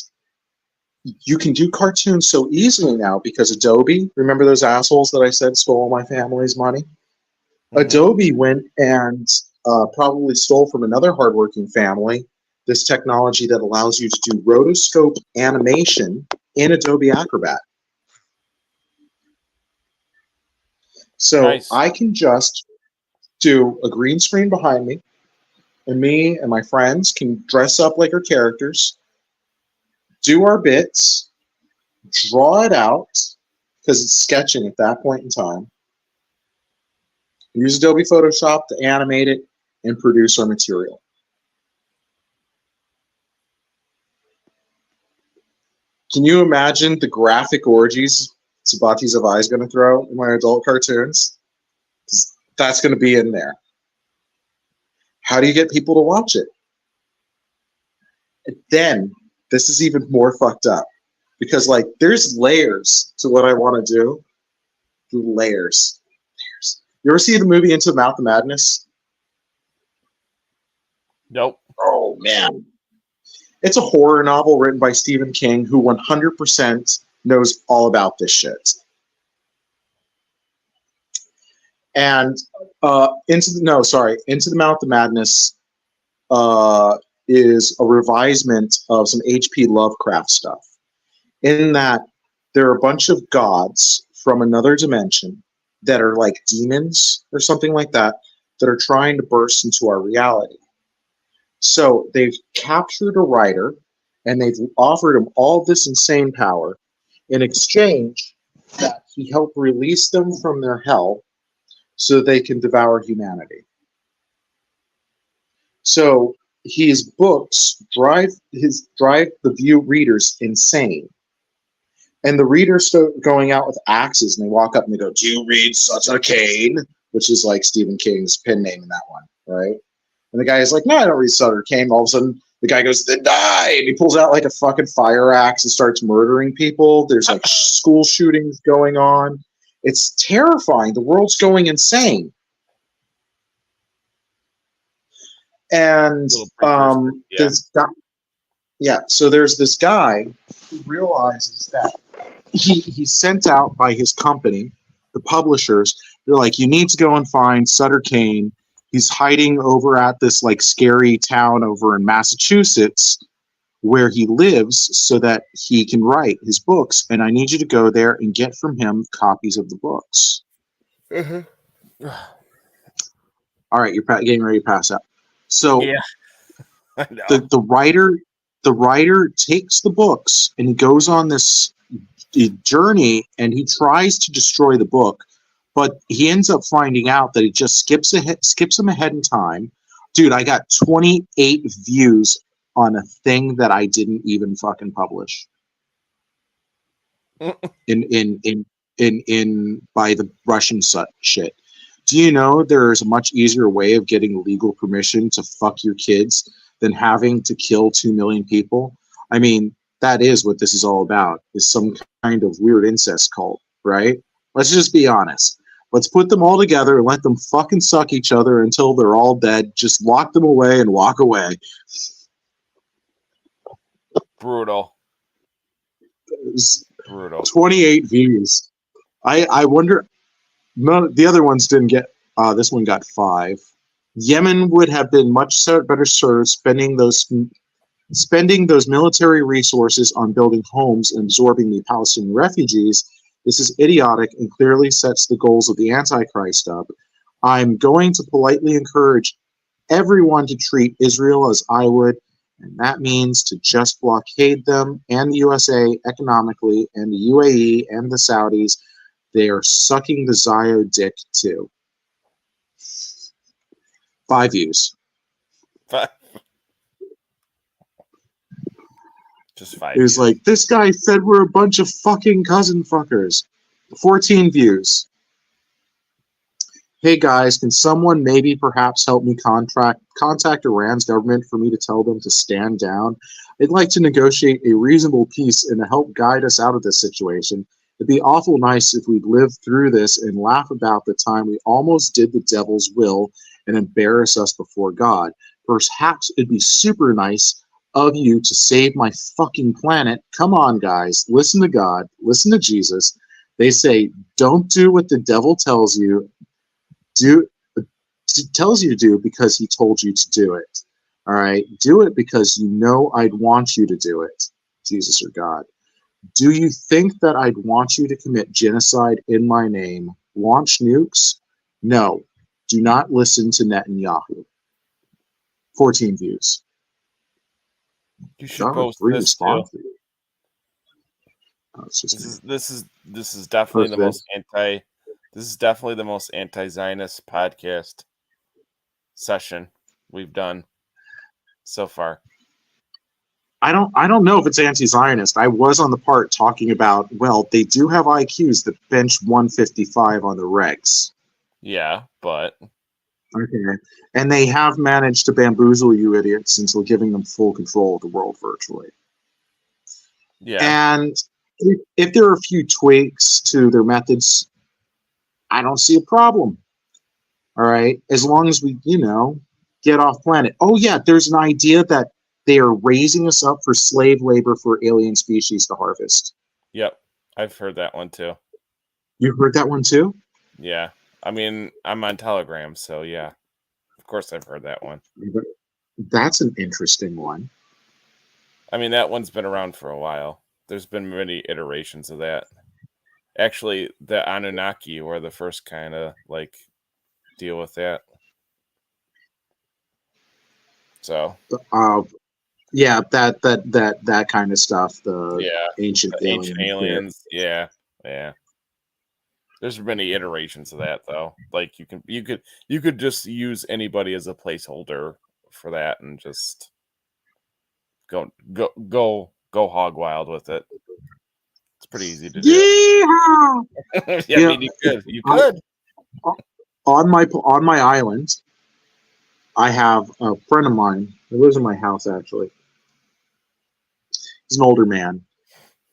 you can do cartoons so easily now because Adobe, remember those assholes that I said stole my family's money? Mm-hmm. Adobe went and probably stole from another hardworking family this technology that allows you to do rotoscope animation in Adobe Acrobat. So nice. I can just do a green screen behind me, and me and my friends can dress up like our characters, do our bits, draw it out, because it's sketching at that point in time, use Adobe Photoshop to animate it, and produce our material. Can you imagine the graphic orgies Sabati Zavai is going to throw in my adult cartoons? That's going to be in there. How do you get people to watch it? And then, this is even more fucked up. Because, like, there's layers to what I want to do. layers. You ever see the movie Into the Mouth of Madness? Nope. Oh, man. It's a horror novel written by Stephen King, who 100% knows all about this shit. And Into the Mouth of Madness is a revisement of some H.P. Lovecraft stuff. In that, there are a bunch of gods from another dimension that are like demons or something like that are trying to burst into our reality. So they've captured a writer and they've offered him all this insane power in exchange that he help release them from their hell so they can devour humanity. So his books drive the readers insane. And the readers start going out with axes, and they walk up and they go, "Do you read Sutter Kane?" Which is like Stephen King's pen name in that one, right? And the guy is like, "No, I don't read Sutter Kane." All of a sudden, the guy goes, "Then die!" And he pulls out like a fucking fire axe and starts murdering people. There's like school shootings going on. It's terrifying. The world's going insane. And this guy, so there's this guy who realizes that he's sent out by his company, the publishers. They're like, "You need to go and find Sutter Kane. He's hiding over at this like scary town over in Massachusetts where he lives so that he can write his books. And I need you to go there and get from him copies of the books." Mm-hmm. All right, you're getting ready to pass out. So yeah. the writer takes the books and he goes on this journey and he tries to destroy the book, but he ends up finding out that it just skips him ahead in time. Dude, I got 28 views on a thing that I didn't even fucking publish in by the Russian shit. Do you know there's a much easier way of getting legal permission to fuck your kids than having to kill 2 million people? I mean, that is what this is all about, is some kind of weird incest cult, right? Let's just be honest. Let's put them all together and let them fucking suck each other until they're all dead. Just lock them away and walk away. Brutal. 28 views. I wonder... None, the other ones didn't get. This one got 5. Yemen would have been much better served spending those military resources on building homes and absorbing the Palestinian refugees. This is idiotic and clearly sets the goals of the Antichrist up. I'm going to politely encourage everyone to treat Israel as I would, and that means to just blockade them and the USA economically, and the UAE and the Saudis. They are sucking the Zio dick too. 5 views. 5. Just 5. It was like, this guy said we're a bunch of fucking cousin fuckers. 14 views. Hey guys, can someone maybe perhaps help me contact Iran's government for me to tell them to stand down? I'd like to negotiate a reasonable peace and to help guide us out of this situation. It'd be awful nice if we'd live through this and laugh about the time we almost did the devil's will and embarrass us before God. Perhaps it'd be super nice of you to save my fucking planet. Come on, guys. Listen to God. Listen to Jesus. They say, don't do what the devil tells you. Tells you to do because he told you to do it. All right? Do it because you know I'd want you to do it. Jesus or God. Do you think that I'd want you to commit genocide in my name? Launch nukes? No. Do not listen to Netanyahu. 14 views. You should post this too. This is definitely the most anti-Zionist podcast session we've done so far. I don't know if it's anti-Zionist. I was on the part talking about, well, they do have IQs that bench 155 on the regs. Yeah, but okay, and they have managed to bamboozle you idiots into giving them full control of the world virtually. Yeah, and if there are a few tweaks to their methods, I don't see a problem. All right, as long as we, get off planet. Oh yeah, there's an idea that they are raising us up for slave labor for alien species to harvest. Yep, I've heard that one too. You heard that one too? Yeah, I mean, I'm on Telegram, so yeah, of course I've heard that one. That's an interesting one. I mean, that one's been around for a while. There's been many iterations of that. Actually, the Anunnaki were the first kind of like deal with that. So, yeah, that kind of stuff. Ancient aliens. Yeah. There's many iterations of that though. Like you could just use anybody as a placeholder for that and just go hog wild with it. It's pretty easy to do. Yeah, I mean, you could. On my island, I have a friend of mine who lives in my house. Actually, he's an older man,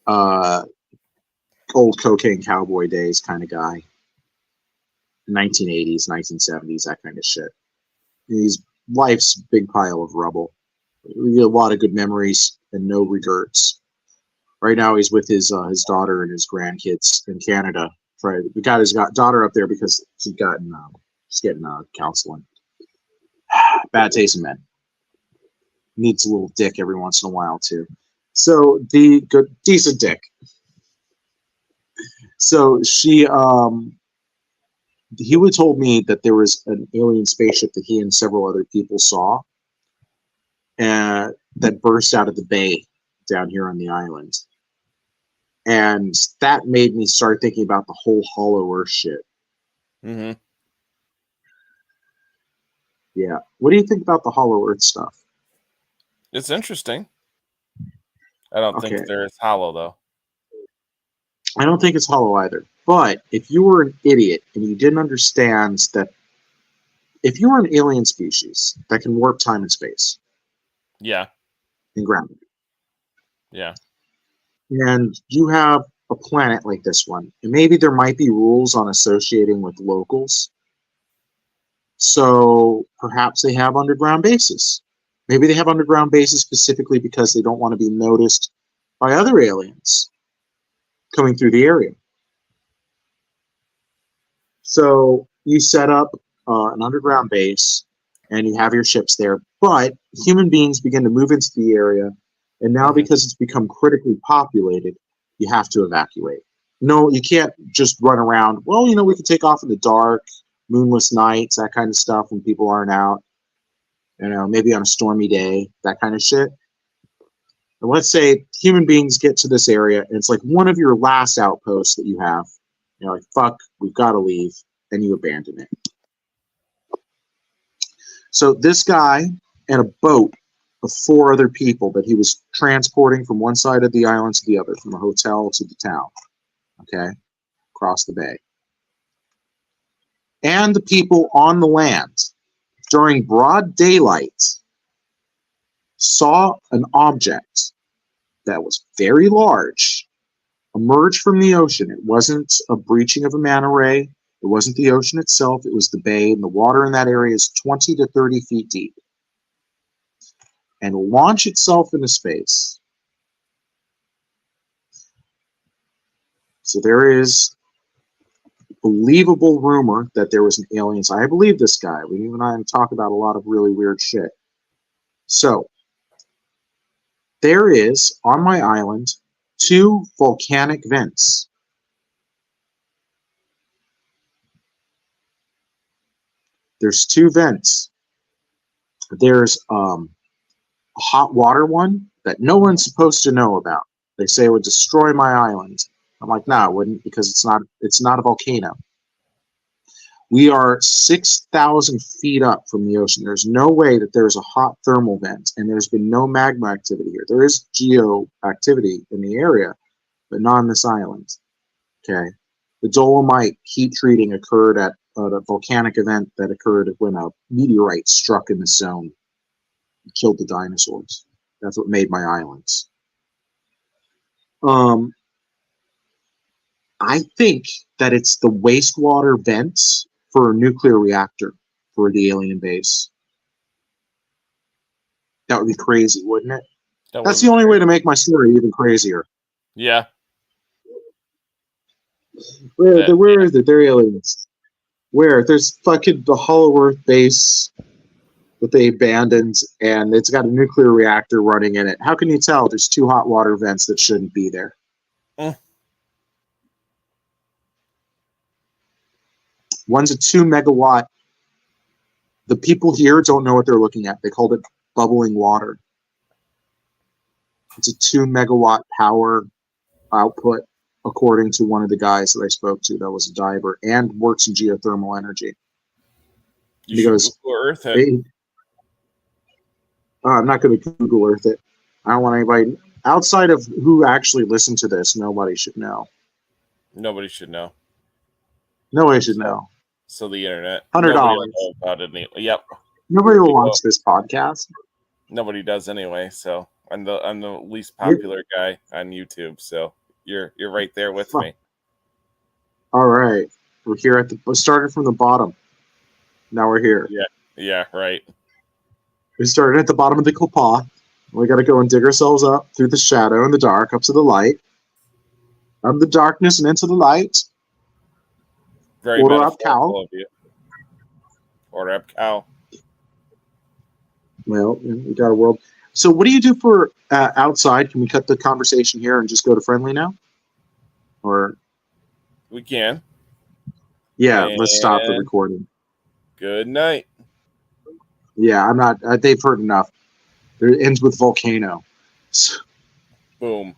old cocaine cowboy days kind of guy. 1980s, 1970s, that kind of shit. He's life's big pile of rubble. We get a lot of good memories and no regrets. Right now, he's with his daughter and his grandkids in Canada. We got his daughter up there because she's getting counseling. Bad taste in men. Needs a little dick every once in a while too. So decent dick. So he would told me that there was an alien spaceship that he and several other people saw, that burst out of the bay down here on the island. And that made me start thinking about the whole Hollow Earth shit. Mm-hmm. Yeah. What do you think about the Hollow Earth stuff? It's interesting. I don't think it's hollow, though. I don't think it's hollow either. But if you were an idiot and you didn't understand that if you were an alien species that can warp time and space. Yeah. And gravity. Yeah. And you have a planet like this one, and maybe there might be rules on associating with locals. So perhaps they have underground bases. Maybe they have underground bases specifically because they don't want to be noticed by other aliens coming through the area. So you set up an underground base, and you have your ships there. But human beings begin to move into the area. And now, because it's become critically populated, you have to evacuate. No, you can't just run around. Well, we could take off in the dark, moonless nights, that kind of stuff when people aren't out. Maybe on a stormy day, that kind of shit. And let's say human beings get to this area, and it's like one of your last outposts that you have. Like, fuck, we've got to leave, and you abandon it. So this guy and a boat of 4 other people that he was transporting from one side of the island to the other, from a hotel to the town, across the bay. And the people on the land, during broad daylight, saw an object that was very large emerge from the ocean. It wasn't a breaching of a manta ray. It wasn't the ocean itself. It was the bay, and the water in that area is 20 to 30 feet deep. And launch itself into space. So there is believable rumor that there was an alien. I believe this guy. We and I talk about a lot of really weird shit. So there is, on my island, 2 volcanic vents. There's 2 vents. There's a hot water one that no one's supposed to know about. They say it would destroy my island. I'm like, no, it wouldn't, because it's not a volcano. We are 6,000 feet up from the ocean. There's no way that there's a hot thermal vent, and there's been no magma activity here. There is geo activity in the area, but not on this island. Okay. The dolomite heat treating occurred at a volcanic event that occurred when a meteorite struck in the zone and killed the dinosaurs. That's what made my islands. I think that it's the wastewater vents for a nuclear reactor for the alien base. That would be crazy, wouldn't it? That's the only way to make my story even crazier. Yeah. Where is it? They're aliens. Where? There's fucking the Hollow Earth base that they abandoned, and it's got a nuclear reactor running in it. How can you tell? There's 2 hot water vents that shouldn't be there. One's a 2 megawatt. The people here don't know what they're looking at. They called it bubbling water. It's a 2 megawatt power output, according to one of the guys that I spoke to that was a diver and works in geothermal energy. You should Google Earth it. I'm not going to Google Earth it. I don't want anybody outside of who actually listened to this. Nobody should know. Nobody should know. Nobody should know. So the internet. $100. Yep. Nobody will watch this podcast. Nobody does anyway. So I'm the least popular guy on YouTube. So you're right there with me. All right, we're here at we started from the bottom. Now we're here. Yeah, right. We started at the bottom of the Klapa. We got to go and dig ourselves up through the shadow and the dark, up to the light, out of the darkness and into the light. Very Order up, cow. Order up, cow. Well, we got a world. So what do you do for outside? Can we cut the conversation here and just go to friendly now? Or we can. Yeah, let's stop the recording. Good night. Yeah, I'm not. They've heard enough. It ends with volcano. Boom.